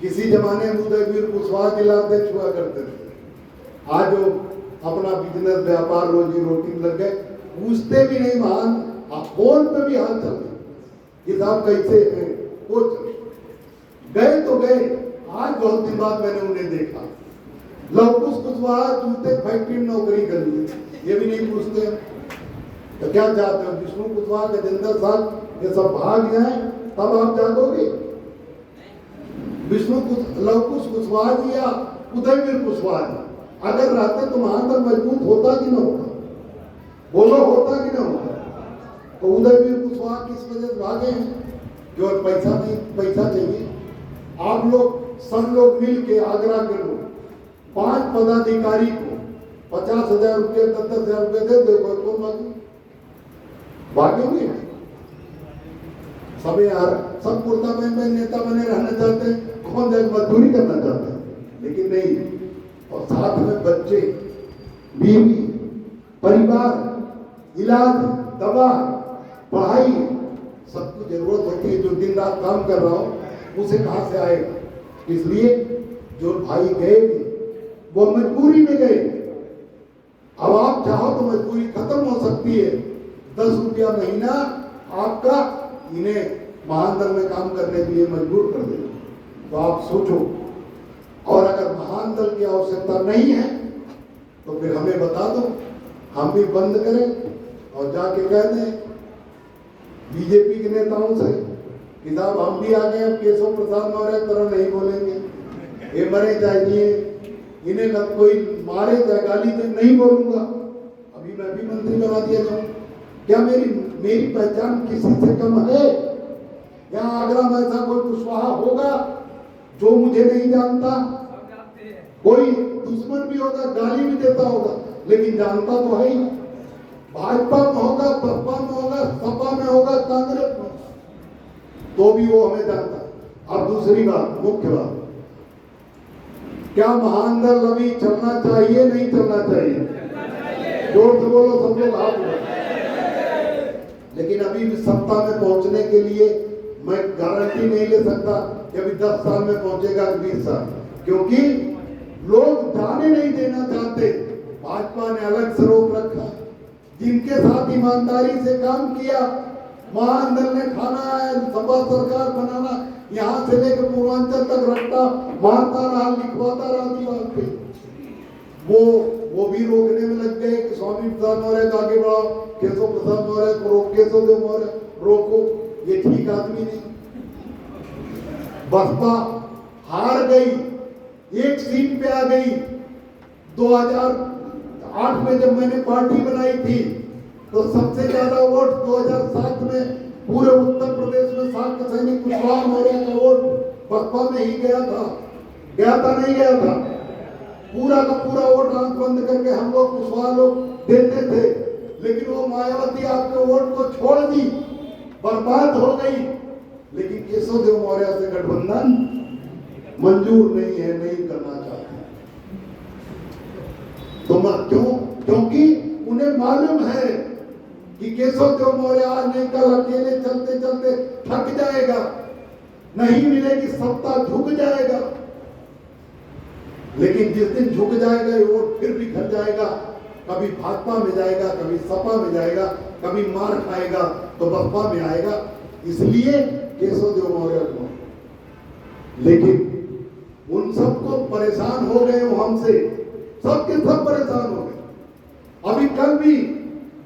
Speaker 1: किसी जमाने में उदयवीर कुशवाहा जिलाध्यक्ष हुआ करते थे, आज वो अपना बिजनेस व्यापार रोजी रोटी लग गए, पूछते भी नहीं। महान फोन पे भी हाल चल रहे कि साहब कैसे हैं, वो गए तो गए। आज बहुत दिन बाद मैंने उन्हें देखा। लवकुश कुशवाहा जूते फैक्ट्री में नौकरी कर ली, ये भी नहीं पूछते हैं। तो क्या चाहते हो विष्णु कुशवाहा, गजेंद्र साहब ये सब भाग जाए तब आप जागोगे? लवकुश कुशवाहा जी या उदयवीर कुशवाहा जी अगर रहते तो महान दल मजबूत होता कि ना होता? बोलो, होता कि ना होता? तो उदयवीर कुशवाहा किस वजह से भागे हैं? केवल पैसा नहीं, पैसा चाहिए। आप लोग सब लोग मिल के, आगरा के लोग 5 पदाधिकारी को 50,000 रुपये 10,000 रुपये दे दो, कौन भागेंगे? सब यार सब कुर्ता पहन पहन नेता बने रहना चाहते हैं, कौन जाए मजदूरी करना चाहते हैं, लेकिन नहीं। और साथ में बच्चे, बीवी, परिवार, इलाज, दवा, पढ़ाई, सबको जरूरत होती है। जो दिन रात काम कर रहा हो उसे कहां से आएगा? इसलिए जो भाई गए वो मजबूरी में गए। अब आप चाहो तो मजबूरी खत्म हो सकती है। 10 रुपया महीना आपका इन्हें महान दल में काम करने के लिए मजबूर कर दे, तो आप सोचो। और अगर महान दल की आवश्यकता नहीं है तो फिर हमें बता दो, हम भी बंद करें और जाके कह दें बीजेपी के नेताओं से कि साहब हम भी आ गए, अब केशव प्रसाद मौर्य तरह नहीं बोलेंगे, ये मरे चाहिए, इन्हें न कोई मारे चाहे गाली दे, नहीं बोलूंगा। अभी मैं भी मंत्री बना दिया जाऊं, क्या मेरी पहचान किसी से कम है? या आगरा में ऐसा कोई कुशवाहा होगा जो मुझे नहीं जानता? कोई दुश्मन भी होगा, गाली भी देता होगा, लेकिन जानता तो है ही। भाजपा में होगा, बसपा में होगा, सपा में होगा, कांग्रेस में, तो भी वो हमें जानता। और दूसरी बात, मुख्य बात, क्या महान दल अभी चलना चाहिए नहीं चलना चाहिए? जोर से बोलो सब लोग, हाथ उठाओ। लेकिन अभी भी सत्ता में पहुंचने के लिए मैं गारंटी नहीं ले सकता कि अभी 10 साल में पहुंचेगा, 20 साल, क्योंकि लोग जाने नहीं देना चाहते। भाजपा ने अलग से रोक रखा। जिनके साथ ईमानदारी से काम किया, महान दल ने खाना है, सपा सरकार बनाना, यहाँ से लेकर पूर्वांचल तक रखता मारता रहा, लिखवाता रहा दीवार पे, वो भी रोकने में लग गए कि स्वामी प्रसाद मौर्य को आगे बढ़ाओ, केशव प्रसाद मौर्य को रोको, केशव देव मौर्य रोको, ये ठीक आदमी नहीं। बसपा हार गई, 1 सीट पे आ गई। 2008 में जब मैंने पार्टी बनाई थी तो सबसे ज्यादा वोट 2007 में पूरे उत्तर प्रदेश में साक्य सैनिक कुशवाहा मौर्य का वोट बसपा में ही गया था, नहीं गया था। पूरा का पूरा वोट आंख बंद करके हम लोग कुशवाहा लोग देते थे, लेकिन वो मायावती आपके वोट को छोड़ दी, बर्बाद हो गई। लेकिन केशव देव मौर्य से गठबंधन मंजूर नहीं है, नहीं करना चाहते। तो क्यों? क्योंकि उन्हें मालूम है कि केशव देव मौर्य आज नहीं कल अकेले चलते चलते थक जाएगा, नहीं मिलेगी सत्ता, झुक जाएगा। लेकिन जिस दिन झुक जाएगा ये वोट फिर भी घर जाएगा, कभी भाजपा में जाएगा, कभी सपा में जाएगा, कभी मार खाएगा तो बसपा में आएगा। इसलिए केशव देव मौर्य को, लेकिन उन सबको परेशान हो गए वो हमसे, सबके सब परेशान हो गए। अभी कल भी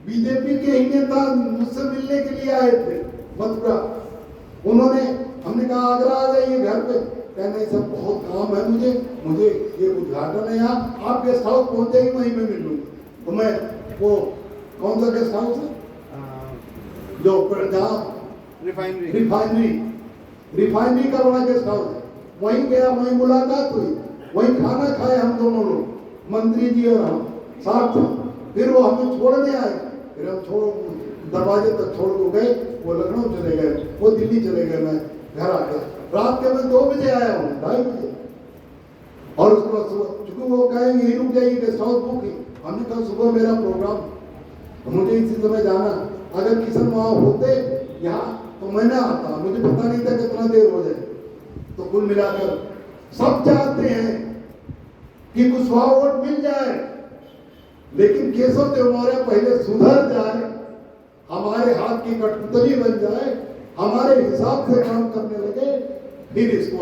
Speaker 1: बीजेपी के ही नेता मुझसे मिलने के लिए आए थे मथुरा। हमने कहा आगरा आ जाइए घर पे, कहने सब बहुत काम है मुझे ये उद्घाटन है, आप गेस्ट हाउस पहुंचे ही वहीं में मिल लूंगा। तो मैं वो कौन सा गेस्ट हाउस है जो रिफाइनरी का बड़ा गेस्ट हाउस है, वहीं गया, वहीं मुलाकात हुई, वहीं खाना खाए हम दोनों लोग, मंत्री जी और हम साथ थे। फिर वो हमें छोड़ने आए, फिर हम दरवाजे तक छोड़ को गए, वो लखनऊ चले गए, वो दिल्ली चले गए, मैं घर आ गया। रात के मैं 2 बजे आया हूँ, 2:30 बजे, और उसके बाद सुबह चूंकि वो कहेंगे यही रुक जाइए गेस्ट हाउस बुक ही, हमने कहा सुबह मेरा प्रोग्राम, तो मुझे इसी समय जाना, अगर किशन वहां होते यहाँ तो मैं ना आता, मुझे पता नहीं था कितना देर हो जाए। तो कुल मिलाकर सब चाहते हैं कि कुशवाहा वोट मिल जाए, लेकिन केशव देव मौर्य पहले सुधर जाए, हमारे हाथ की कठपुतली बन जाए, हमारे हिसाब से काम करने लगे, फिर इसको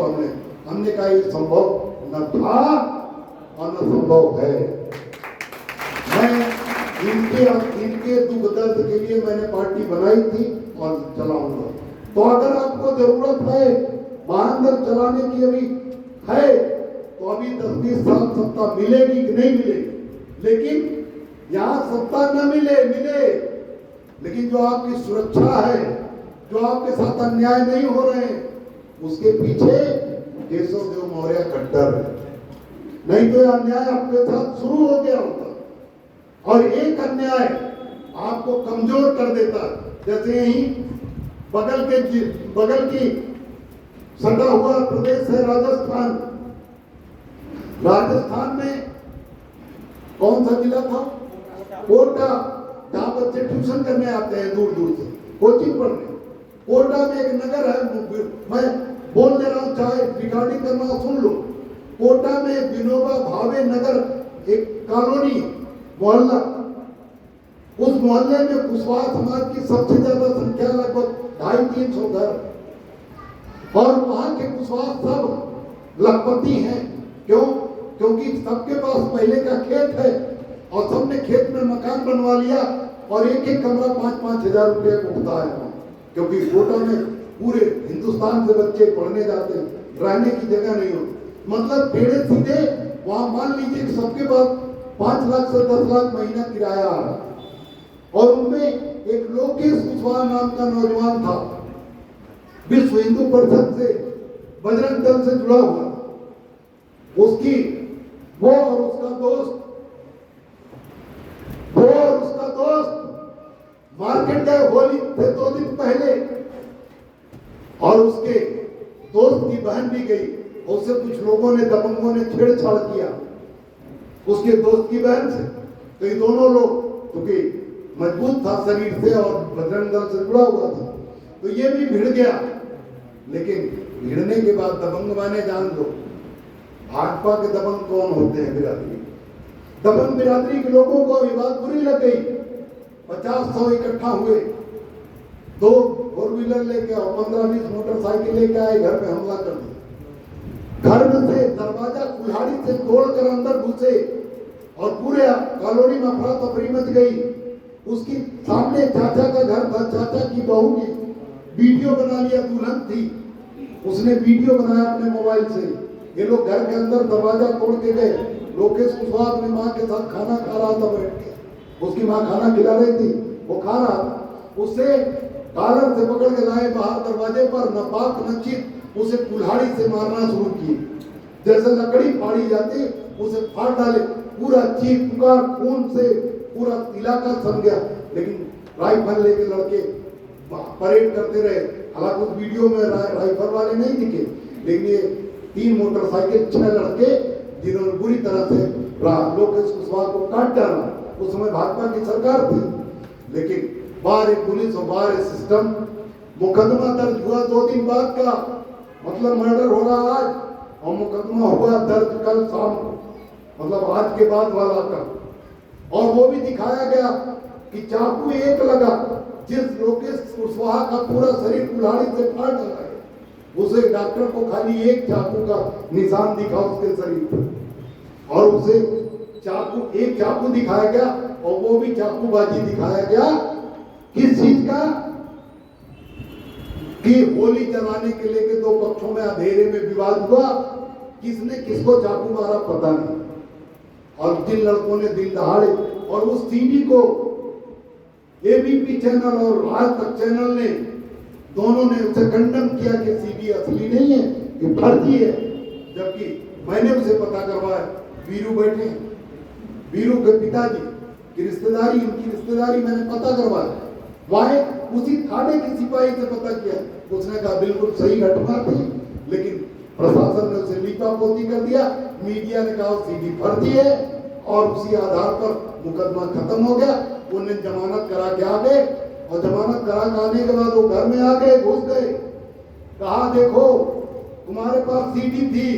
Speaker 1: हमने कहा ये संभव न था और न संभव है। मैं इनके दुख दर्द के लिए मैंने पार्टी बनाई थी और चलाऊंगा। तो अगर आपको जरूरत है महानगर चलाने की अभी है, तो अभी 10-20 साल सत्ता मिलेगी कि नहीं मिलेगी, लेकिन यहाँ सत्ता न मिले, लेकिन जो आपकी सुरक्षा है, जो आपके साथ अन्याय नहीं हो रहे हैं, उसके पीछे केशव देव मौर्य कट्टर है। नहीं तो अन्याय आपके साथ शुरू हो गया होता, और एक अन्याय आपको कमजोर कर देता। जैसे यही बगल की सटा हुआ प्रदेश है राजस्थान। राजस्थान में कौन सा जिला था? कोटा, जहां बच्चे ट्यूशन करने आते हैं दूर दूर से कोचिंग पढ़ने। कोटा में एक नगर है, मैं बोल दे रहा हूं, चाहे रिकॉर्डिंग करना सुन लो। कोटा में विनोबा भावे नगर एक कॉलोनी मोहल्ला, उस मोहल्ले में कुशवाहा समाज की सबसे ज्यादा संख्या, लगभग 250-300 घर, और वहां के कुशवाहा सब लखपति हैं। क्यों? क्योंकि सबके पास पहले का खेत है और सबने खेत में मकान बनवा लिया, और एक एक कमरा 5-5 हजार रुपये का उठता है, क्योंकि कोटा में पूरे हिंदुस्तान से बच्चे पढ़ने जाते हैं, रहने की जगह नहीं होती। मतलब टेढ़े सीधे वहां मान लीजिए कि सबके पास 5 लाख से 10 लाख महीना किराया आ रहा, और उनमें एक लोकेश कुशवाहा नाम का नौजवान था, विश्व हिंदू परिषद से, बजरंग दल से जुड़ा हुआ। वो और उसका दोस्त मार्केट गए होली से 2 दिन पहले, और उसके दोस्त की बहन भी गई, और उससे कुछ लोगों ने, दबंगों ने छेड़छाड़ किया उसके दोस्त की बहन से। तो ये दोनों लोग, क्योंकि मजबूत था शरीर से और बजरंग दल से जुड़ा हुआ था, तो ये भी भिड़ गया। लेकिन भिड़ने के बाद दबंग माने जान लो, भाजपा के दबंग कौन होते हैं? बिरादरी, दबंग बिरादरी के लोगों को ये बात बुरी लग गई। 50-100 इकट्ठा हुए, 2 फोर व्हीलर लेके और 15-20 मोटरसाइकिल लेके आए, घर पे हमला कर दिया। घर में से दरवाजा कुल्हाड़ी से तोड़कर अंदर घुसे, और पूरे कॉलोनी में अफरा तफरी मच गई। उसकी सामने चाचा का घर था, चाचा की बहू की वीडियो बना लिया, दुल्हन थी, उसने वीडियो बनाया अपने मोबाइल से। ये लोग घर के अंदर दरवाजा तोड़ के गए। लोकेश कुशवाहा अपनी माँ के साथ खाना खा रहा था बैठ के, उसकी माँ खाना खिला रही थी, वो खा रहा था। उसे कॉलर से पकड़ के लाए बाहर दरवाजे पर, न पाक न चित, उसे कुल्हाड़ी से मारना शुरू किए। जैसे लकड़ी फाड़ी जाती उसे फाड़ डाले, पूरा चीख पुकार, खून से पूरा इलाका सम गया। लेकिन राइफल लेके लड़के परेड करते रहे। हालांकि उस वीडियो में राइफल वाले नहीं दिखे, लेकिन ये 3 मोटरसाइकिल 6 लड़के जिन्होंने बुरी तरह से लोकेश कुशवाहा को काट डाला। उस समय भाजपा की सरकार थी, लेकिन बाहर पुलिस और बाहर सिस्टम। मुकदमा दर्ज हुआ 2 दिन बाद का, मतलब मर्डर हो रहा आज, और मुकदमा हुआ दर्ज कल शाम को, मतलब आज के बाद वाला का। और वो भी दिखाया गया कि चाकू एक लगा, जिस लोकेश कुशवाहा का पूरा शरीर कुल्हाड़ी से फाड़ डाला है, उसे डॉक्टर को खाली एक चाकू का निशान दिखा उसके शरीर पर, और उसे एक चाकू दिखाया गया, और वो भी चाकूबाजी दिखाया गया। किस चीज का? कि होली जलाने के लेके 2 पक्षों में अंधेरे में विवाद हुआ, किसने किसको चाकू मारा पता नहीं, और जिन लड़कों ने दिन दहाड़े, और उस सीडी को एबीपी चैनल और आज तक चैनल ने, दोनों ने उसे कंडम किया कि सीडी असली नहीं है, ये फर्जी है। जबकि मैंने उसे पता करवाया, वीरू बैठे, वीरू के पिताजी की रिश्तेदारी, उनकी रिश्तेदारी मैंने पता करवाया। वहां उसी थाने के सिपाही से पता किया, उसने कहा बिल्कुल सही घटना थी, लेकिन प्रशासन ने उसे लीपापोती कर दिया, मीडिया ने कहा सीडी फर्जी है और उसी आधार पर मुकदमा खत्म हो गया। उन्हें जमानत करा के आ गए और जमानत करा के आने के बाद वो घर में आ गए, घुस गए, कहा देखो तुम्हारे पास सीडी थी,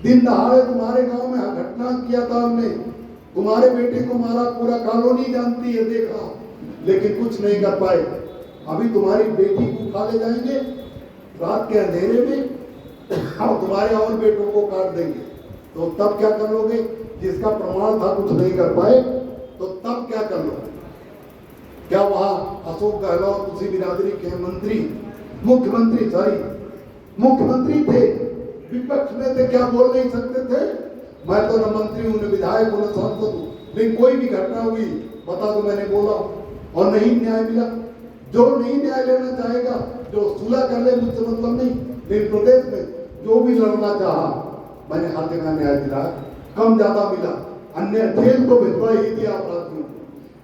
Speaker 1: दिन दहाड़े तुम्हारे गांव में घटना किया था हमने, तुम्हारे बेटे को मारा, पूरा कॉलोनी जानती है, देखा, लेकिन कुछ नहीं कर पाए। अभी तुम्हारी बेटी को उठा ले जाएंगे रात के अंधेरे में और तुम्हारे और बेटों को काट देंगे, तो तब क्या कर लोगे? जिसका प्रमाण था कुछ नहीं कर पाए तो तब क्या कर लोगे? क्या वहां अशोक गहलोत उसी बिरादरी के मुख्यमंत्री थे, विपक्ष में थे, क्या बोल नहीं सकते थे? मैं तो न मंत्री हूं, न विधायक हूं, न सांसद हूं, लेकिन कोई भी घटना हुई बता दो मैंने बोला और नहीं न्याय मिला। जो नहीं न्याय लेना चाहेगा, जो सुलह कर ले, मुझसे मतलब नहीं, लेकिन प्रदेश में जो भी लड़ना चाहा मैंने हर जगह न्याय दिलाया, कम ज्यादा मिला, अन्य जेल तो भिजवा ही दिया अपराधियों को।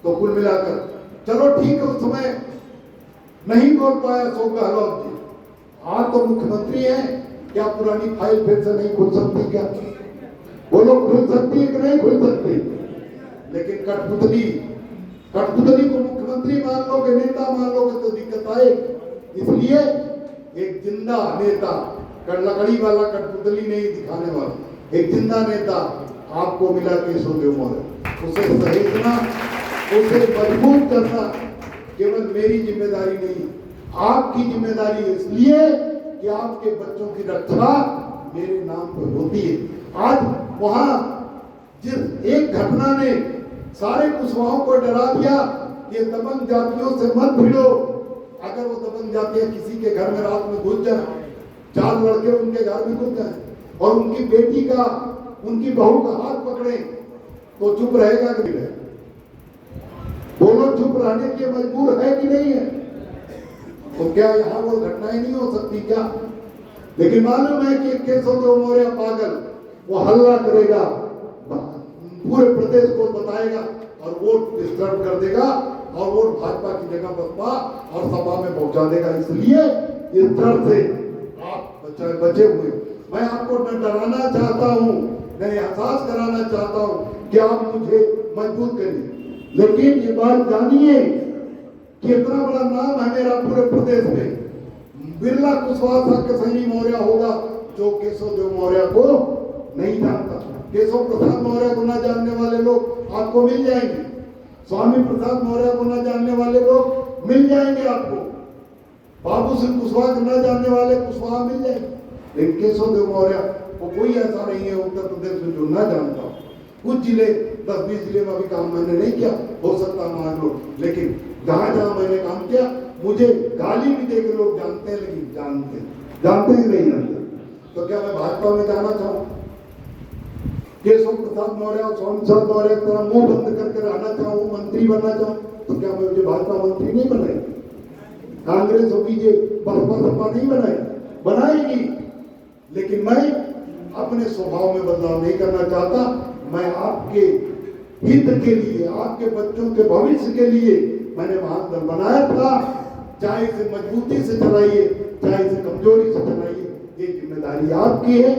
Speaker 1: तो कुल मिलाकर चलो ठीक है, उस समय नहीं बोल पाया अशोक गहलोत जी, आज तो मुख्यमंत्री हैं, क्या पुरानी फाइल फिर से नहीं खुल सकती? क्या बोलो, खुल सकती है कि नहीं खुल सकती? लेकिन कठपुतली को मुख्यमंत्री मान लोगे, नेता मान लोगे तो दिक्कत आए। इसलिए एक जिंदा नेता, लकड़ी वाला कठपुतली नहीं दिखाने वाला, एक जिंदा नेता आपको मिला केशव देव मौर्य। उसे सहेजना, उसे मजबूत करना केवल मेरी जिम्मेदारी नहीं, आपकी जिम्मेदारी है, इसलिए कि आपके बच्चों की रक्षा मेरे नाम पर होती है। आज वहां जिस एक घटना ने सारे कुशवाहों को डरा दिया कि दबंग जातियों से मत भिड़ो, अगर वो दबंग जातियां किसी के घर में रात में घुस जाए, 4 लड़के उनके घर में घुस जाए और उनकी बेटी का, उनकी बहू का हाथ पकड़े, तो चुप रहेगा कि नहीं? बोलो, चुप रहने के मजबूर है कि नहीं है? तो क्या यहाँ वो घटनाएं नहीं हो सकती क्या? लेकिन मालूम है कि केशव देव मौर्य पागल, वो हल्ला करेगा, पूरे प्रदेश को बताएगा और वोट डिस्टर्ब कर देगा और वोट भाजपा की जगह बसपा और सपा में पहुंचा देगा। इसलिए इस डर से आप बचे हुए। मैं आपको न डराना चाहता हूं, न एहसास कराना चाहता हूं कि आप मुझे मजबूत करिए, लेकिन ये बात जानिए कि इतना बड़ा नाम है मेरा पूरे प्रदेश में, बिरला कुशवाहा के सैनी मौर्य होगा जो केशव देव मौर्य को नहीं जानता। केशव प्रसाद मौर्य को न जानने वाले लोग आपको मिल जाएंगे, स्वामी प्रसाद मौर्य को न जानने वाले लोग मिल जाएंगे आपको, बाबू सिंह कुशवाहा को न जानने वाले कुशवाहा मिल जाएंगे, लेकिन केशव देव मौर्य को कोई ऐसा नहीं है उत्तर प्रदेश में जो न जानता हो। कुछ जिले 10-20 जिले में अभी काम मैंने नहीं किया, हो सकता मान लो, लेकिन जहां जहां मैंने काम किया मुझे गाली भी देकर लोग जानते हैं, लेकिन जानते ही नहीं जानते। तो क्या मैं भाजपा में जाना चाहूँ? केशव प्रसाद मौर्य और स्वामी प्रसाद मौर्य की तरह मुंह बंद करके रहना चाहूँ, मंत्री बनना चाहूँ, तो क्या मुझे भाजपा मंत्री नहीं बनाएगी? कांग्रेस और बीजेपी बसपा सपा नहीं बनाएगी। लेकिन मैं अपने स्वभाव में बदलाव नहीं करना चाहता। मैं आपके हित के लिए, आपके बच्चों के भविष्य के लिए मैंने महान बनाया था। चाहे इसे मजबूती से चलाइए, चाहे इसे कमजोरी से चलाइए, ये जिम्मेदारी आपकी है।